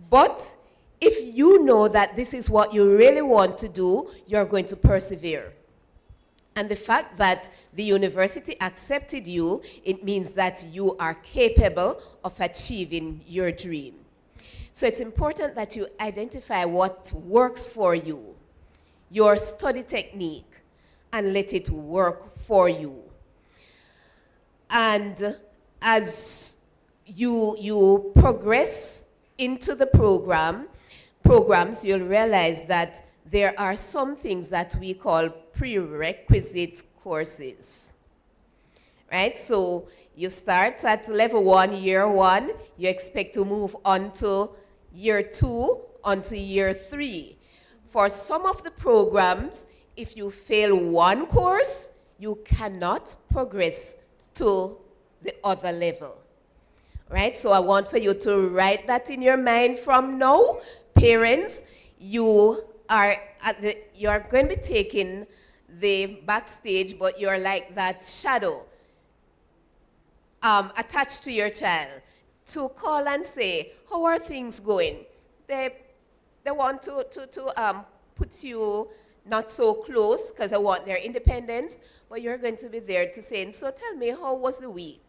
But if you know that this is what you really want to do, you're going to persevere. And the fact that the university accepted you, it means that you are capable of achieving your dream. So it's important that you identify what works for you, your study technique, and let it work for you. And as you progress into the programs, you'll realize that there are some things that we call prerequisite courses, right? So you start at level 1, year 1, you expect to move on to year 2, onto year 3. For some of the programs, if you fail one course, you cannot progress to the other level, right? So I want for you to write that in your mind from now. Parents, you are going to be taking the backstage, but you're like that shadow attached to your child to call and say, how are things going? They want to put you not so close because I want their independence, but you're going to be there to say, so tell me, how was the week?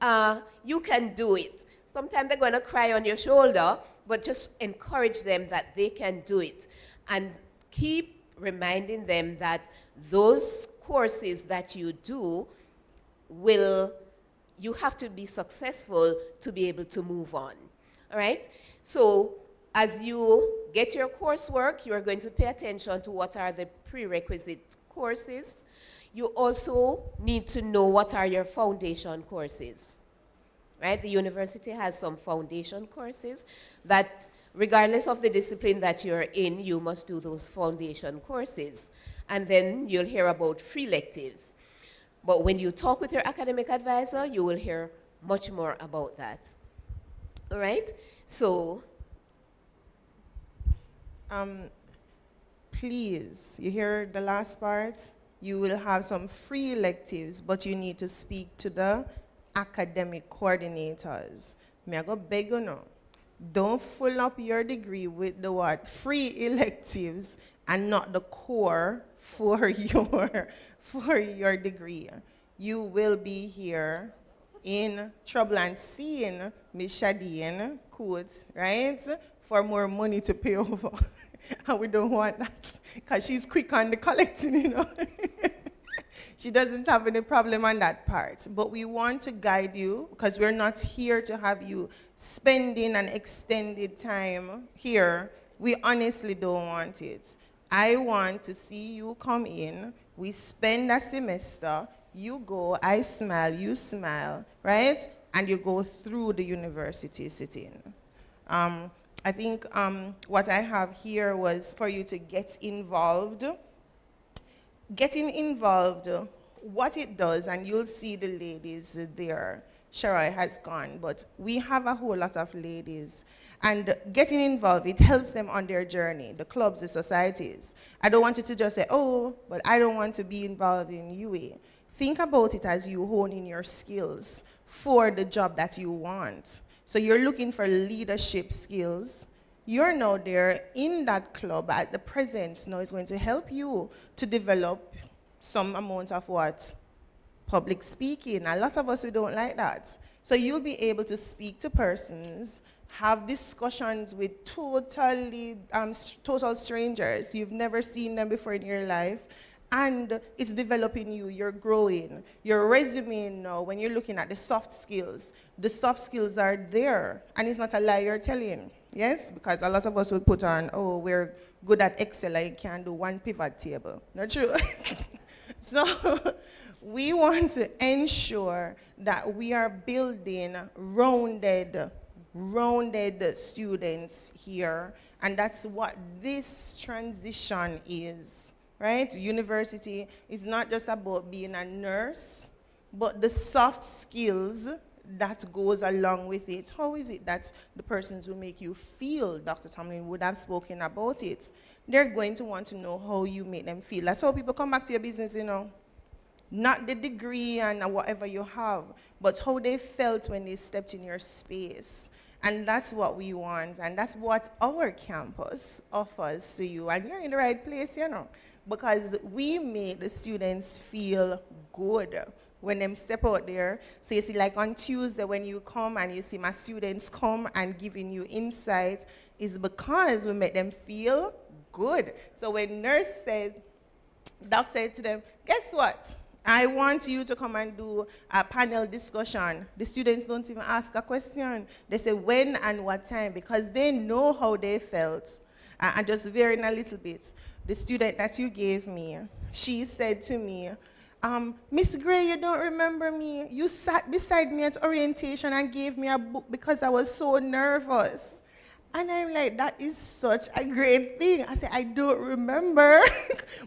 You can do it. Sometimes they're going to cry on your shoulder, but just encourage them that they can do it. And keep reminding them that those courses that you do you have to be successful to be able to move on. All right? So as you get your coursework, you are going to pay attention to what are the prerequisite courses. You also need to know what are your foundation courses. Right? The university has some foundation courses that, regardless of the discipline that you're in, you must do those foundation courses. And then you'll hear about free electives. But when you talk with your academic advisor, you will hear much more about that. All right? So, please, you hear the last part? You will have some free electives, but you need to speak to the academic coordinators. Me I go beg you now. Don't fill up your degree with the what? Free electives and not the core for your degree. You will be here in trouble and seeing Miss Shadine Coates, right? For more money to pay over. And we don't want that because she's quick on the collecting, you know. She doesn't have any problem on that part. But we want to guide you because we're not here to have you spending an extended time here. We honestly don't want it. I want to see you come in. We spend a semester. You go, I smile, you smile, right? And you go through the university sitting. I think what I have here was for you to get involved. Getting involved, what it does, and you'll see the ladies there. Sharai has gone, but we have a whole lot of ladies. And getting involved, it helps them on their journey, the clubs, the societies. I don't want you to just say, oh, but I don't want to be involved in UWI. Think about it as you hone in your skills for the job that you want. So you're looking for leadership skills. You're now there in that club at the presence now is going to help you to develop some amount of what? Public speaking. A lot of us, we don't like that. So you'll be able to speak to persons, have discussions with total strangers. You've never seen them before in your life. And it's developing you, you're growing. Your resume now, when you're looking at the soft skills are there. And it's not a lie you're telling. Yes, because a lot of us would put on, oh, we're good at Excel, I can do one pivot table. Not true. So we want to ensure that we are building rounded students here. And that's what this transition is, right? University is not just about being a nurse, but the soft skills that goes along with it. How is it that the persons will make you feel? Dr. Tomlin would have spoken about it. They're going to want to know how you make them feel. That's how people come back to your business, you know. Not the degree and whatever you have, but how they felt when they stepped in your space. And that's what we want, and that's what our campus offers to you. And you're in the right place, you know, because we make the students feel good when them step out there. So you see, like on Tuesday when you come and you see my students come and giving you insight, is because we make them feel good. So when doc said to them, guess what? I want you to come and do a panel discussion. The students don't even ask a question. They say when and what time, because they know how they felt. And just varying a little bit. The student that you gave me, she said to me, Miss Gray, you don't remember me. You sat beside me at orientation and gave me a book because I was so nervous. And I'm like, that is such a great thing. I said, I don't remember,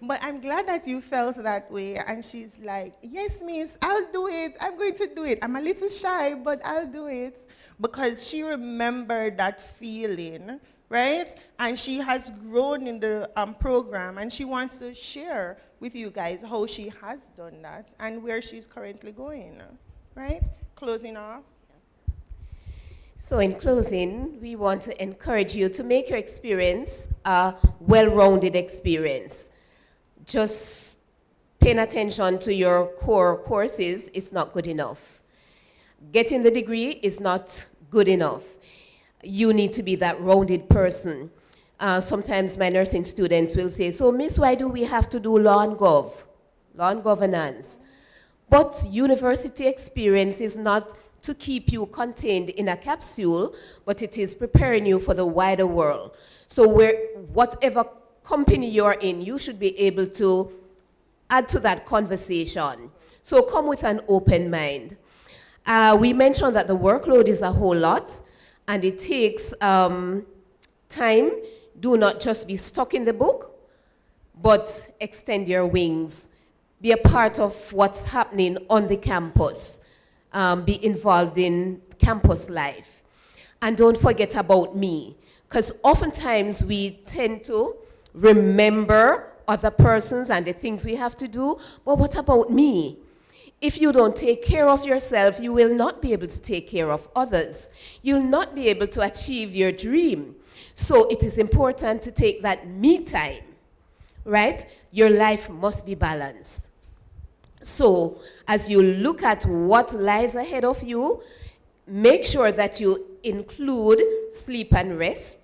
but I'm glad that you felt that way. And she's like, yes, miss, I'll do it. I'm going to do it. I'm a little shy, but I'll do it. Because she remembered that feeling, right? And she has grown in the program, and she wants to share with you guys how she has done that and where she's currently going, right? Closing off. So in closing, we want to encourage you to make your experience a well-rounded experience. Just paying attention to your core courses is not good enough. Getting the degree is not good enough. You need to be that rounded person. Sometimes my nursing students will say, so Miss, why do we have to do law and governance? But university experience is not to keep you contained in a capsule, but it is preparing you for the wider world. So whatever company you're in, you should be able to add to that conversation. So come with an open mind. We mentioned that the workload is a whole lot, and it takes time. Do not just be stuck in the book, but extend your wings. Be a part of what's happening on the campus. Be involved in campus life. And don't forget about me, because oftentimes we tend to remember other persons and the things we have to do, but what about me? If you don't take care of yourself, you will not be able to take care of others. You'll not be able to achieve your dream. So it is important to take that me time, right? Your life must be balanced. So as you look at what lies ahead of you, make sure that you include sleep and rest.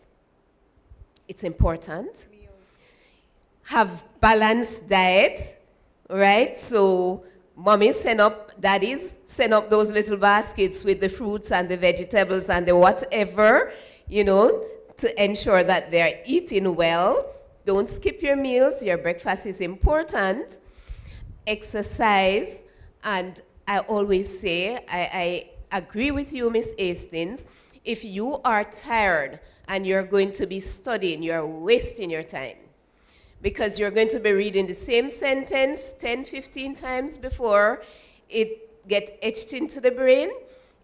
It's important. Have balanced diet, right? So mommies daddies send up those little baskets with the fruits and the vegetables and the whatever, to ensure that they're eating well. Don't skip your meals. Your breakfast is important. Exercise, and I always say, I agree with you, Miss Hastings, if you are tired and you're going to be studying, you're wasting your time. Because you're going to be reading the same sentence 10, 15 times before it gets etched into the brain.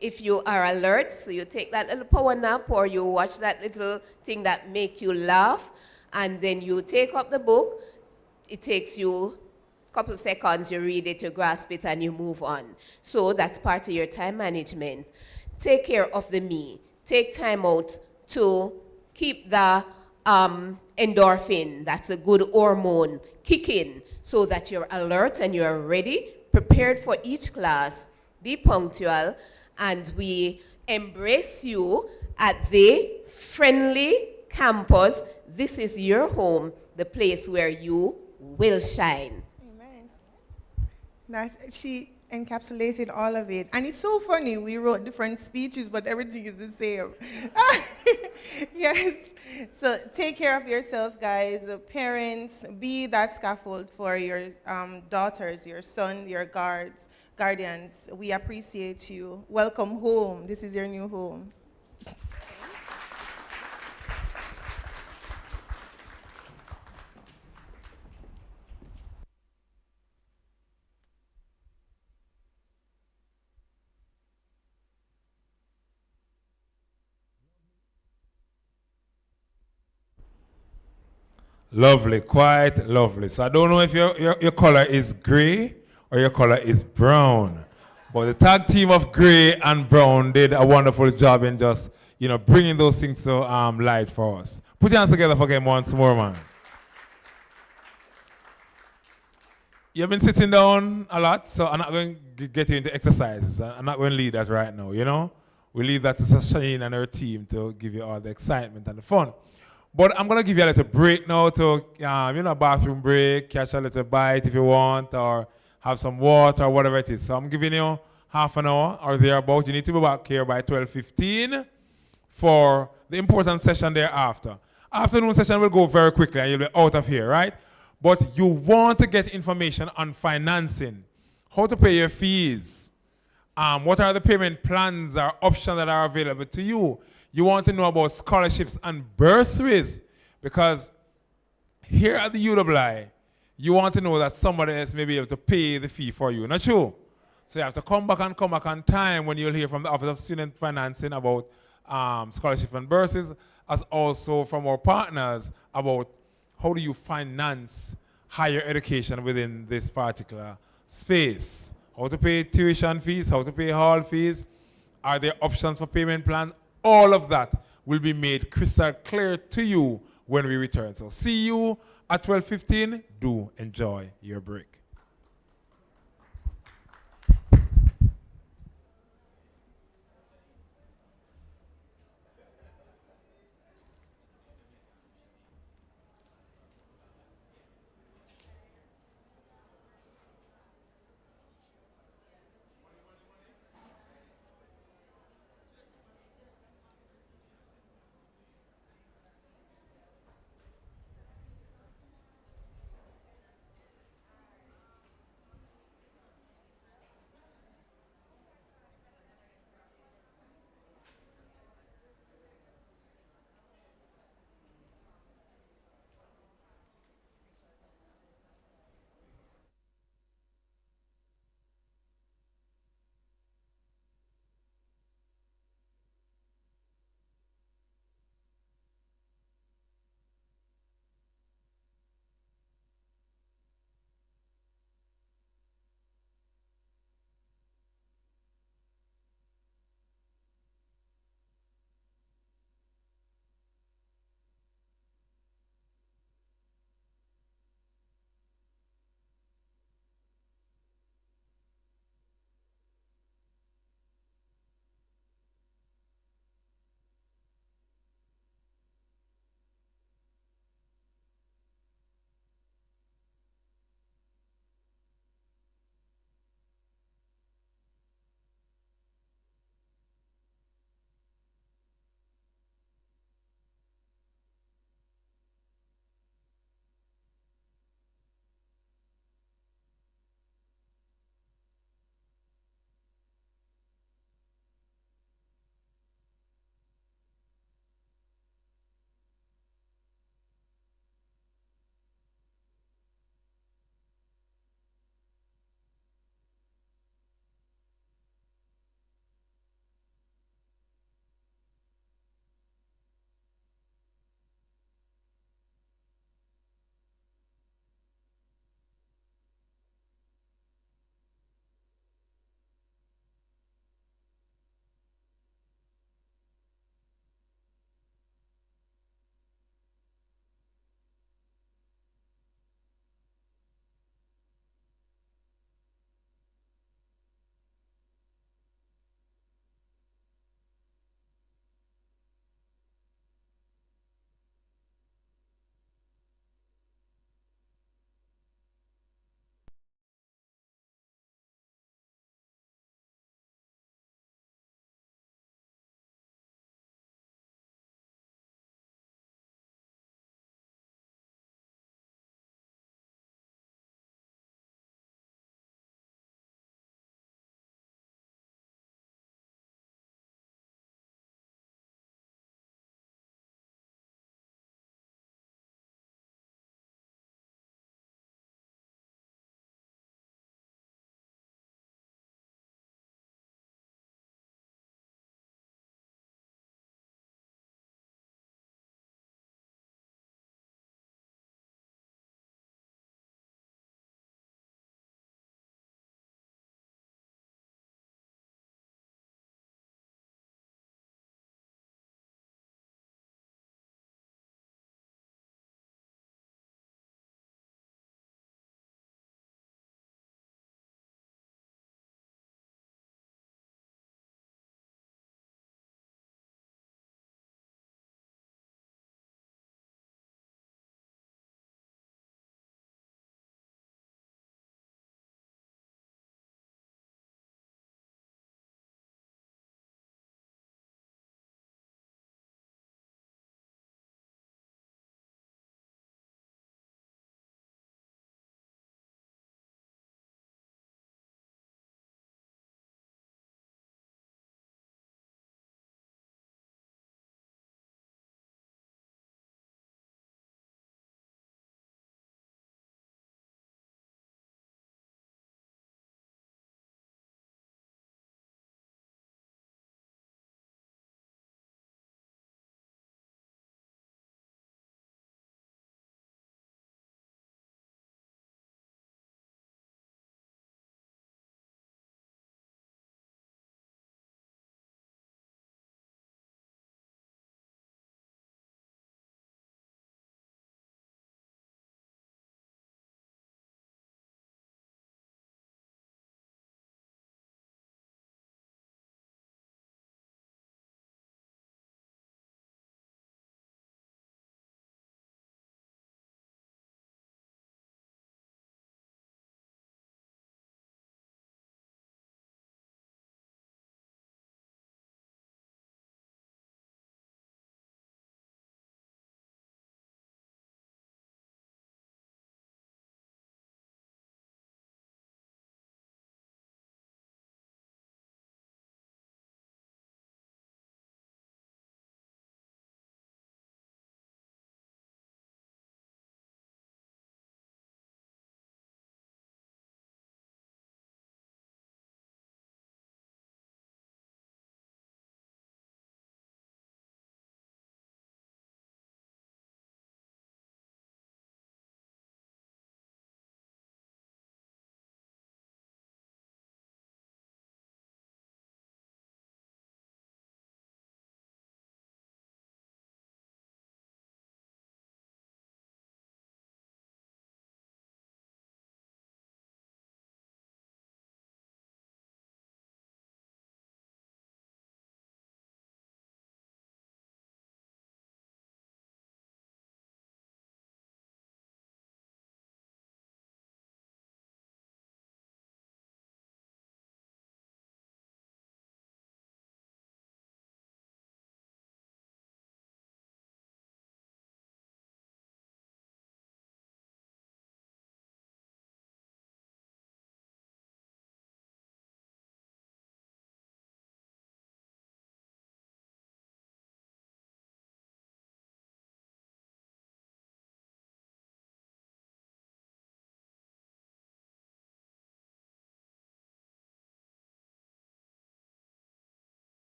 If you are alert, so you take that little power nap or you watch that little thing that make you laugh, and then you take up the book, it takes you a couple seconds, you read it, you grasp it, and you move on. So that's part of your time management. Take care of the me. Take time out to keep the endorphin, that's a good hormone, kicking, so that you're alert and you're ready, prepared for each class. Be punctual, and we embrace you at the friendly campus. This is your home, the place where you will shine. Amen. She encapsulated all of it. And it's so funny, we wrote different speeches, but everything is the same. Yes. So take care of yourself, guys. Parents, be that scaffold for your daughters, your son, your guardians. We appreciate you. Welcome home. This is your new home. Lovely, quite lovely. So I don't know if your color is gray or your color is brown. But the tag team of gray and brown did a wonderful job in just, bringing those things to light for us. Put your hands together for them once more, man. You've been sitting down a lot, so I'm not going to get you into exercises. I'm not going to lead that right now, We leave that to Shane and her team to give you all the excitement and the fun. But I'm going to give you a little break now to, bathroom break, catch a little bite if you want, or have some water or whatever it is. So I'm giving you half an hour or thereabout. You need to be back here by 12:15 for the important session thereafter. Afternoon session will go very quickly and you'll be out of here, right? But you want to get information on financing, how to pay your fees, what are the payment plans or options that are available to you. You want to know about scholarships and bursaries, because here at the UWI, you want to know that somebody else may be able to pay the fee for you, not true? So you have to come back on time when you'll hear from the Office of Student Financing about scholarship and bursaries, as also from our partners about how do you finance higher education within this particular space. How to pay tuition fees, how to pay hall fees, are there options for payment plan? All of that will be made crystal clear to you when we return. So see you at 12:15. Do enjoy your break.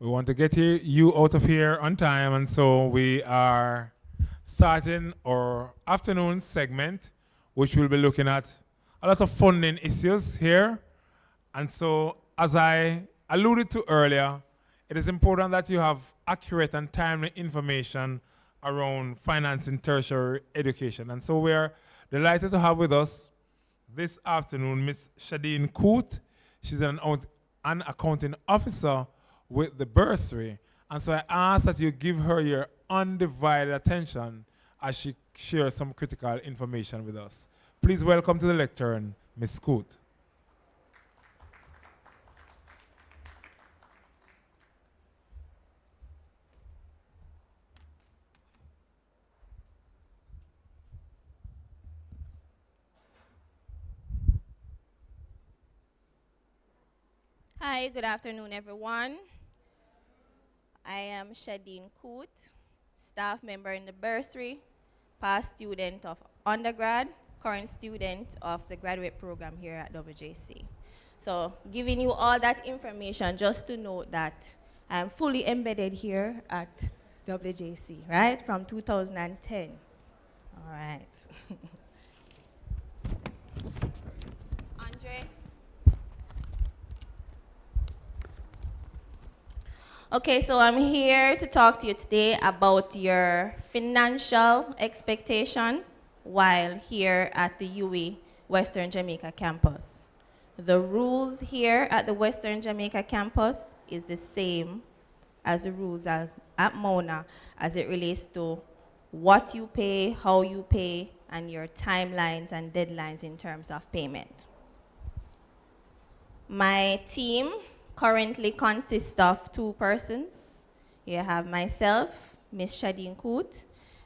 We want to get you out of here on time, and so we are starting our afternoon segment, which will be looking at a lot of funding issues here. And so, as I alluded to earlier, it is important that you have accurate and timely information around financing tertiary education. And so we are delighted to have with us this afternoon Ms. Shadeen Coote. She's an accounting officer with the bursary. And so I ask that you give her your undivided attention as she shares some critical information with us. Please welcome to the lectern, Ms. Coote. Hi, good afternoon, everyone. I am Shadeen Coote, staff member in the bursary, past student of undergrad, current student of the graduate program here at WJC. So giving you all that information just to note that I'm fully embedded here at WJC, right, from 2010. All right. Andre? Okay, so I'm here to talk to you today about your financial expectations while here at the UWI Western Jamaica campus. The rules here at the Western Jamaica campus is the same as the rules at Mona as it relates to what you pay, how you pay, and your timelines and deadlines in terms of payment. My team currently consists of 2 persons. You have myself, Miss Shadeen Coote,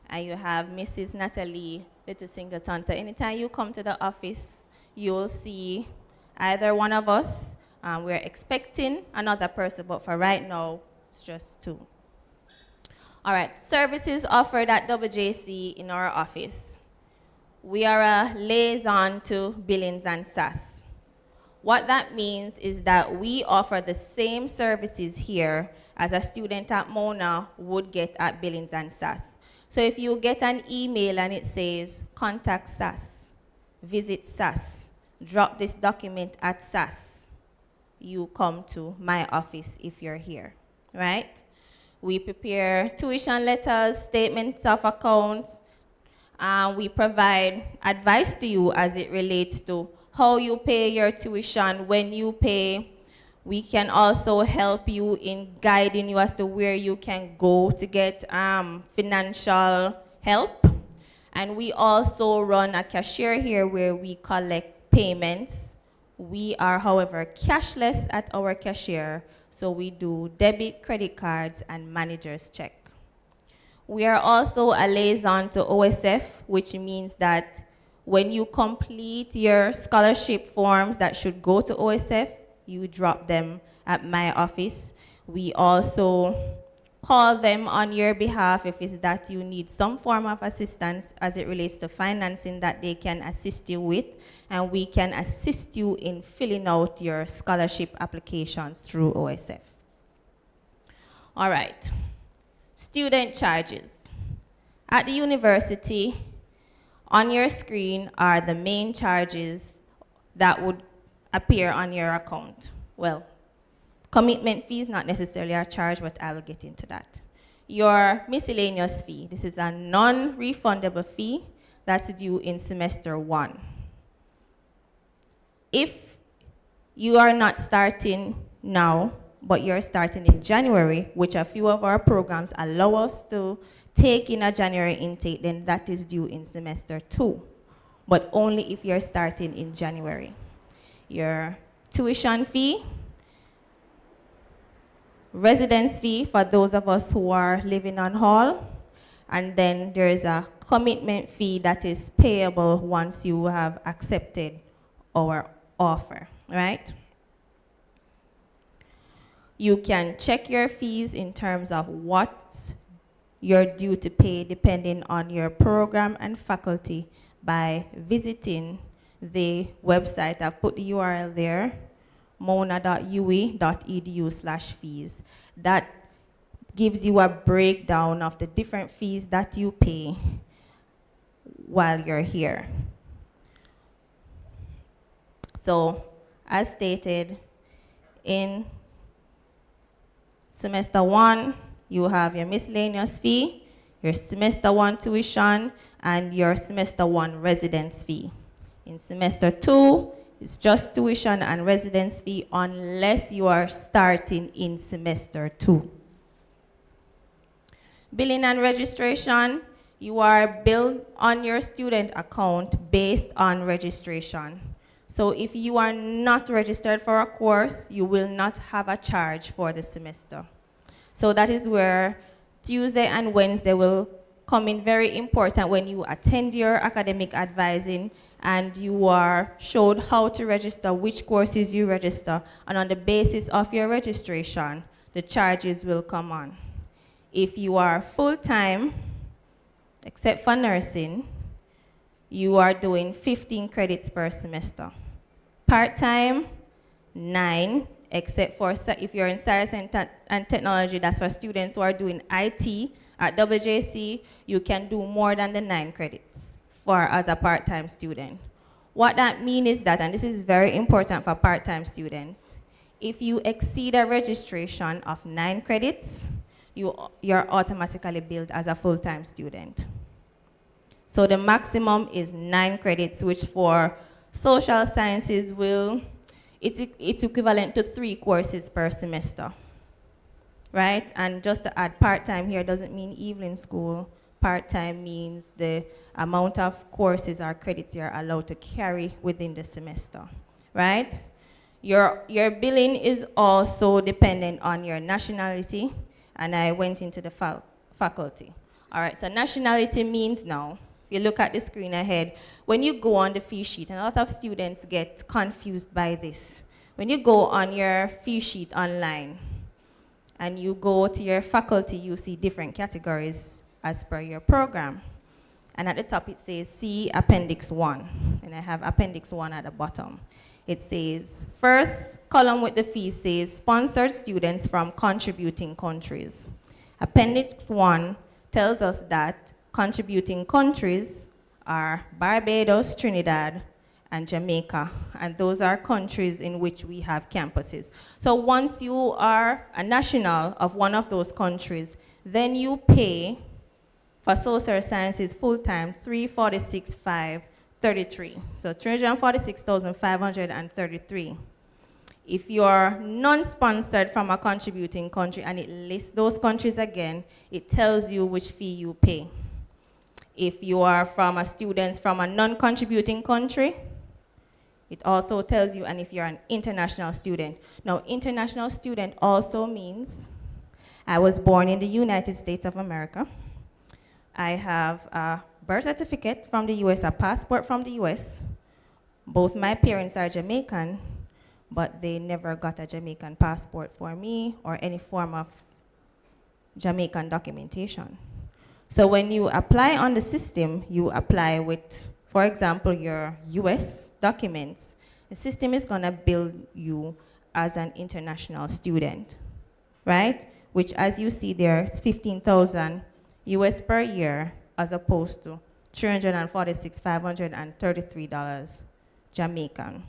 and you have Mrs. Natalie Little Singleton. So anytime you come to the office, you'll see either one of us. We're expecting another person, but for right now, it's just 2. All right, services offered at WJC in our office. We are a liaison to Billings and SAS. What that means is that we offer the same services here as a student at Mona would get at Billings and SAS. So if you get an email and it says, contact SAS, visit SAS, drop this document at SAS, you come to my office if you're here, right? We prepare tuition letters, statements of accounts, and we provide advice to you as it relates to how you pay your tuition, when you pay. We can also help you in guiding you as to where you can go to get financial help. And we also run a cashier here where we collect payments. We are, however, cashless at our cashier, so we do debit, credit cards, and manager's check. We are also a liaison to OSF, which means that when you complete your scholarship forms that should go to OSF, you drop them at my office. We also call them on your behalf if it's that you need some form of assistance as it relates to financing that they can assist you with, and we can assist you in filling out your scholarship applications through OSF. All right, student charges. At the university, on your screen are the main charges that would appear on your account. Well, commitment fee is not necessarily a charge, but I will get into that. Your miscellaneous fee, this is a non-refundable fee that's due in semester 1. If you are not starting now, but you're starting in January, which a few of our programs allow us to take in a January intake, then that is due in semester 2, but only if you're starting in January. Your tuition fee, residence fee for those of us who are living on hall, and then there is a commitment fee that is payable once you have accepted our offer, right? You can check your fees in terms of what you're due to pay depending on your program and faculty by visiting the website. I've put the URL there, mona.ue.edu/fees. That gives you a breakdown of the different fees that you pay while you're here. So, as stated, in semester 1, you have your miscellaneous fee, your semester 1 tuition, and your semester 1 residence fee. In semester 2, it's just tuition and residence fee unless you are starting in semester 2. Billing and registration, you are billed on your student account based on registration. So if you are not registered for a course, you will not have a charge for the semester. So that is where Tuesday and Wednesday will come in very important when you attend your academic advising and you are showed how to register, which courses you register, and on the basis of your registration, the charges will come on. If you are full-time, except for nursing, you are doing 15 credits per semester. Part-time, 9, except for if you're in science and technology, that's for students who are doing IT. At WJC, you can do more than the 9 credits as a part-time student. What that means is that, and this is very important for part-time students, if you exceed a registration of 9 credits, you're automatically billed as a full-time student. So the maximum is 9 credits, which for social sciences it's equivalent to 3 courses per semester, right? And just to add, part-time here doesn't mean evening school. Part-time means the amount of courses or credits you're allowed to carry within the semester, right? Your billing is also dependent on your nationality, and I went into the faculty. All right, so nationality means now, if you look at the screen ahead, when you go on the fee sheet, and a lot of students get confused by this. When you go on your fee sheet online, and you go to your faculty, you see different categories as per your program. And at the top it says, see Appendix 1. And I have Appendix 1 at the bottom. It says, first column with the fee says, sponsored students from contributing countries. Appendix 1 tells us that contributing countries are Barbados, Trinidad, and Jamaica. And those are countries in which we have campuses. So once you are a national of one of those countries, then you pay for social sciences full-time $346,533. So $346,533. If you're non-sponsored from a contributing country and it lists those countries again, it tells you which fee you pay. If you are from a student from a non-contributing country, it also tells you, and if you're an international student. Now, international student also means I was born in the United States of America. I have a birth certificate from the US, a passport from the US. Both my parents are Jamaican, but they never got a Jamaican passport for me or any form of Jamaican documentation. So when you apply on the system, you apply with, for example, your US documents. The system is gonna bill you as an international student, right? Which, as you see there, is 15,000 US per year, as opposed to $346,533 Jamaican.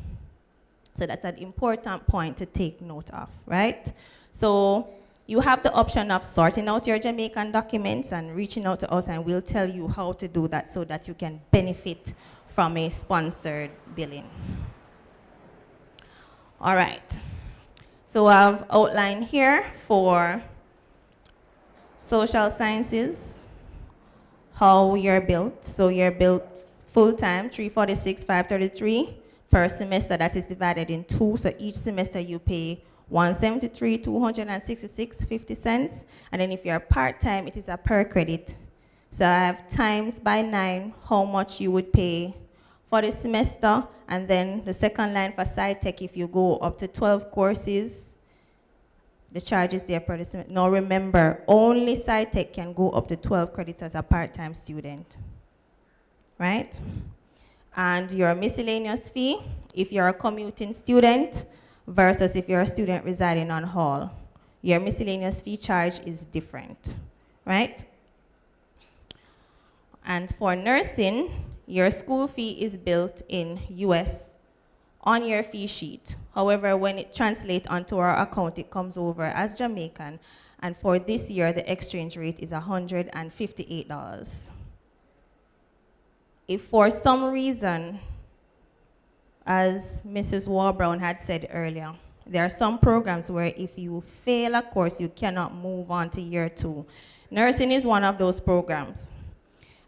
So that's an important point to take note of, right? So you have the option of sorting out your Jamaican documents and reaching out to us, and we'll tell you how to do that so that you can benefit from a sponsored billing. All right. So I've outlined here for social sciences how you're built. So you're built full-time, $346,533 per semester. That is divided in 2. So each semester you pay $173,266.50, and then if you're part-time, it is a per credit. So I have times by 9 how much you would pay for the semester, and then the second line for SciTech, if you go up to 12 courses, the charge is there per the semester. Now remember, only SciTech can go up to 12 credits as a part-time student, right? And your miscellaneous fee, if you're a commuting student, versus if you're a student residing on hall. Your miscellaneous fee charge is different, right? And for nursing, your school fee is built in US on your fee sheet. However, when it translates onto our account, it comes over as Jamaican. And for this year, the exchange rate is $158. If for some reason, as Mrs. Warbrown had said earlier, there are some programs where if you fail a course, you cannot move on to year 2. Nursing is one of those programs.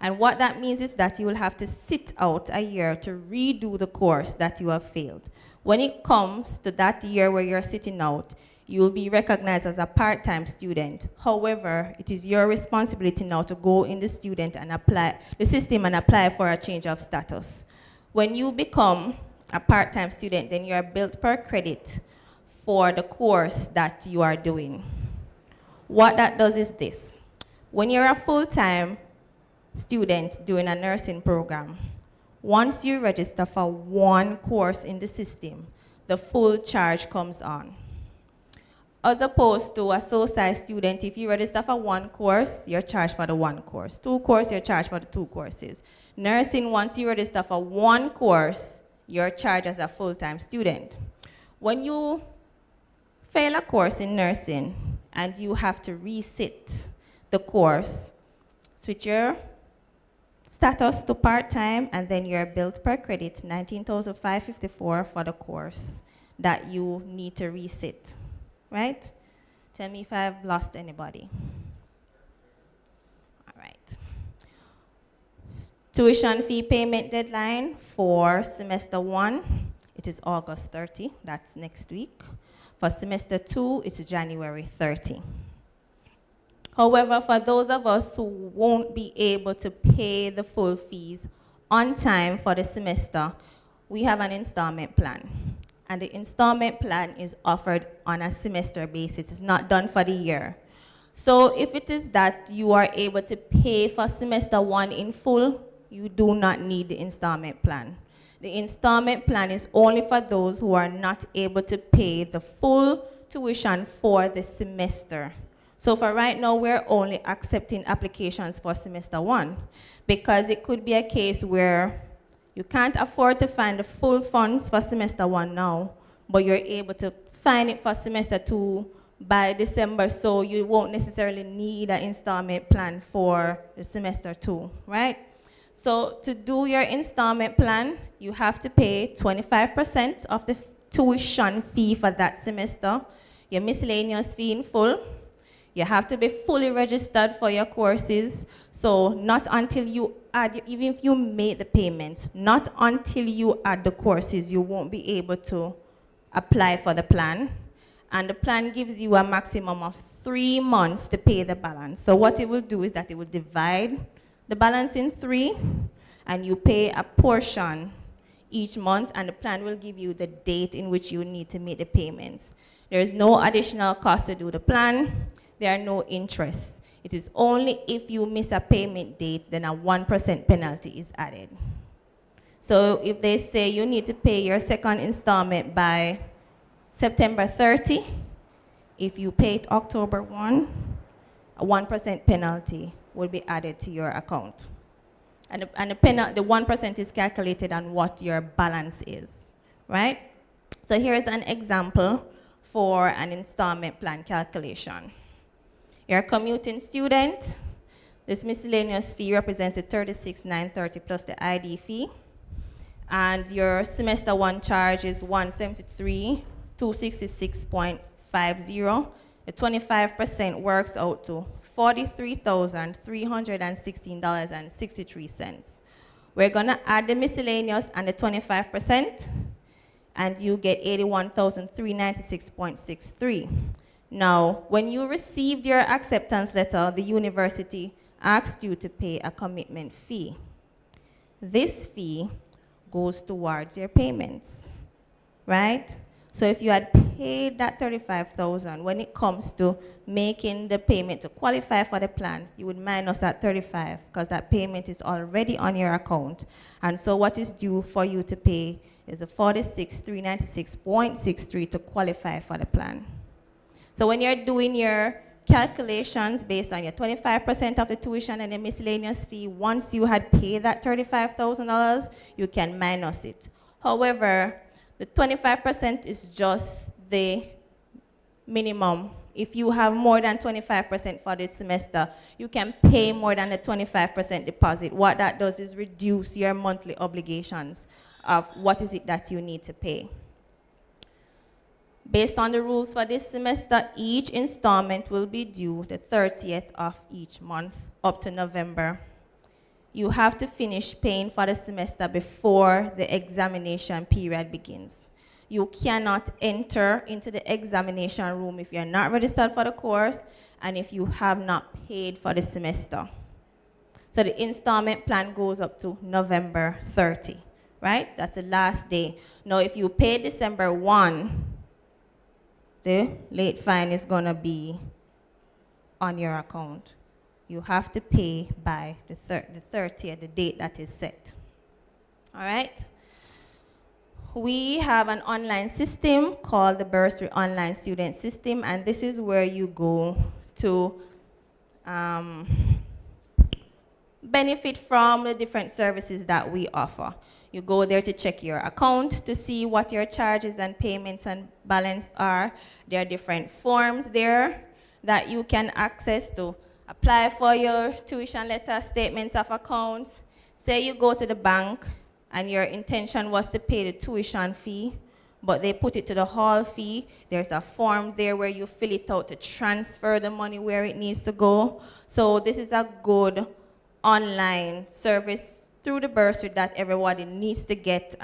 And what that means is that you will have to sit out a year to redo the course that you have failed. When it comes to that year where you're sitting out, you will be recognized as a part-time student. However, it is your responsibility now to go in the student and apply the system and apply for a change of status. When you become a part-time student, then you are billed per credit for the course that you are doing. What that does is this. When you're a full-time student doing a nursing program, once you register for one course in the system, the full charge comes on. As opposed to a SOSI student, if you register for one course, you're charged for the one course. 2 courses, you're charged for the 2 courses. Nursing, once you register for one course, you're charged as a full-time student. When you fail a course in nursing and you have to resit the course, switch your status to part-time, and then you're billed per credit, $19,554 for the course that you need to resit, right? Tell me if I've lost anybody. All right. Tuition fee payment deadline for semester 1, it is August 30, that's next week. For semester 2, it's January 30. However, for those of us who won't be able to pay the full fees on time for the semester, we have an installment plan. And the installment plan is offered on a semester basis. It's not done for the year. So if it is that you are able to pay for semester 1 in full, you do not need the installment plan. The installment plan is only for those who are not able to pay the full tuition for the semester. So for right now, we're only accepting applications for semester 1 because it could be a case where you can't afford to find the full funds for semester 1 now, but you're able to find it for semester 2 by December, so you won't necessarily need an installment plan for the semester 2, right? So to do your installment plan, you have to pay 25% of the tuition fee for that semester, your miscellaneous fee in full. You have to be fully registered for your courses. So not until you add, even if you make the payments, not until you add the courses, you won't be able to apply for the plan. And the plan gives you a maximum of 3 months to pay the balance. So what it will do is that it will divide the balance in 3, and you pay a portion each month, and the plan will give you the date in which you need to make the payments. There is no additional cost to do the plan. There are no interests. It is only if you miss a payment date, then a 1% penalty is added. So if they say you need to pay your second installment by September 30, if you pay it October 1, a 1% penalty will be added to your account. And the 1% is calculated on what your balance is, right? So here's an example for an installment plan calculation. You're a commuting student. This miscellaneous fee represents the $36,930 plus the ID fee. And your semester 1 charge is $173,266.50. The 25% works out to $43,316.63. We're gonna add the miscellaneous and the 25%, and you get $81,396.63. Now, when you received your acceptance letter, the university asked you to pay a commitment fee. This fee goes towards your payments, right? So if you had paid that 35,000, when it comes to making the payment to qualify for the plan, you would minus that 35 because that payment is already on your account. And so what is due for you to pay is the 46,396.63 to qualify for the plan. So when you're doing your calculations based on your 25% of the tuition and the miscellaneous fee, once you had paid that $35,000, you can minus it. However, the 25% is just the minimum. If you have more than 25% for this semester, you can pay more than the 25% deposit. What that does is reduce your monthly obligations of what is it that you need to pay. Based on the rules for this semester, each installment will be due the 30th of each month up to November. You have to finish paying for the semester before the examination period begins. You cannot enter into the examination room if you're not registered for the course and if you have not paid for the semester. So the installment plan goes up to November 30, right? That's the last day. Now, if you pay December 1, the late fine is going to be on your account. You have to pay by the 30th, the date that is set. All right? We have an online system called the Bursary Online Student System, and this is where you go to benefit from the different services that we offer. You go there to check your account to see what your charges and payments and balance are. There are different forms there that you can access to apply for your tuition letter, statements of accounts. Say you go to the bank and your intention was to pay the tuition fee, but they put it to the hall fee. There's a form there where you fill it out to transfer the money where it needs to go. So this is a good online service through the bursary that everybody needs to get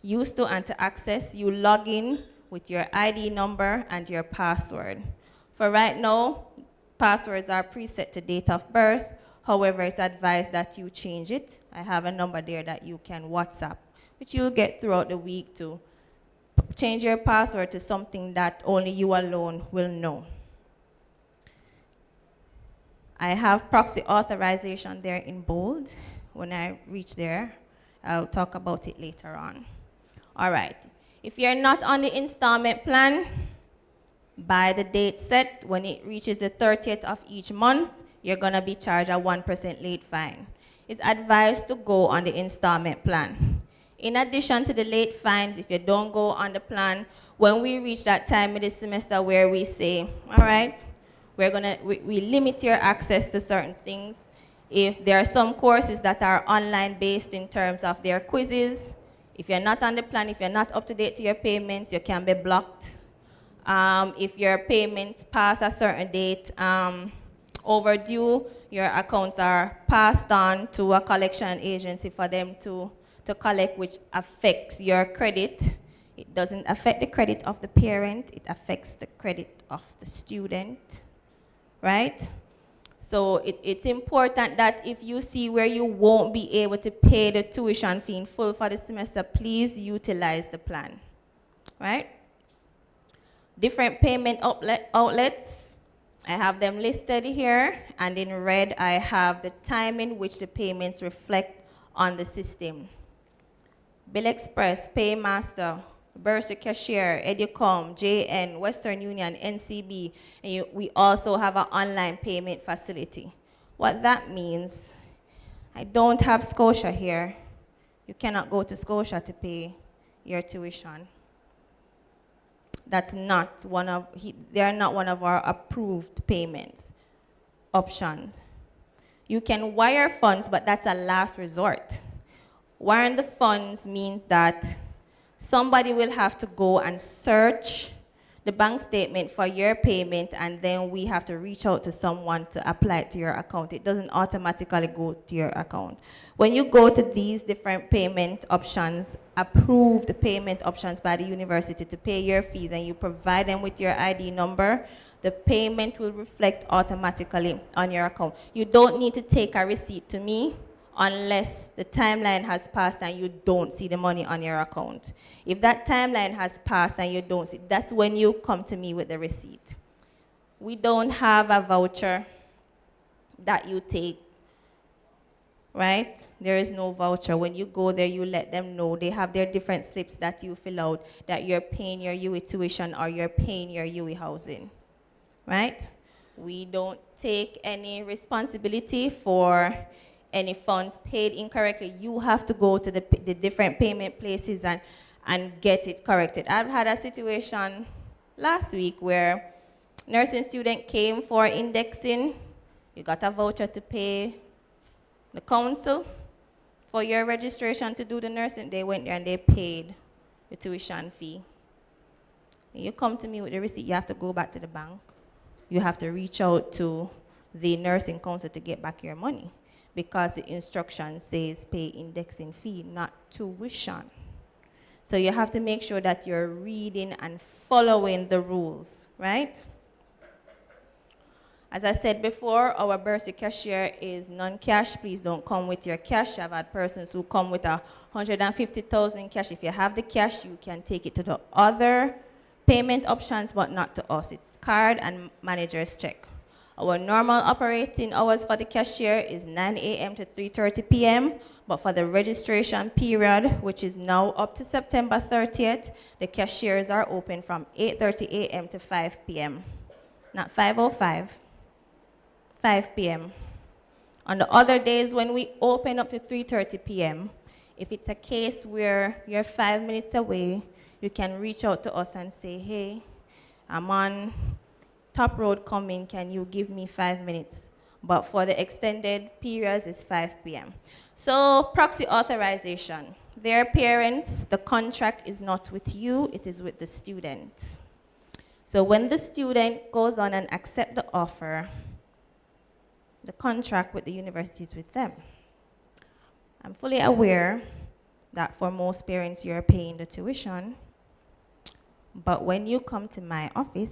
used to and to access. You log in with your ID number and your password. For right now, passwords are preset to date of birth. However, it's advised that you change it. I have a number there that you can WhatsApp, which you'll get throughout the week to change your password to something that only you alone will know. I have proxy authorization there in bold. When I reach there, I'll talk about it later on. All right. If you're not on the installment plan, by the date set, when it reaches the 30th of each month, you're going to be charged a 1% late fine. It's advised to go on the installment plan. In addition to the late fines, if you don't go on the plan, when we reach that time of the semester where we say, all right, we limit your access to certain things. If there are some courses that are online based in terms of their quizzes, if you're not on the plan, if you're not up to date to your payments, you can be blocked. If your payments pass a certain date overdue, your accounts are passed on to a collection agency for them to collect, which affects your credit. It doesn't affect the credit of the parent, it affects the credit of the student, right? So it's important that if you see where you won't be able to pay the tuition fee in full for the semester, please utilize the plan, right? Different payment outlets, I have them listed here, and in red I have the time in which the payments reflect on the system. Bill Express, Paymaster, Bursary Cashier, Educom, JN, Western Union, NCB, and we also have an online payment facility. What that means, I don't have Scotia here. You cannot go to Scotia to pay your tuition. That's not they are not one of our approved payments options. You can wire funds, but that's a last resort. Wiring the funds means that somebody will have to go and search the bank statement for your payment, and then we have to reach out to someone to apply it to your account. It doesn't automatically go to your account. When you go to these different payment options, approved payment options by the university to pay your fees, and you provide them with your ID number, the payment will reflect automatically on your account. You don't need to take a receipt to me unless the timeline has passed and you don't see the money on your account. If that timeline has passed and you don't see, that's when you come to me with the receipt. We don't have a voucher that you take, right? There is no voucher. When you go there, you let them know. They have their different slips that you fill out that you're paying your UWI tuition or you're paying your UWI housing, right? We don't take any responsibility for any funds paid incorrectly. You have to go to the different payment places and get it corrected. I've had a situation last week where nursing student came for indexing. You got a voucher to pay the council for your registration to do the nursing. They went there and they paid the tuition fee. When you come to me with the receipt, you have to go back to the bank. You have to reach out to the nursing council to get back your money because the instruction says pay indexing fee, not tuition. So you have to make sure that you're reading and following the rules, right? As I said before, our bursary cashier is non-cash. Please don't come with your cash. I've had persons who come with 150,000 in cash. If you have the cash, you can take it to the other payment options, but not to us. It's card and manager's check. Our normal operating hours for the cashier is 9 a.m. to 3:30 p.m., but for the registration period, which is now up to September 30th, the cashiers are open from 8:30 a.m. to 5 p.m. Not 5:05, 5 p.m. On the other days when we open up to 3:30 p.m., if it's a case where you're 5 minutes away, you can reach out to us and say, hey, I'm on Top Road coming, can you give me 5 minutes? But for the extended periods, it's 5 p.m. So proxy authorization. Their parents, the contract is not with you, it is with the student. So when the student goes on and accepts the offer, the contract with the university is with them. I'm fully aware that for most parents, you're paying the tuition. But when you come to my office,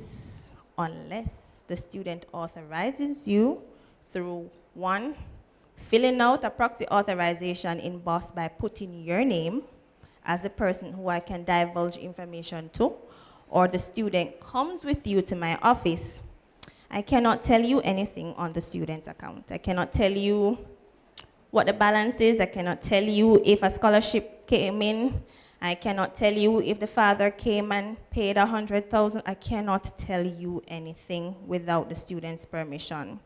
unless the student authorizes you through one, filling out a proxy authorization in BOSS by putting your name as the person who I can divulge information to, or the student comes with you to my office, I cannot tell you anything on the student's account. I cannot tell you what the balance is. I cannot tell you if a scholarship came in. I cannot tell you if the father came and paid 100,000. I cannot tell you anything without the student's permission.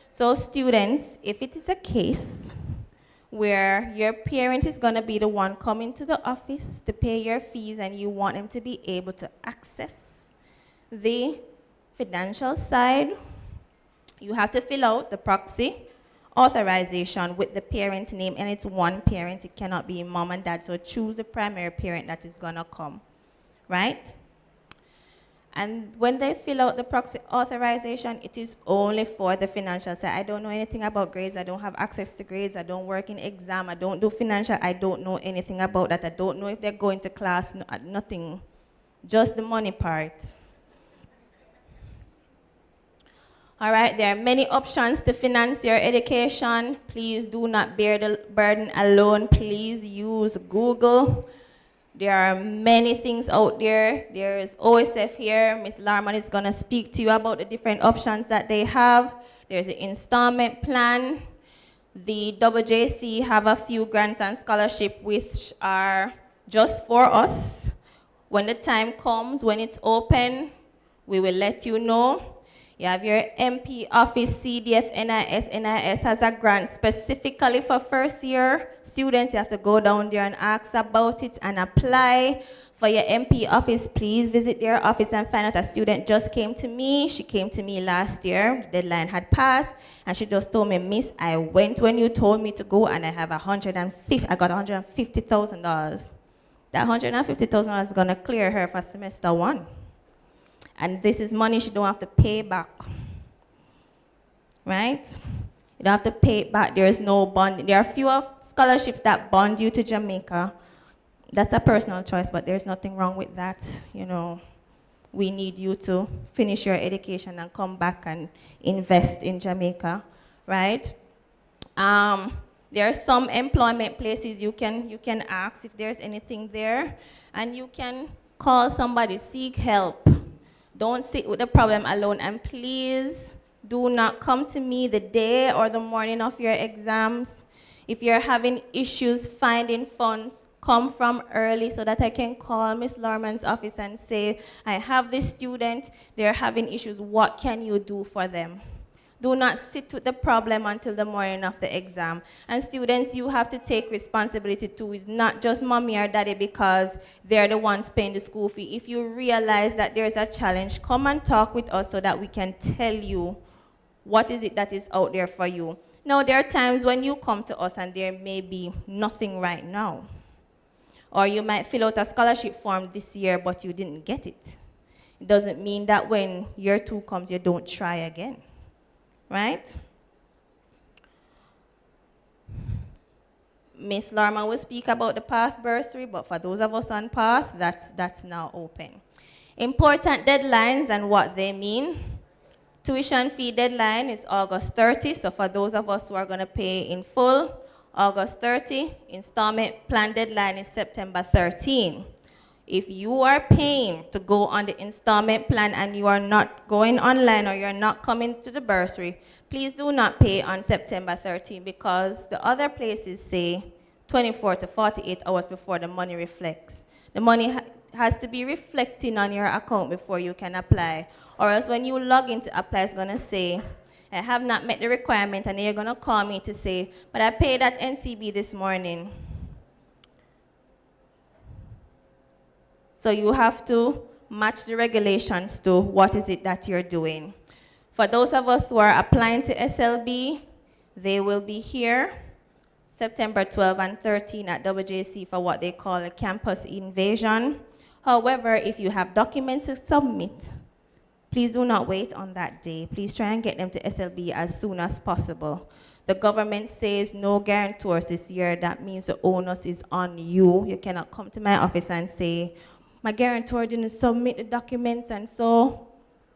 So students, if it is a case where your parent is going to be the one coming to the office to pay your fees and you want them to be able to access the financial side, you have to fill out the proxy authorization with the parent's name, and it's one parent. It cannot be mom and dad, so choose the primary parent that is going to come, right? And when they fill out the proxy authorization, it is only for the financial side. I don't know anything about grades. I don't have access to grades. I don't work in exam. I don't do financial. I don't know anything about that. I don't know if they're going to class, nothing, just the money part. All right, there are many options to finance your education. Please do not bear the burden alone. Please use Google. There are many things out there. There is OSF here. Ms. Larman is going to speak to you about the different options that they have. There's an installment plan. The WJC have a few grants and scholarships which are just for us. When the time comes, when it's open, we will let you know. You have your MP office, CDF, NIS. NIS has a grant specifically for first year students. You have to go down there and ask about it and apply for your MP office. Please visit their office and find out. A student just came to me. She came to me last year. The deadline had passed, and she just told me, Miss, I went when you told me to go, and I got $150,000. That $150,000 is gonna clear her for semester 1. And this is money she don't have to pay back, right? You don't have to pay it back. There is no bond. There are few scholarships that bond you to Jamaica. That's a personal choice, but there's nothing wrong with that. You know, we need you to finish your education and come back and invest in Jamaica, right? There are some employment places you can ask if there's anything there, and you can call somebody, seek help. Don't sit with the problem alone, and please do not come to me the day or the morning of your exams. If you're having issues finding funds, come from early so that I can call Ms. Lorman's office and say, I have this student, they're having issues, what can you do for them? Do not sit with the problem until the morning of the exam. And students, you have to take responsibility too. It's not just mommy or daddy because they're the ones paying the school fee. If you realize that there's a challenge, come and talk with us so that we can tell you what is it that is out there for you. Now, there are times when you come to us and there may be nothing right now. Or you might fill out a scholarship form this year, but you didn't get it. It doesn't mean that when year 2 comes, you don't try again. Right? Miss Lorman will speak about the PATH bursary, but for those of us on PATH, that's now open. Important deadlines and what they mean. Tuition fee deadline is August 30, so for those of us who are going to pay in full, August 30. Installment plan deadline is September 13. If you are paying to go on the installment plan and you are not going online or you're not coming to the bursary, please do not pay on September 13 because the other places say 24 to 48 hours before the money reflects. The money has to be reflecting on your account before you can apply. Or else when you log in to apply, it's going to say, I have not met the requirement, and then you're going to call me to say, but I paid that NCB this morning. So you have to match the regulations to what is it that you're doing. For those of us who are applying to SLB, they will be here September 12 and 13 at WJC for what they call a campus invasion. However, if you have documents to submit, please do not wait on that day. Please try and get them to SLB as soon as possible. The government says no guarantors this year. That means the onus is on you. You cannot come to my office and say, my guarantor didn't submit the documents, and so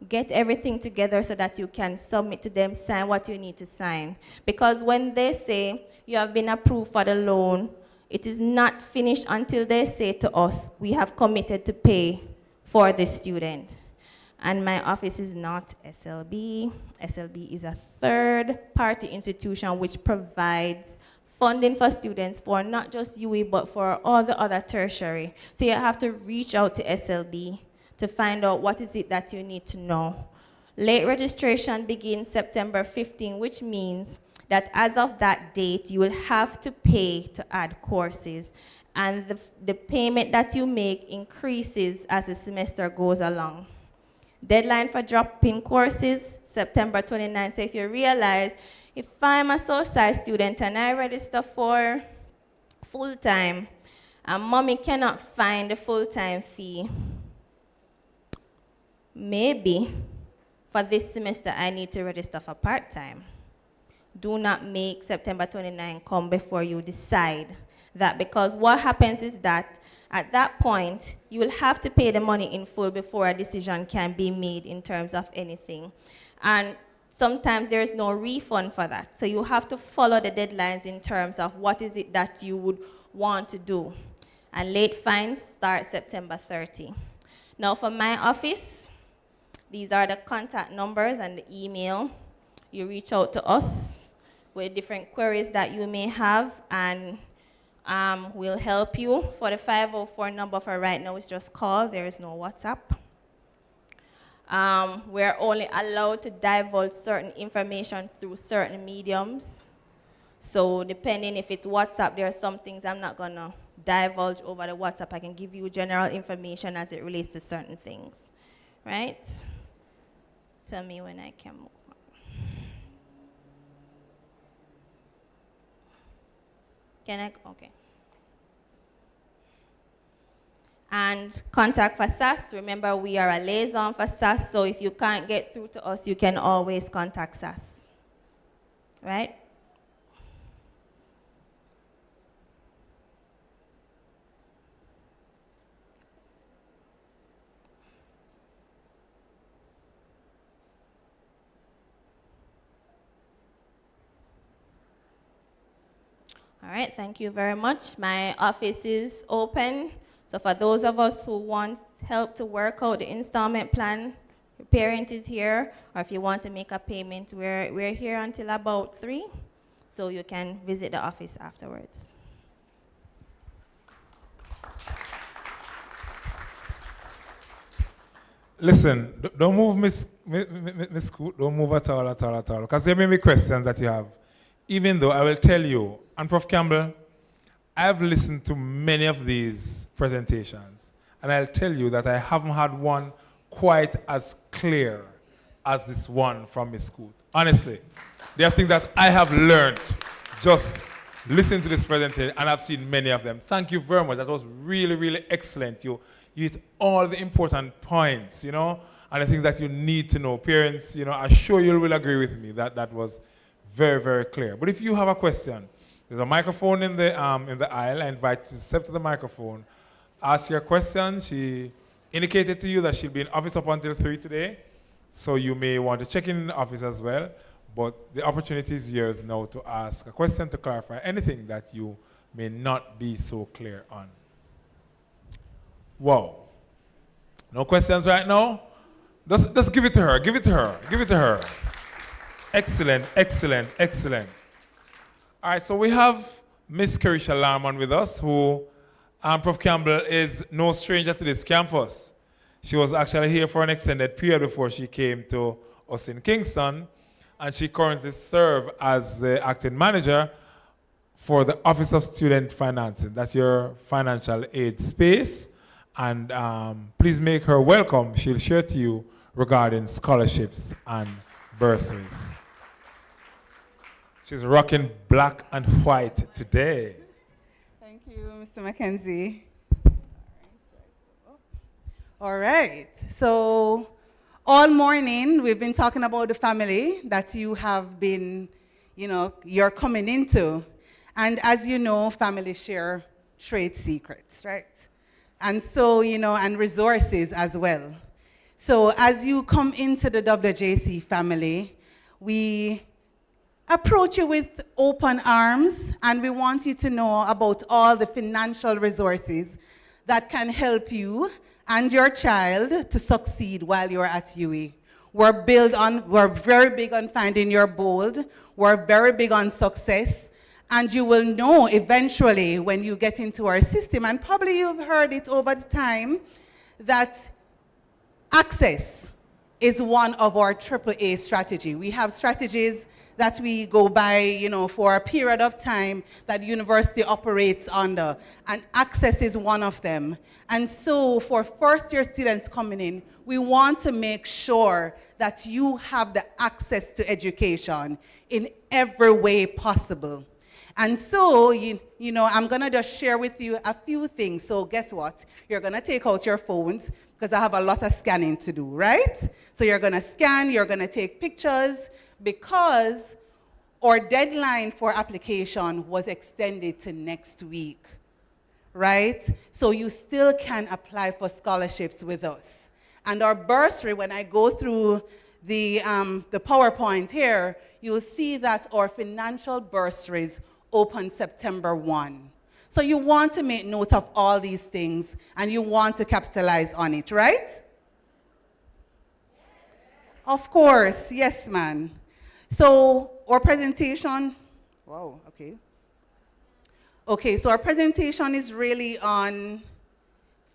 get everything together so that you can submit to them, sign what you need to sign. Because when they say you have been approved for the loan, it is not finished until they say to us, we have committed to pay for the student. And my office is not SLB. SLB is a third-party institution which provides funding for students for not just UWI, but for all the other tertiary. So you have to reach out to SLB to find out what is it that you need to know. Late registration begins September 15, which means that as of that date, you will have to pay to add courses. And the payment that you make increases as the semester goes along. Deadline for drop-in courses, September 29. So if you realize, if I'm a social student and I register for full-time, and mommy cannot find the full-time fee, maybe for this semester I need to register for part-time. Do not make September 29 come before you decide that, because what happens is that at that point, you will have to pay the money in full before a decision can be made in terms of anything. And sometimes there is no refund for that. So you have to follow the deadlines in terms of what is it that you would want to do. And late fines start September 30. Now for my office, these are the contact numbers and the email. You reach out to us with different queries that you may have, and we'll help you. For the 504 number for right now, it's just call. There is no WhatsApp. We're only allowed to divulge certain information through certain mediums. So depending if it's WhatsApp, there are some things I'm not gonna divulge over the WhatsApp. I can give you general information as it relates to certain things, right? Tell me when I can move on. Can I? Okay. And contact for SAS. Remember, we are a liaison for SAS, so if you can't get through to us, you can always contact SAS. Right? All right, thank you very much. My office is open. So for those of us who want help to work out the installment plan, your parent is here, or if you want to make a payment, we're here until about 3, so you can visit the office afterwards. Listen, don't move, Miss Scoot. Don't move at all, because there may be questions that you have. Even though I will tell you, and Prof. Campbell, I've listened to many of these presentations, and I'll tell you that I haven't had one quite as clear as this one from Miss Scoot. Honestly, there are things that I have learned just listening to this presentation, and I've seen many of them. Thank you very much. That was really, really excellent. You hit all the important points, you know, and I think that you need to know. Parents, you know, I'm sure you will agree with me that that was very, very clear. But if you have a question, there's a microphone in the aisle. I invite you to step to the microphone, ask your question. She indicated to you that she'll be in office up until 3 today, so you may want to check in the office as well. But the opportunity is yours now to ask a question to clarify anything that you may not be so clear on. Wow. No questions right now? Just give it to her, give it to her, give it to her. Excellent, excellent, excellent. All right, so we have Miss Carisha Larman with us, who, Prof. Campbell, is no stranger to this campus. She was actually here for an extended period before she came to us in Kingston, and she currently serves as the acting manager for the Office of Student Financing. That's your financial aid space. And please make her welcome. She'll share to you regarding scholarships and bursaries. She's rocking black and white today. Thank you, Mr. Mackenzie. All right, so all morning we've been talking about the family that you have been, you're coming into. And as you know, families share trade secrets, right? And so, and resources as well. So as you come into the WJC family, we approach you with open arms, and we want you to know about all the financial resources that can help you and your child to succeed while you're at UWI. We're very big on finding your bold. We're very big on success. And you will know eventually when you get into our system, and probably you've heard it over the time, that access is one of our AAA strategy. We have strategies that we go by, for a period of time that university operates under, and access is one of them. And so for first-year students coming in, we want to make sure that you have the access to education in every way possible. And so, I'm gonna just share with you a few things. So guess what? You're gonna take out your phones, because I have a lot of scanning to do, right? So you're gonna scan, you're gonna take pictures, because our deadline for application was extended to next week, right? So you still can apply for scholarships with us. And our bursary, when I go through the PowerPoint here, you'll see that our financial bursaries open September 1. So you want to make note of all these things, and you want to capitalize on it, right? Of course, yes, man. So our presentation, wow, okay. Okay, so our presentation is really on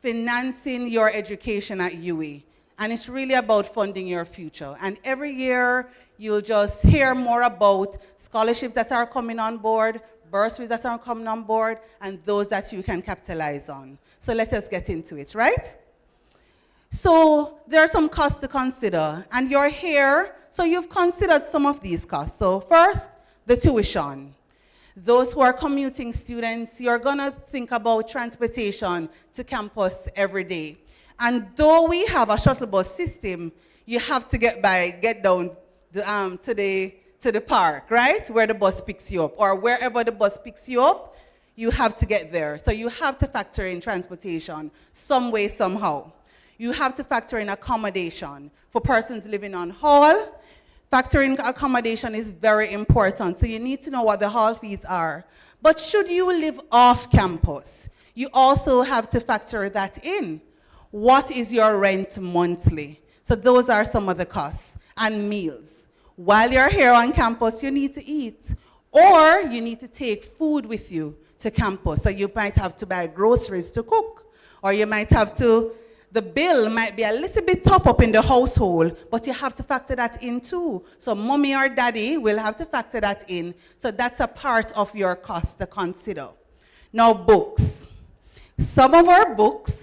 financing your education at UWI. And it's really about funding your future. And every year, you'll just hear more about scholarships that are coming on board, bursaries that are coming on board, and those that you can capitalize on. So let us get into it, right? So there are some costs to consider. And you're here, so you've considered some of these costs. So first, the tuition. Those who are commuting students, you're gonna think about transportation to campus every day. And though we have a shuttle bus system, you have to get down to the park, right? Where the bus picks you up, or wherever the bus picks you up, you have to get there. So you have to factor in transportation some way, somehow. You have to factor in accommodation for persons living on hall, Factoring accommodation is very important, so you need to know what the hall fees are. But should you live off campus, you also have to factor that in. What is your rent monthly? So those are some of the costs, and meals. While you're here on campus, you need to eat, or you need to take food with you to campus. So you might have to buy groceries to cook, or you might have to, the bill might be a little bit top up in the household, but you have to factor that in too. So mommy or daddy will have to factor that in. So that's a part of your cost to consider. Now, books. Some of our books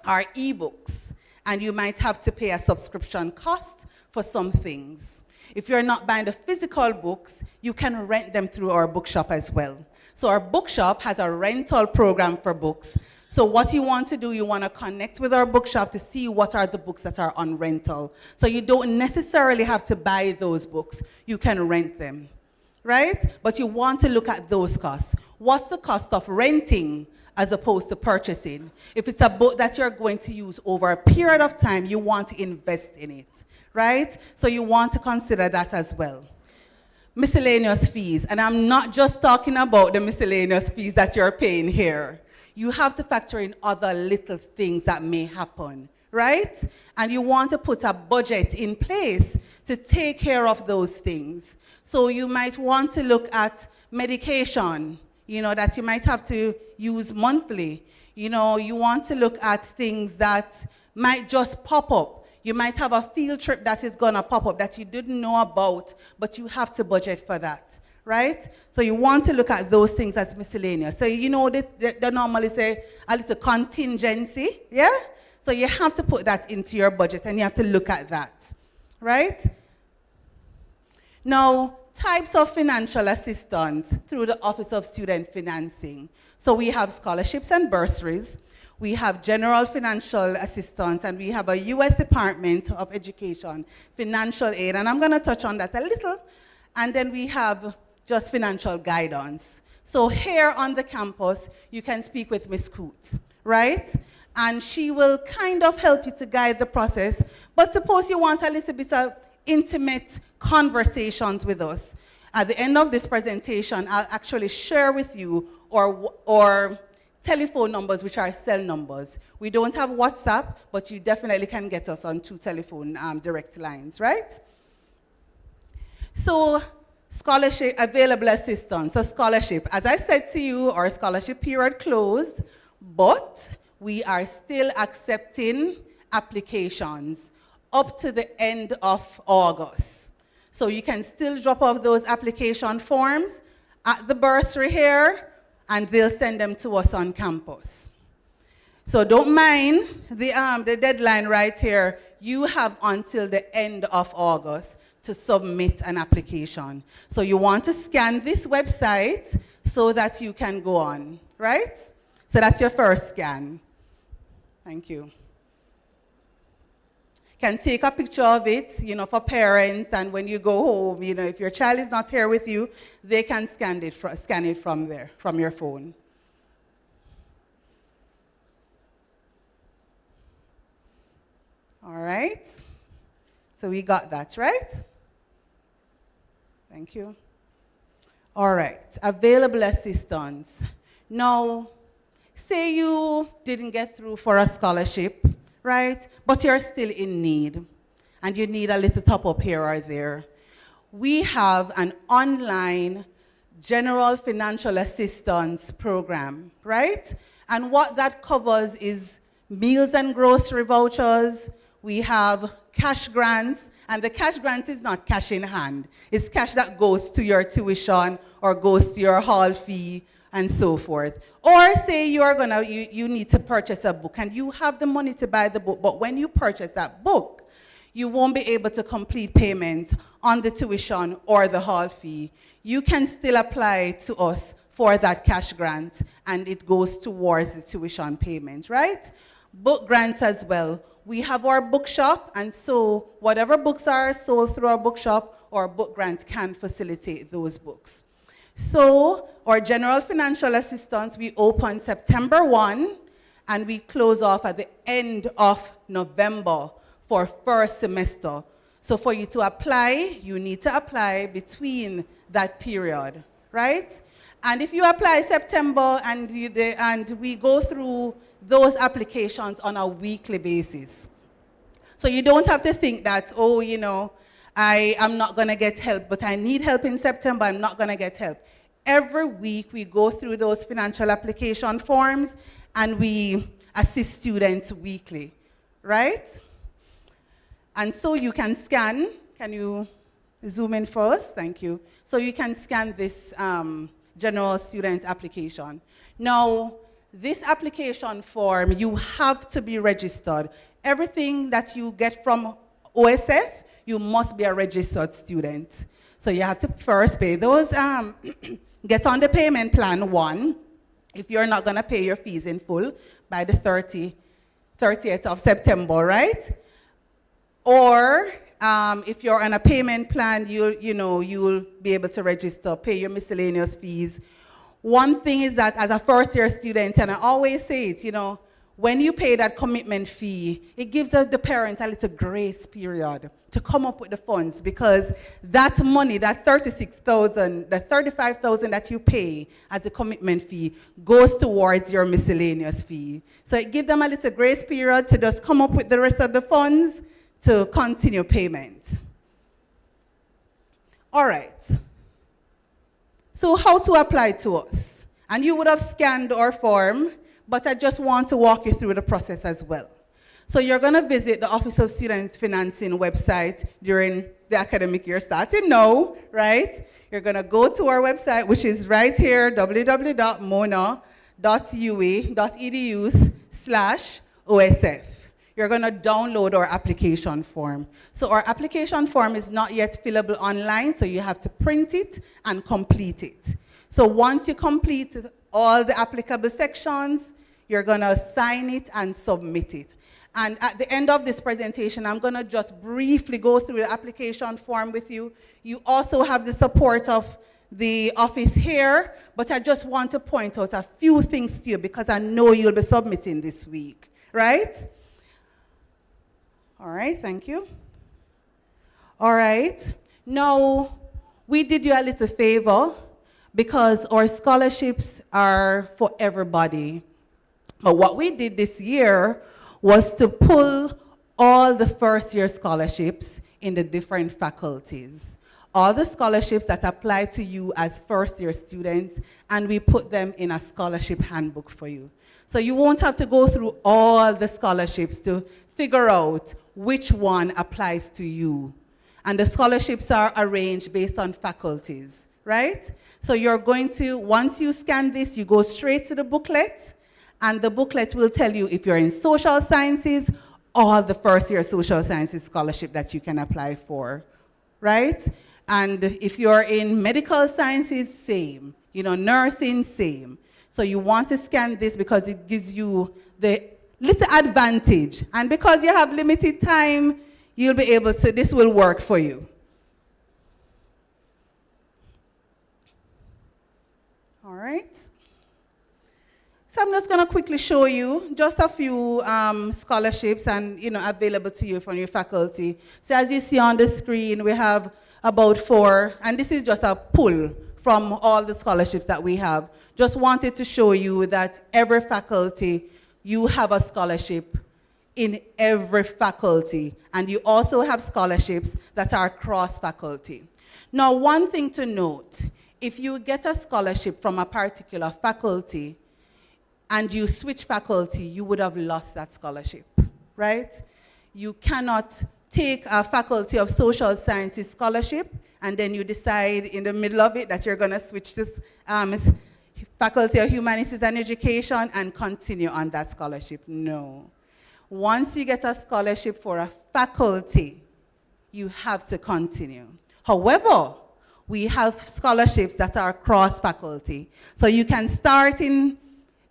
are e-books, and you might have to pay a subscription cost for some things. If you're not buying the physical books, you can rent them through our bookshop as well. So our bookshop has a rental program for books. So what you want to do, you want to connect with our bookshop to see what are the books that are on rental. So you don't necessarily have to buy those books. You can rent them, right? But you want to look at those costs. What's the cost of renting as opposed to purchasing? If it's a book that you're going to use over a period of time, you want to invest in it, right? So you want to consider that as well. Miscellaneous fees, and I'm not just talking about the miscellaneous fees that you're paying here. You have to factor in other little things that may happen, right? And you want to put a budget in place to take care of those things. So you might want to look at medication, that you might have to use monthly. You want to look at things that might just pop up. You might have a field trip that is gonna pop up that you didn't know about, but you have to budget for that, right? So you want to look at those things as miscellaneous. So they normally say a little contingency, yeah? So you have to put that into your budget and you have to look at that, right? Now, types of financial assistance through the Office of Student Financing. So we have scholarships and bursaries. We have general financial assistance, and we have a U.S. Department of Education financial aid, and I'm going to touch on that a little. And then we have just financial guidance. So here on the campus, you can speak with Ms. Coote, right? And she will kind of help you to guide the process. But suppose you want a little bit of intimate conversations with us. At the end of this presentation, I'll actually share with you or telephone numbers, which are cell numbers. We don't have WhatsApp, but you definitely can get us on 2 telephone direct lines, right? So scholarship, available assistance. So scholarship, as I said to you, our scholarship period closed, but we are still accepting applications up to the end of August. So you can still drop off those application forms at the bursary here, and they'll send them to us on campus. So don't mind the deadline right here. You have until the end of August to submit an application. So you want to scan this website so that you can go on, right? So that's your first scan. Thank you. Can take a picture of it, for parents, and when you go home, if your child is not here with you, they can scan it from there, from your phone. All right. So we got that, right? Thank you. All right. Available assistance. Now, say you didn't get through for a scholarship, right? But you're still in need, and you need a little top-up here or there. We have an online general financial assistance program, right? And what that covers is meals and grocery vouchers. We have cash grants, and the cash grant is not cash in hand. It's cash that goes to your tuition or goes to your hall fee and so forth. Or say you need to purchase a book and you have the money to buy the book, but when you purchase that book, you won't be able to complete payment on the tuition or the hall fee. You can still apply to us for that cash grant, and it goes towards the tuition payment, right? Book grants as well. We have our bookshop, and so whatever books are sold through our bookshop, our book grant can facilitate those books. So our general financial assistance, we open September 1, and we close off at the end of November for first semester. So for you to apply, you need to apply between that period, right? And if you apply September and we go through those applications on a weekly basis. So you don't have to think that, oh, you know, I am not going to get help, but I need help in September, I'm not going to get help. Every week we go through those financial application forms and we assist students weekly, right? And so you can scan, can you zoom in first? Thank you. So you can scan this general student application. Now, this application form, you have to be registered. Everything that you get from OSF, you must be a registered student. So you have to first pay those, get on the payment plan 1, if you're not gonna pay your fees in full by the 30th of September, right? Or if you're on a payment plan, you'll be able to register, pay your miscellaneous fees. One thing is that as a first-year student, and I always say it, you know, when you pay that commitment fee, it gives us the parents a little grace period to come up with the funds, because that money, that $36,000, the $35,000 that you pay as a commitment fee goes towards your miscellaneous fee. So it gives them a little grace period to just come up with the rest of the funds to continue payment. All right. So how to apply to us? And you would have scanned our form, but I just want to walk you through the process as well. So you're going to visit the Office of Student Financing website during the academic year starting now, right? You're going to go to our website, which is right here, www.mona.ue.edu/OSF. You're going to download our application form. So our application form is not yet fillable online, so you have to print it and complete it. So once you complete all the applicable sections, you're going to sign it and submit it. And at the end of this presentation, I'm going to just briefly go through the application form with you. You also have the support of the office here, but I just want to point out a few things to you because I know you'll be submitting this week, right? All right, thank you. All right, now we did you a little favor because our scholarships are for everybody. But what we did this year was to pull all the first-year scholarships in the different faculties. All the scholarships that apply to you as first-year students, and we put them in a scholarship handbook for you. So you won't have to go through all the scholarships to figure out which one applies to you. And the scholarships are arranged based on faculties, right? So you're going to, once you scan this, you go straight to the booklet, and the booklet will tell you if you're in social sciences, all the first-year social sciences scholarship that you can apply for, right? And if you're in medical sciences, same. You know, nursing, same. So you want to scan this because it gives you the little advantage. And because you have limited time, you'll be able to, this will work for you. All right. So I'm just going to quickly show you just a few scholarships and, you know, available to you from your faculty. So as you see on the screen, we have about 4, and this is just a pull from all the scholarships that we have. Just wanted to show you that every faculty, you have a scholarship in every faculty, and you also have scholarships that are cross-faculty. Now, one thing to note, if you get a scholarship from a particular faculty and you switch faculty, you would have lost that scholarship, right? You cannot take a Faculty of Social Sciences scholarship and then you decide in the middle of it that you're going to switch to Faculty of Humanities and Education and continue on that scholarship. No. Once you get a scholarship for a faculty, you have to continue. However, we have scholarships that are cross-faculty. So you can start in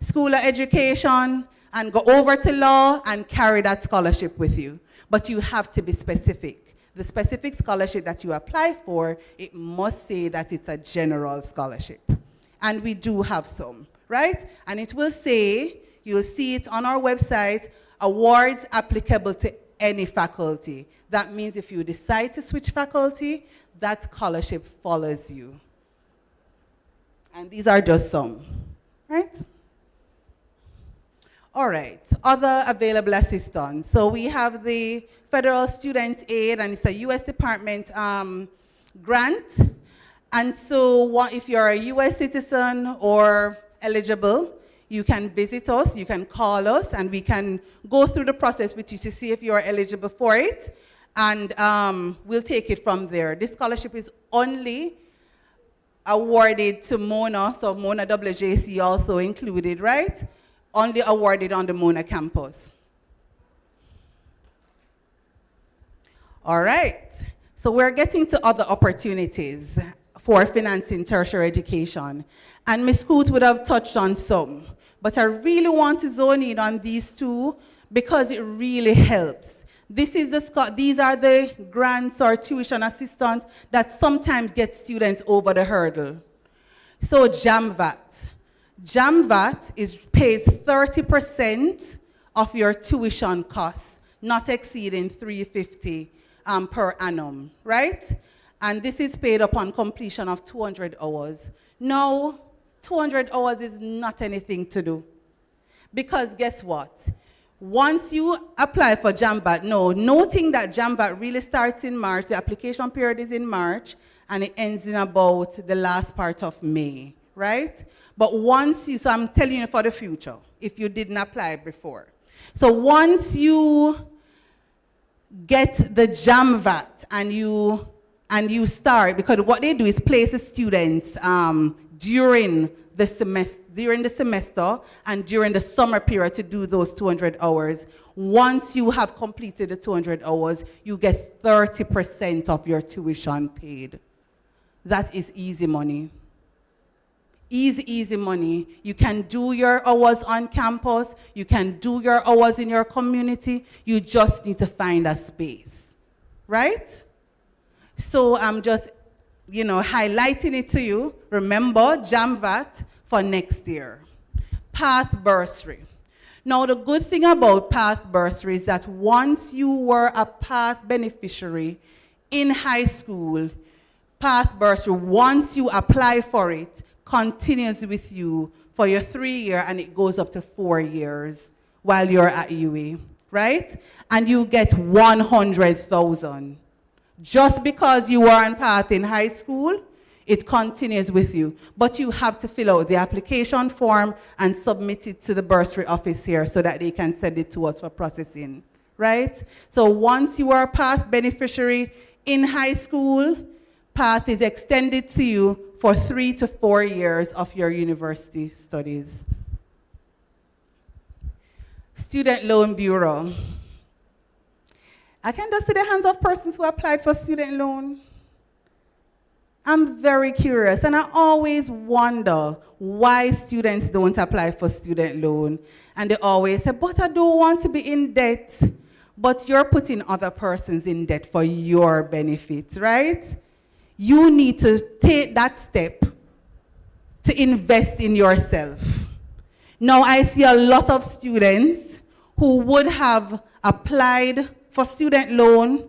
School of Education and go over to law and carry that scholarship with you. But you have to be specific. The specific scholarship that you apply for, it must say that it's a general scholarship. And we do have some, right? And it will say, you'll see it on our website, awards applicable to any faculty. That means if you decide to switch faculty, that scholarship follows you. And these are just some, right? All right, other available assistance. So we have the Federal Student Aid, and it's a US Department grant. And so if you're a US citizen or eligible, you can visit us, you can call us, and we can go through the process with you to see if you're eligible for it. And we'll take it from there. This scholarship is only awarded to Mona, so Mona WJC also included, right? Only awarded on the Mona campus. All right, so we're getting to other opportunities for financing tertiary education. And Ms. Coote would have touched on some, but I really want to zone in on these two because it really helps. These are the grants or tuition assistance that sometimes get students over the hurdle. So JAMVAT. JAMVAT pays 30% of your tuition costs, not exceeding $350 per annum, right? And this is paid upon completion of 200 hours. Now, 200 hours is not anything to do. Because guess what? Once you apply for JAMVAT, noting that JAMVAT really starts in March, the application period is in March, and it ends in about the last part of May, right? But so I'm telling you for the future, if you didn't apply before. So once you get the JAMVAT and you start, because what they do is place the students during the semester and during the summer period to do those 200 hours. Once you have completed the 200 hours, you get 30% of your tuition paid. That is easy money. Easy money. You can do your hours on campus. You can do your hours in your community. You just need to find a space, right? So I'm just, highlighting it to you. Remember, JAMVAT for next year. Path bursary. Now, the good thing about Path bursary is that once you were a Path beneficiary in high school, Path bursary, once you apply for it, continues with you for your 3-year, and it goes up to 4 years while you're at UWI, right? And you get $100,000. Just because you were on Path in high school, it continues with you. But you have to fill out the application form and submit it to the bursary office here so that they can send it to us for processing, right? So once you are a Path beneficiary in high school, Path is extended to you for 3 to 4 years of your university studies. Student Loan Bureau. I can just see the hands of persons who applied for student loan. I'm very curious, and I always wonder why students don't apply for student loan. And they always say, but I don't want to be in debt. But you're putting other persons in debt for your benefit, right? You need to take that step to invest in yourself. Now, I see a lot of students who would have applied for student loan,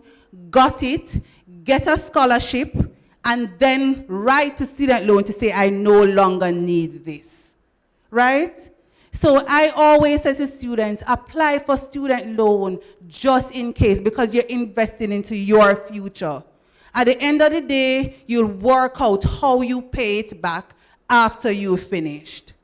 got it, get a scholarship, and then write to student loan to say, I no longer need this, right? So I always say to students, apply for student loan just in case, because you're investing into your future. At the end of the day, you'll work out how you pay it back after you've finished.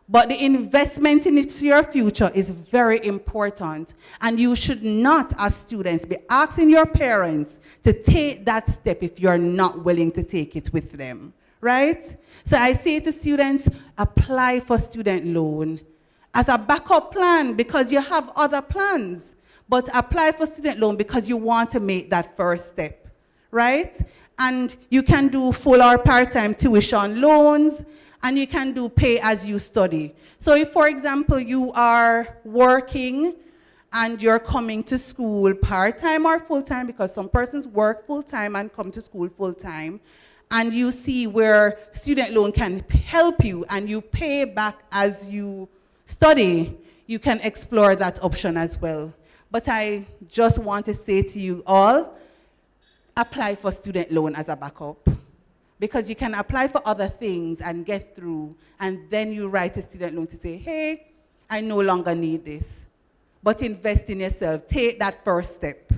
But the investment in your future is very important. And you should not, as students, be asking your parents to take that step if you're not willing to take it with them, right? So I say to students, apply for student loan as a backup plan because you have other plans. But apply for student loan because you want to make that first step, right? And you can do full or part-time tuition loans, and you can do pay as you study. So if, for example, you are working and you're coming to school part-time or full-time, because some persons work full-time and come to school full-time, and you see where student loan can help you and you pay back as you study, you can explore that option as well. But I just want to say to you all, apply for student loan as a backup. Because you can apply for other things and get through, and then you write a student loan to say, hey, I no longer need this. But invest in yourself. Take that first step.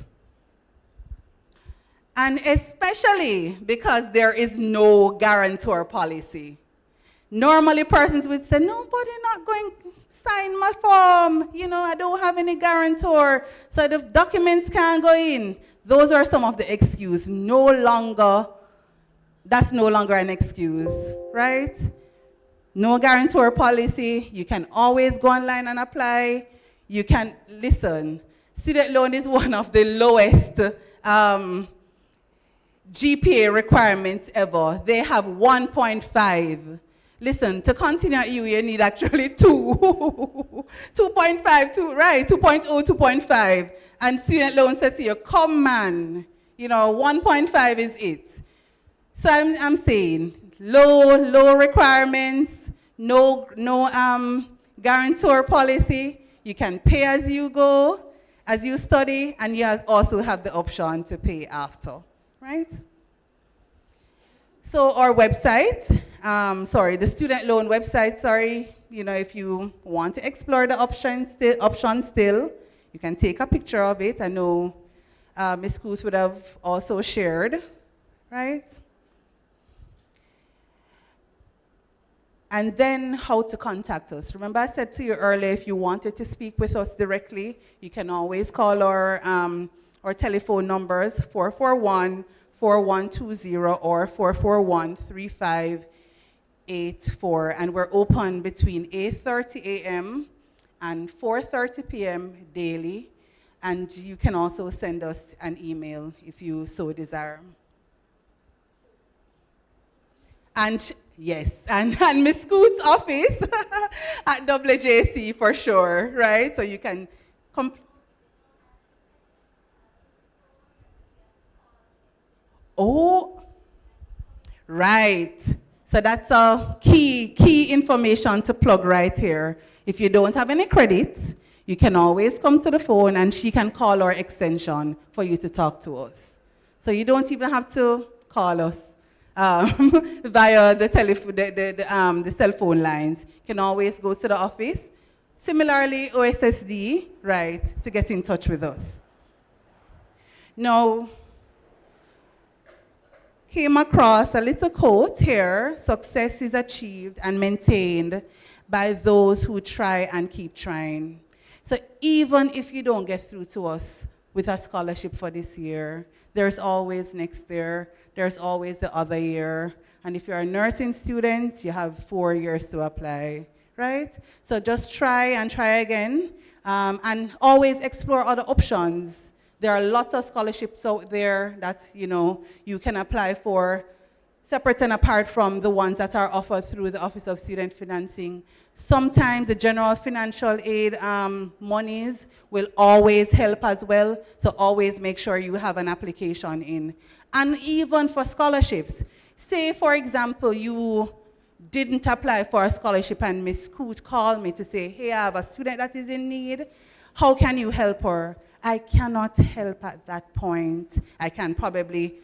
And especially because there is no guarantor policy. Normally persons would say, nobody not going to sign my form. You know, I don't have any guarantor, so the documents can't go in. Those are some of the excuses. That's no longer an excuse, right? No guarantor policy. You can always go online and apply. You can, listen, student loan is one of the lowest GPA requirements ever. They have 1.5. Listen, to continue at you need actually 2. 2.5, right, 2.0, 2.5. And student loan says to you, come man, you know, 1.5 is it. So I'm saying, low requirements, no guarantor policy. You can pay as you go, as you study, and you also have the option to pay after, right? So our website, the student loan website, you know, if you want to explore the option still, you can take a picture of it. I know Ms. Coote would have also shared, right? And then how to contact us. Remember I said to you earlier, if you wanted to speak with us directly, you can always call our telephone numbers, 441-4120 or 441-3584. And we're open between 8:30 a.m. and 4:30 p.m. daily. And you can also send us an email if you so desire. And yes, and Ms. Scoot's office at WJC for sure, right? So you can Oh, right. So that's a key information to plug right here. If you don't have any credit, you can always come to the phone and she can call our extension for you to talk to us. So you don't even have to call us via the cell phone lines. You can always go to the office. Similarly, OSSD, right, to get in touch with us. Now, came across a little quote here: success is achieved and maintained by those who try and keep trying. So even if you don't get through to us with a scholarship for this year, there's always next year, there's always the other year. And if you're a nursing student, you have 4 years to apply, right? So just try and try again, and always explore other options. There are lots of scholarships out there that, you know, you can apply for, separate and apart from the ones that are offered through the Office of Student Financing. Sometimes the general financial aid monies will always help as well, so always make sure you have an application in. And even for scholarships, say for example you didn't apply for a scholarship and Ms. Coote called me to say, hey, I have a student that is in need, how can you help her? I cannot help at that point. I can probably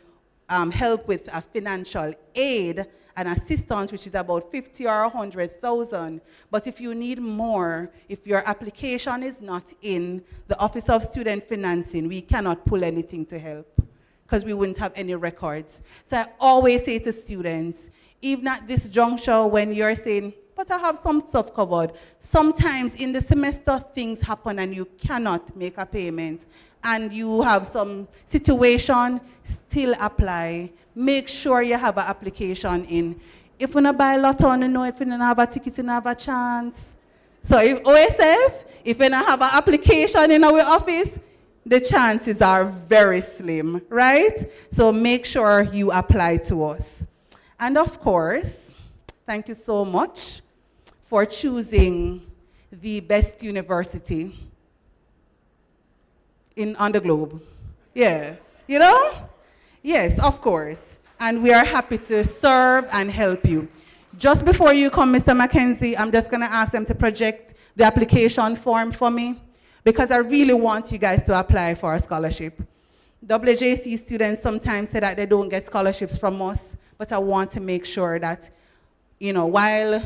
help with a financial aid and assistance, which is about 50 or 100,000. But if you need more, if your application is not in the Office of Student Financing, we cannot pull anything to help because we wouldn't have any records. So I always say to students, even at this juncture when you're saying, but I have some stuff covered. Sometimes in the semester things happen and you cannot make a payment and you have some situation, still apply. Make sure you have an application in. If you don't buy a lot on, you know, if you don't have a ticket, you don't have a chance. So if OSF, if you don't have an application in our office, the chances are very slim, right? So make sure you apply to us. And of course, thank you so much for choosing the best university on the globe. Yeah, you know? Yes, of course. And we are happy to serve and help you. Just before you come, Mr. Mackenzie, I'm just gonna ask them to project the application form for me. because I really want you guys to apply for a scholarship. WJC students sometimes say that they don't get scholarships from us, but I want to make sure that, you know, while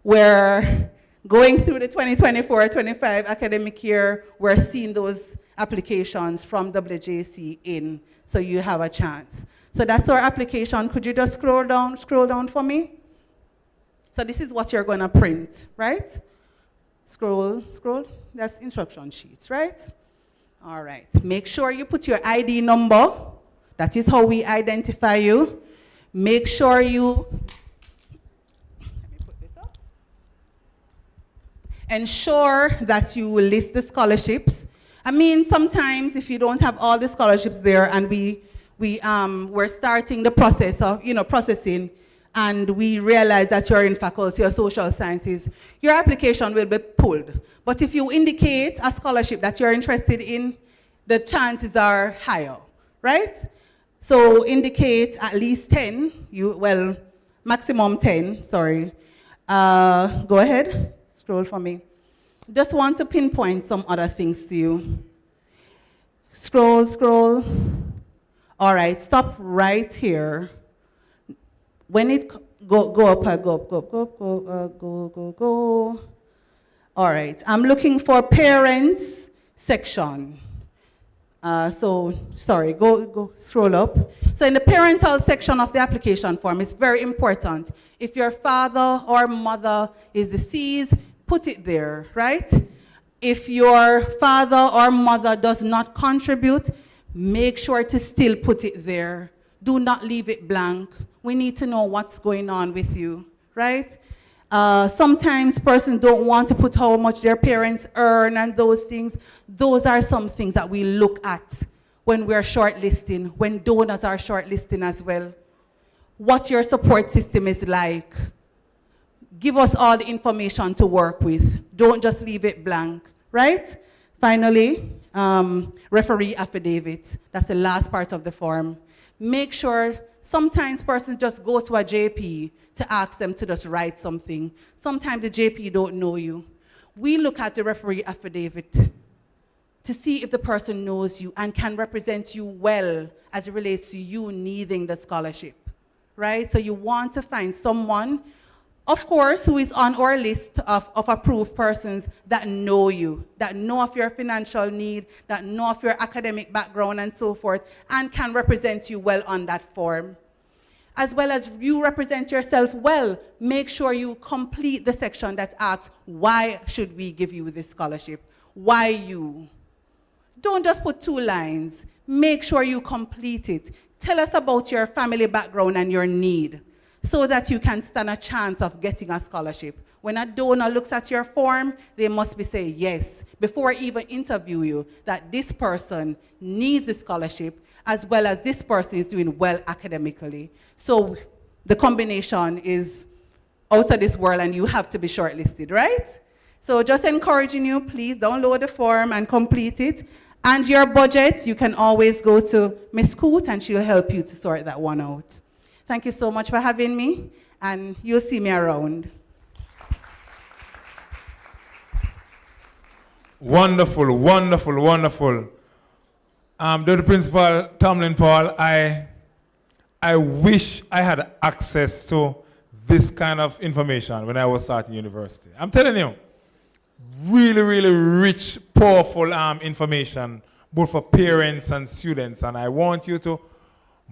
we're going through the 2024-25 academic year, we're seeing those applications from WJC in, so you have a chance. So that's our application. Could you just scroll down for me? So this is what you're going to print, right? Scroll. That's instruction sheets, right? All right. Make sure you put your ID number. That is how we identify you. Make sure you, let me put this up. Ensure that you list the scholarships. I mean, sometimes if you don't have all the scholarships there and we're starting the process of, processing, and we realize that you're in faculty of social sciences, your application will be pulled. But if you indicate a scholarship that you're interested in, the chances are higher, right? So indicate at least 10, maximum 10, sorry. Go ahead, scroll for me. Just want to pinpoint some other things to you. Scroll. All right, stop right here. When it go up. All right, I'm looking for parents section. Sorry, go scroll up. So in the parental section of the application form, it's very important. If your father or mother is deceased, put it there, right? If your father or mother does not contribute, make sure to still put it there. Do not leave it blank. We need to know what's going on with you, right? Sometimes persons don't want to put how much their parents earn and those things. Those are some things that we look at when we're shortlisting, when donors are shortlisting as well. What your support system is like. Give us all the information to work with. Don't just leave it blank, right? Finally, referee affidavit. That's the last part of the form. Make sure, sometimes persons just go to a JP to ask them to just write something. Sometimes the JP don't know you. We look at the referee affidavit to see if the person knows you and can represent you well as it relates to you needing the scholarship, right? So you want to find someone, of course, who is on our list of approved persons that know you, that know of your financial need, that know of your academic background and so forth, and can represent you well on that form. As well as you represent yourself well, make sure you complete the section that asks, why should we give you this scholarship? Why you? Don't just put 2 lines. Make sure you complete it. Tell us about your family background and your need, so that you can stand a chance of getting a scholarship. When a donor looks at your form, they must be saying yes, before I even interview you, that this person needs the scholarship, as well as this person is doing well academically. So the combination is out of this world and you have to be shortlisted, right? So just encouraging you, please download the form and complete it. And your budget, you can always go to Ms. Coote and she'll help you to sort that one out. Thank you so much for having me, and you'll see me around. Wonderful. Deputy Principal Tomlin Paul, I wish I had access to this kind of information when I was starting university. I'm telling you, really rich, powerful information, both for parents and students, and I want you to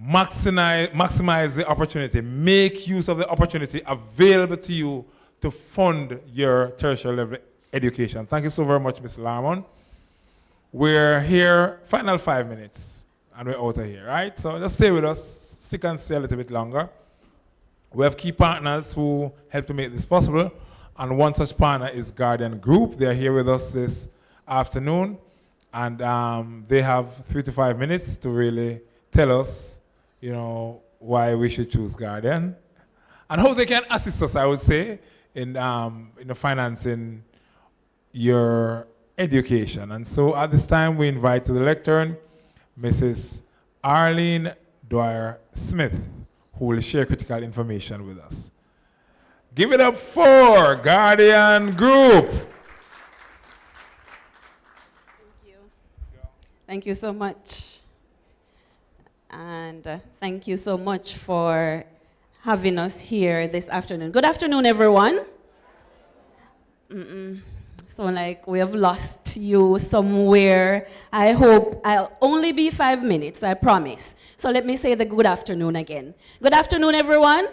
maximize the opportunity, make use of the opportunity available to you to fund your tertiary level education. Thank you so very much, Mr. Lamont. We're here, final 5 minutes, and we're out of here, right? So just stay with us, stick and stay a little bit longer. We have key partners who help to make this possible, and one such partner is Guardian Group. They're here with us this afternoon, and they have 3 to 5 minutes to really tell us why we should choose Guardian and how they can assist us, I would say, in financing your education. And so at this time, we invite to the lectern Mrs. Arlene Dwyer-Smith, who will share critical information with us. Give it up for Guardian Group. Thank you so much. And thank you so much for having us here this afternoon. Good afternoon, everyone. So like we have lost you somewhere. I hope I'll only be 5 minutes, I promise. So let me say the good afternoon again. Good afternoon, everyone.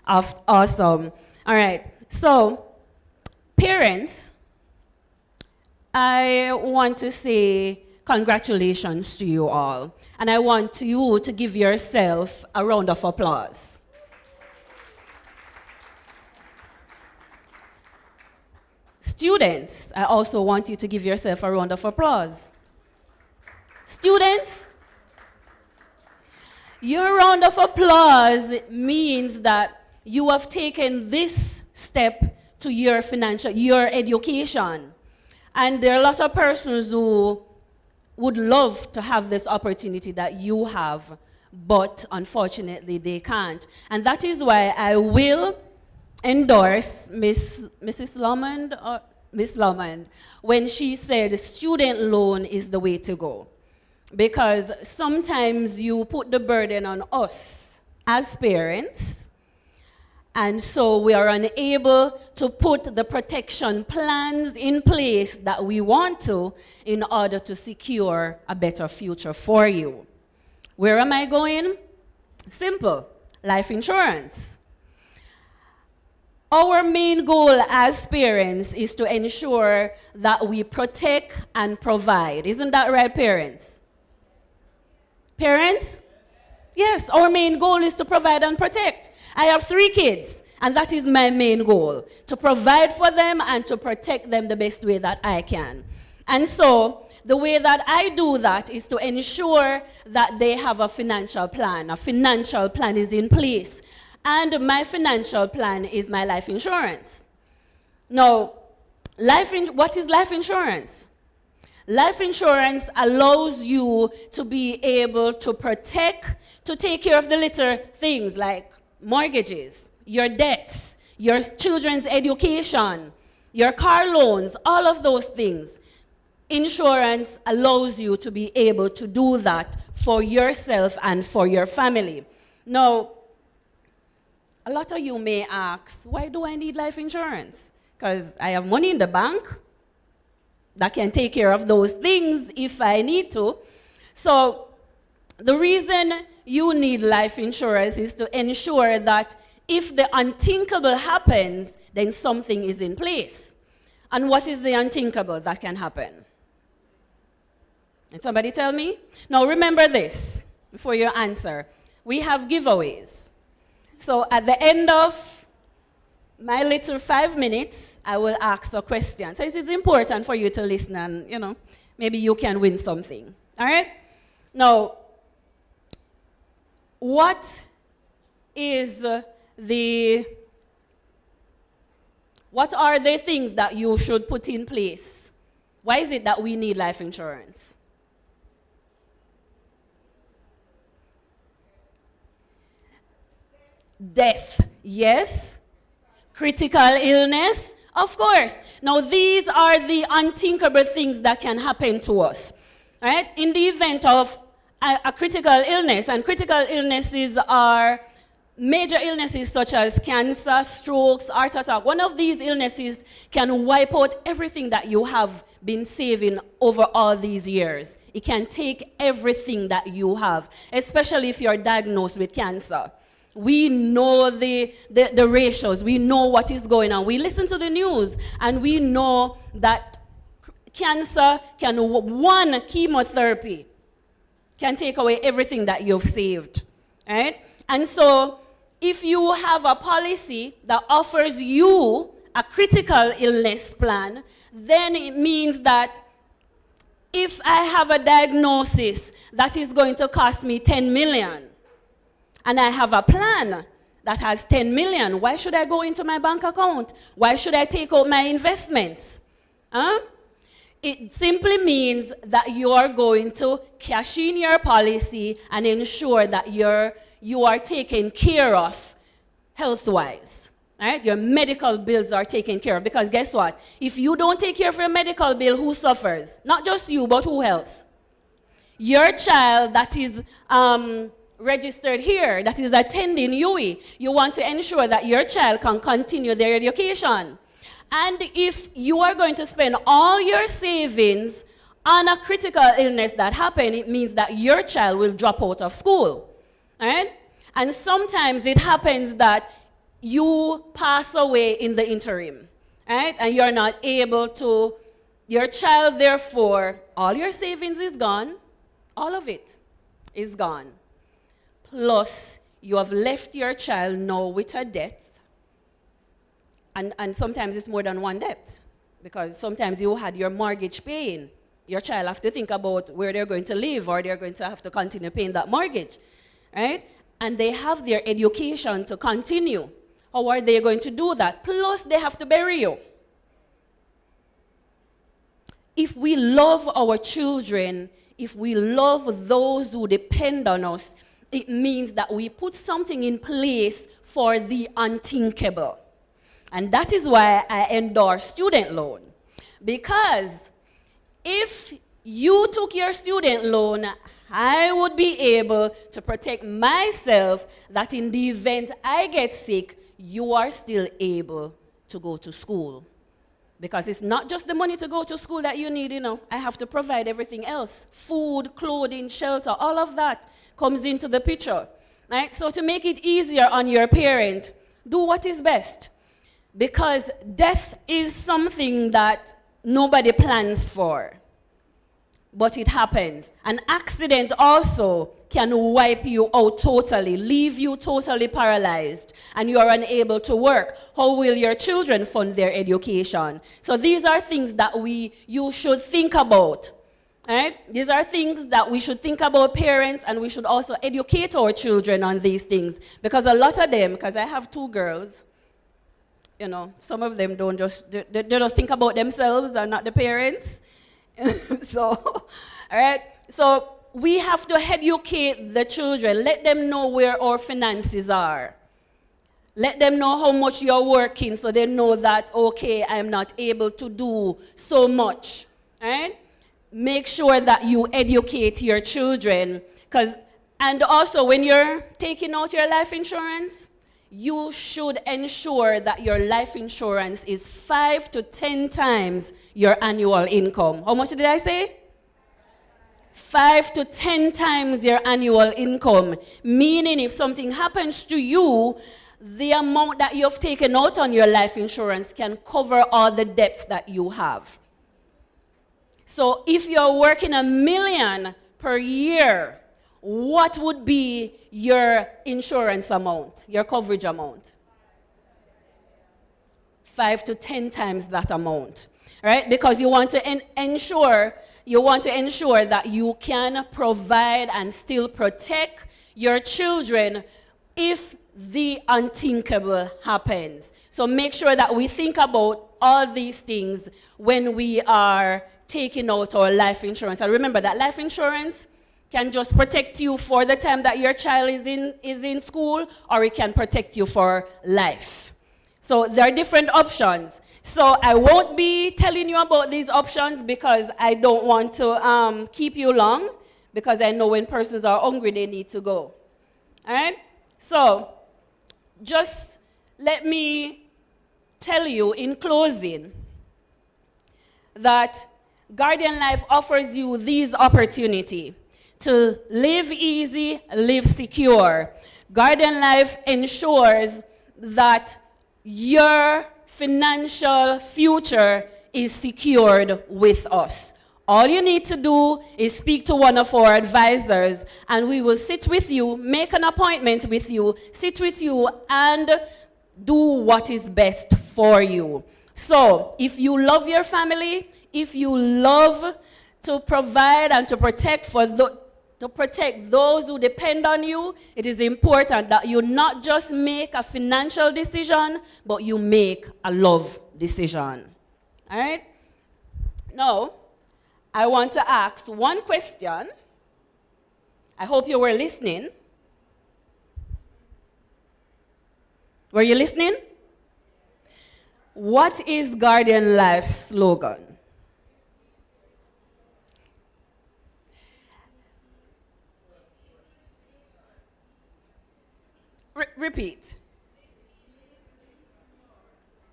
Awesome. All right. So, parents, I want to say congratulations to you all. And I want you to give yourself a round of applause. Students, I also want you to give yourself a round of applause. Students, your round of applause means that you have taken this step to your education. And there are a lot of persons who would love to have this opportunity that you have, but unfortunately they can't. And that is why I will endorse Mrs. Lamond, or Miss Lamond, when she said student loan is the way to go. Because sometimes you put the burden on us as parents, and so we are unable to put the protection plans in place that we want to in order to secure a better future for you. Where am I going? Simple, life insurance. Our main goal as parents is to ensure that we protect and provide. Isn't that right, parents? Parents? Yes, our main goal is to provide and protect. I have 3 kids, and that is my main goal, to provide for them and to protect them the best way that I can. And so, the way that I do that is to ensure that they have a financial plan. A financial plan is in place. And my financial plan is my life insurance. Now, what is life insurance? Life insurance allows you to be able to protect, to take care of the little things like mortgages, your debts, your children's education, your car loans, all of those things. Insurance allows you to be able to do that for yourself and for your family. Now, a lot of you may ask, why do I need life insurance? Because I have money in the bank that can take care of those things if I need to. So the reason you need life insurance is to ensure that if the unthinkable happens, then something is in place. And what is the unthinkable that can happen? Can somebody tell me? Now remember this before you answer. We have giveaways. So at the end of my little 5 minutes, I will ask a question. So it is important for you to listen and, maybe you can win something. All right? Now, what are the things that you should put in place? Why is it that we need life insurance? Death, yes. Critical illness, of course. Now, these are the unthinkable things that can happen to us. Right? In the event of a critical illness, and critical illnesses are major illnesses such as cancer, strokes, heart attack. One of these illnesses can wipe out everything that you have been saving over all these years. It can take everything that you have, especially if you're diagnosed with cancer. We know the ratios. We know what is going on. We listen to the news, and we know that cancer one chemotherapy can take away everything that you've saved, right? And so if you have a policy that offers you a critical illness plan, then it means that if I have a diagnosis that is going to cost me 10 million, and I have a plan that has 10 million, why should I go into my bank account? Why should I take out my investments? It simply means that you are going to cash in your policy and ensure that you are taken care of health-wise. Right? Your medical bills are taken care of, because guess what? If you don't take care of your medical bill, who suffers? Not just you, but who else? Your child that is registered here, that is attending UWI, you want to ensure that your child can continue their education. And if you are going to spend all your savings on a critical illness that happened, it means that your child will drop out of school. Right? And sometimes it happens that you pass away in the interim, right? And you're not able to, your child, therefore, all your savings is gone, all of it is gone. Plus, you have left your child now with a debt, and sometimes it's more than one debt, because sometimes you had your mortgage paying. Your child have to think about where they're going to live, or they're going to have to continue paying that mortgage, right? And they have their education to continue. How are they going to do that? Plus, they have to bury you. If we love our children, if we love those who depend on us, it means that we put something in place for the unthinkable. And that is why I endorse student loan. Because if you took your student loan, I would be able to protect myself, that in the event I get sick, you are still able to go to school. Because it's not just the money to go to school that you need, I have to provide everything else. Food, clothing, shelter, all of that comes into the picture. Right? So to make it easier on your parent, do what is best. Because death is something that nobody plans for. But it happens. An accident also can wipe you out totally, leave you totally paralyzed, and you are unable to work. How will your children fund their education? So these are things that you should think about. Right? These are things that we should think about, parents, and we should also educate our children on these things. Because a lot of them, because I have 2 girls, some of them don't they just think about themselves and not the parents. So, all right. So we have to educate the children. Let them know where our finances are. Let them know how much you're working, so they know that, okay, I'm not able to do so much. All right? Make sure that you educate your children. And also, when you're taking out your life insurance, you should ensure that your life insurance is 5 to 10 times your annual income. How much did I say? 5 to 10 times your annual income. Meaning if something happens to you, the amount that you've taken out on your life insurance can cover all the debts that you have. So if you're working $1 million per year, what would be your insurance amount, your coverage amount? 5 to 10 times that amount, right? Because you want to ensure that you can provide and still protect your children if the unthinkable happens. So make sure that we think about all these things when we are taking out our life insurance. And remember that life insurance can just protect you for the time that your child is in school, or it can protect you for life. So there are different options. So I won't be telling you about these options because I don't want to keep you long, because I know when persons are hungry, they need to go. All right? So just let me tell you in closing that Guardian Life offers you these opportunities to live easy, live secure. Guardian Life ensures that your financial future is secured with us. All you need to do is speak to one of our advisors, and we will sit with you, make an appointment with you, sit with you, and do what is best for you. So, if you love your family, if you love to provide and to protect those who depend on you, it is important that you not just make a financial decision, but you make a love decision. All right? Now, I want to ask one question. I hope you were listening. Were you listening? What is Guardian Life's slogan? Repeat.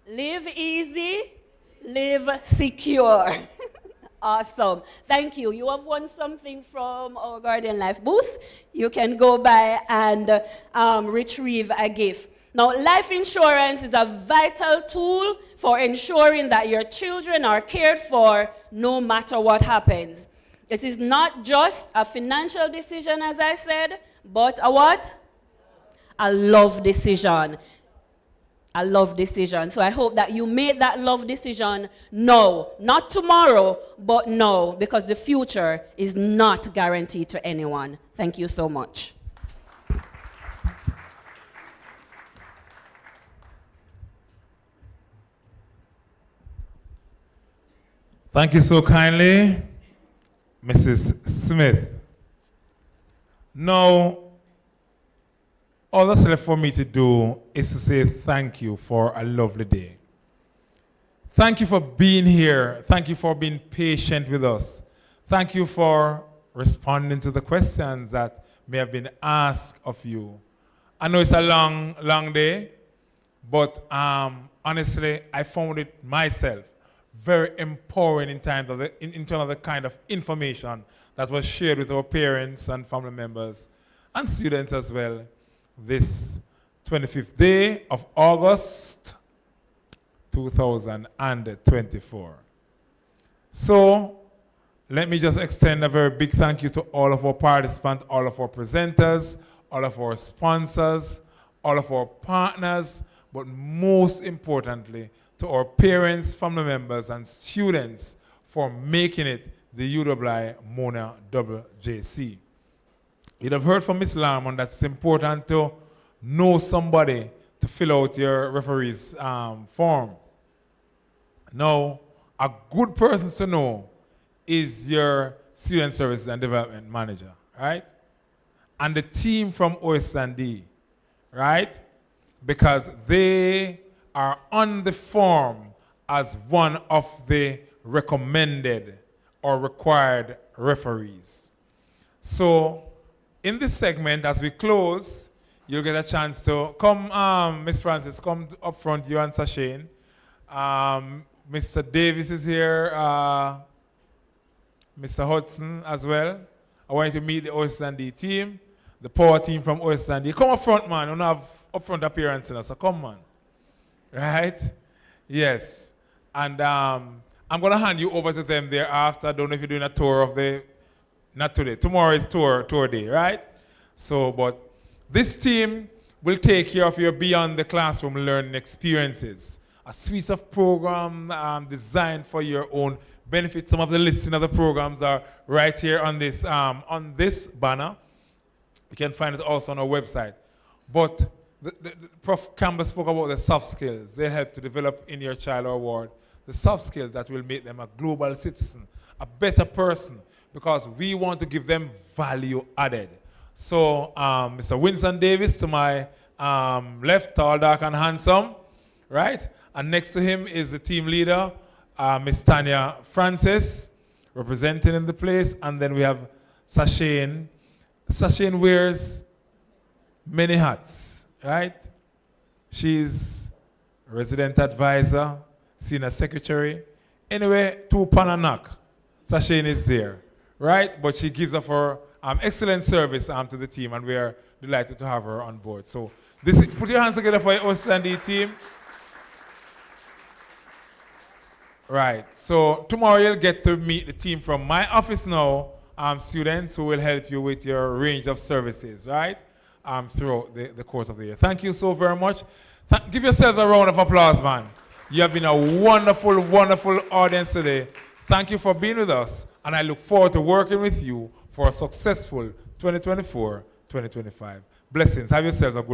Live easy, live secure. Awesome. Thank you. You have won something from our Guardian Life booth. You can go by and retrieve a gift. Now, life insurance is a vital tool for ensuring that your children are cared for no matter what happens. This is not just a financial decision, as I said, but a what? A love decision. A love decision. So I hope that you made that love decision now. Not tomorrow, but now, because the future is not guaranteed to anyone. Thank you so much. Thank you so kindly, Mrs. Smith. Now, all that's left for me to do is to say thank you for a lovely day. Thank you for being here. Thank you for being patient with us. Thank you for responding to the questions that may have been asked of you. I know it's a long, long day, but honestly, I found it myself very empowering in terms of the kind of information that was shared with our parents and family members and students as well this 25th day of August 2024. So let me just extend a very big thank you to all of our participants, all of our presenters, all of our sponsors, all of our partners, but most importantly, to our parents, family members, and students for making it the UWI Mona WJC. You'd have heard from Ms. Larmon that it's important to know somebody to fill out your referee's form. Now, a good person to know is your Student Services and Development Manager, right? And the team from OS&D, right? Because they are on the form as one of the recommended or required referees. So in this segment, as we close, you'll get a chance to come, Ms. Francis, come up front, you and Sashane. Mr. Davis is here, Mr. Hudson as well. I want you to meet the OS&D team, the power team from OS&D. Come up front, man. You don't have up front appearance in us, so come, man. Right? Yes. And I'm going to hand you over to them thereafter. I don't know if you're doing a tour of the, not today, tomorrow is tour day, right? So, but this team will take care of your beyond the classroom learning experiences. A suite of programs designed for your own benefit. Some of the listing of the programs are right here on this banner. You can find it also on our website. But Prof. Campbell spoke about the soft skills. They help to develop in your child or ward the soft skills that will make them a global citizen, a better person, because we want to give them value added. So Mr. Winston Davis to my left, tall, dark, and handsome, right? And next to him is the team leader, Miss Tanya Francis, representing in the place. And then we have Sashane. Sashane wears many hats, right? She's resident advisor, senior secretary. Anyway, to Pananak, Sashane is there, right? But she gives of her excellent service to the team, and we are delighted to have her on board. So put your hands together for your OS&D team. Right, so tomorrow you'll get to meet the team from my office now, students who will help you with your range of services, right? Throughout the course of the year. Thank you so very much. Give yourselves a round of applause, man. You have been a wonderful, wonderful audience today. Thank you for being with us, and I look forward to working with you for a successful 2024-2025. Blessings. Have yourselves a good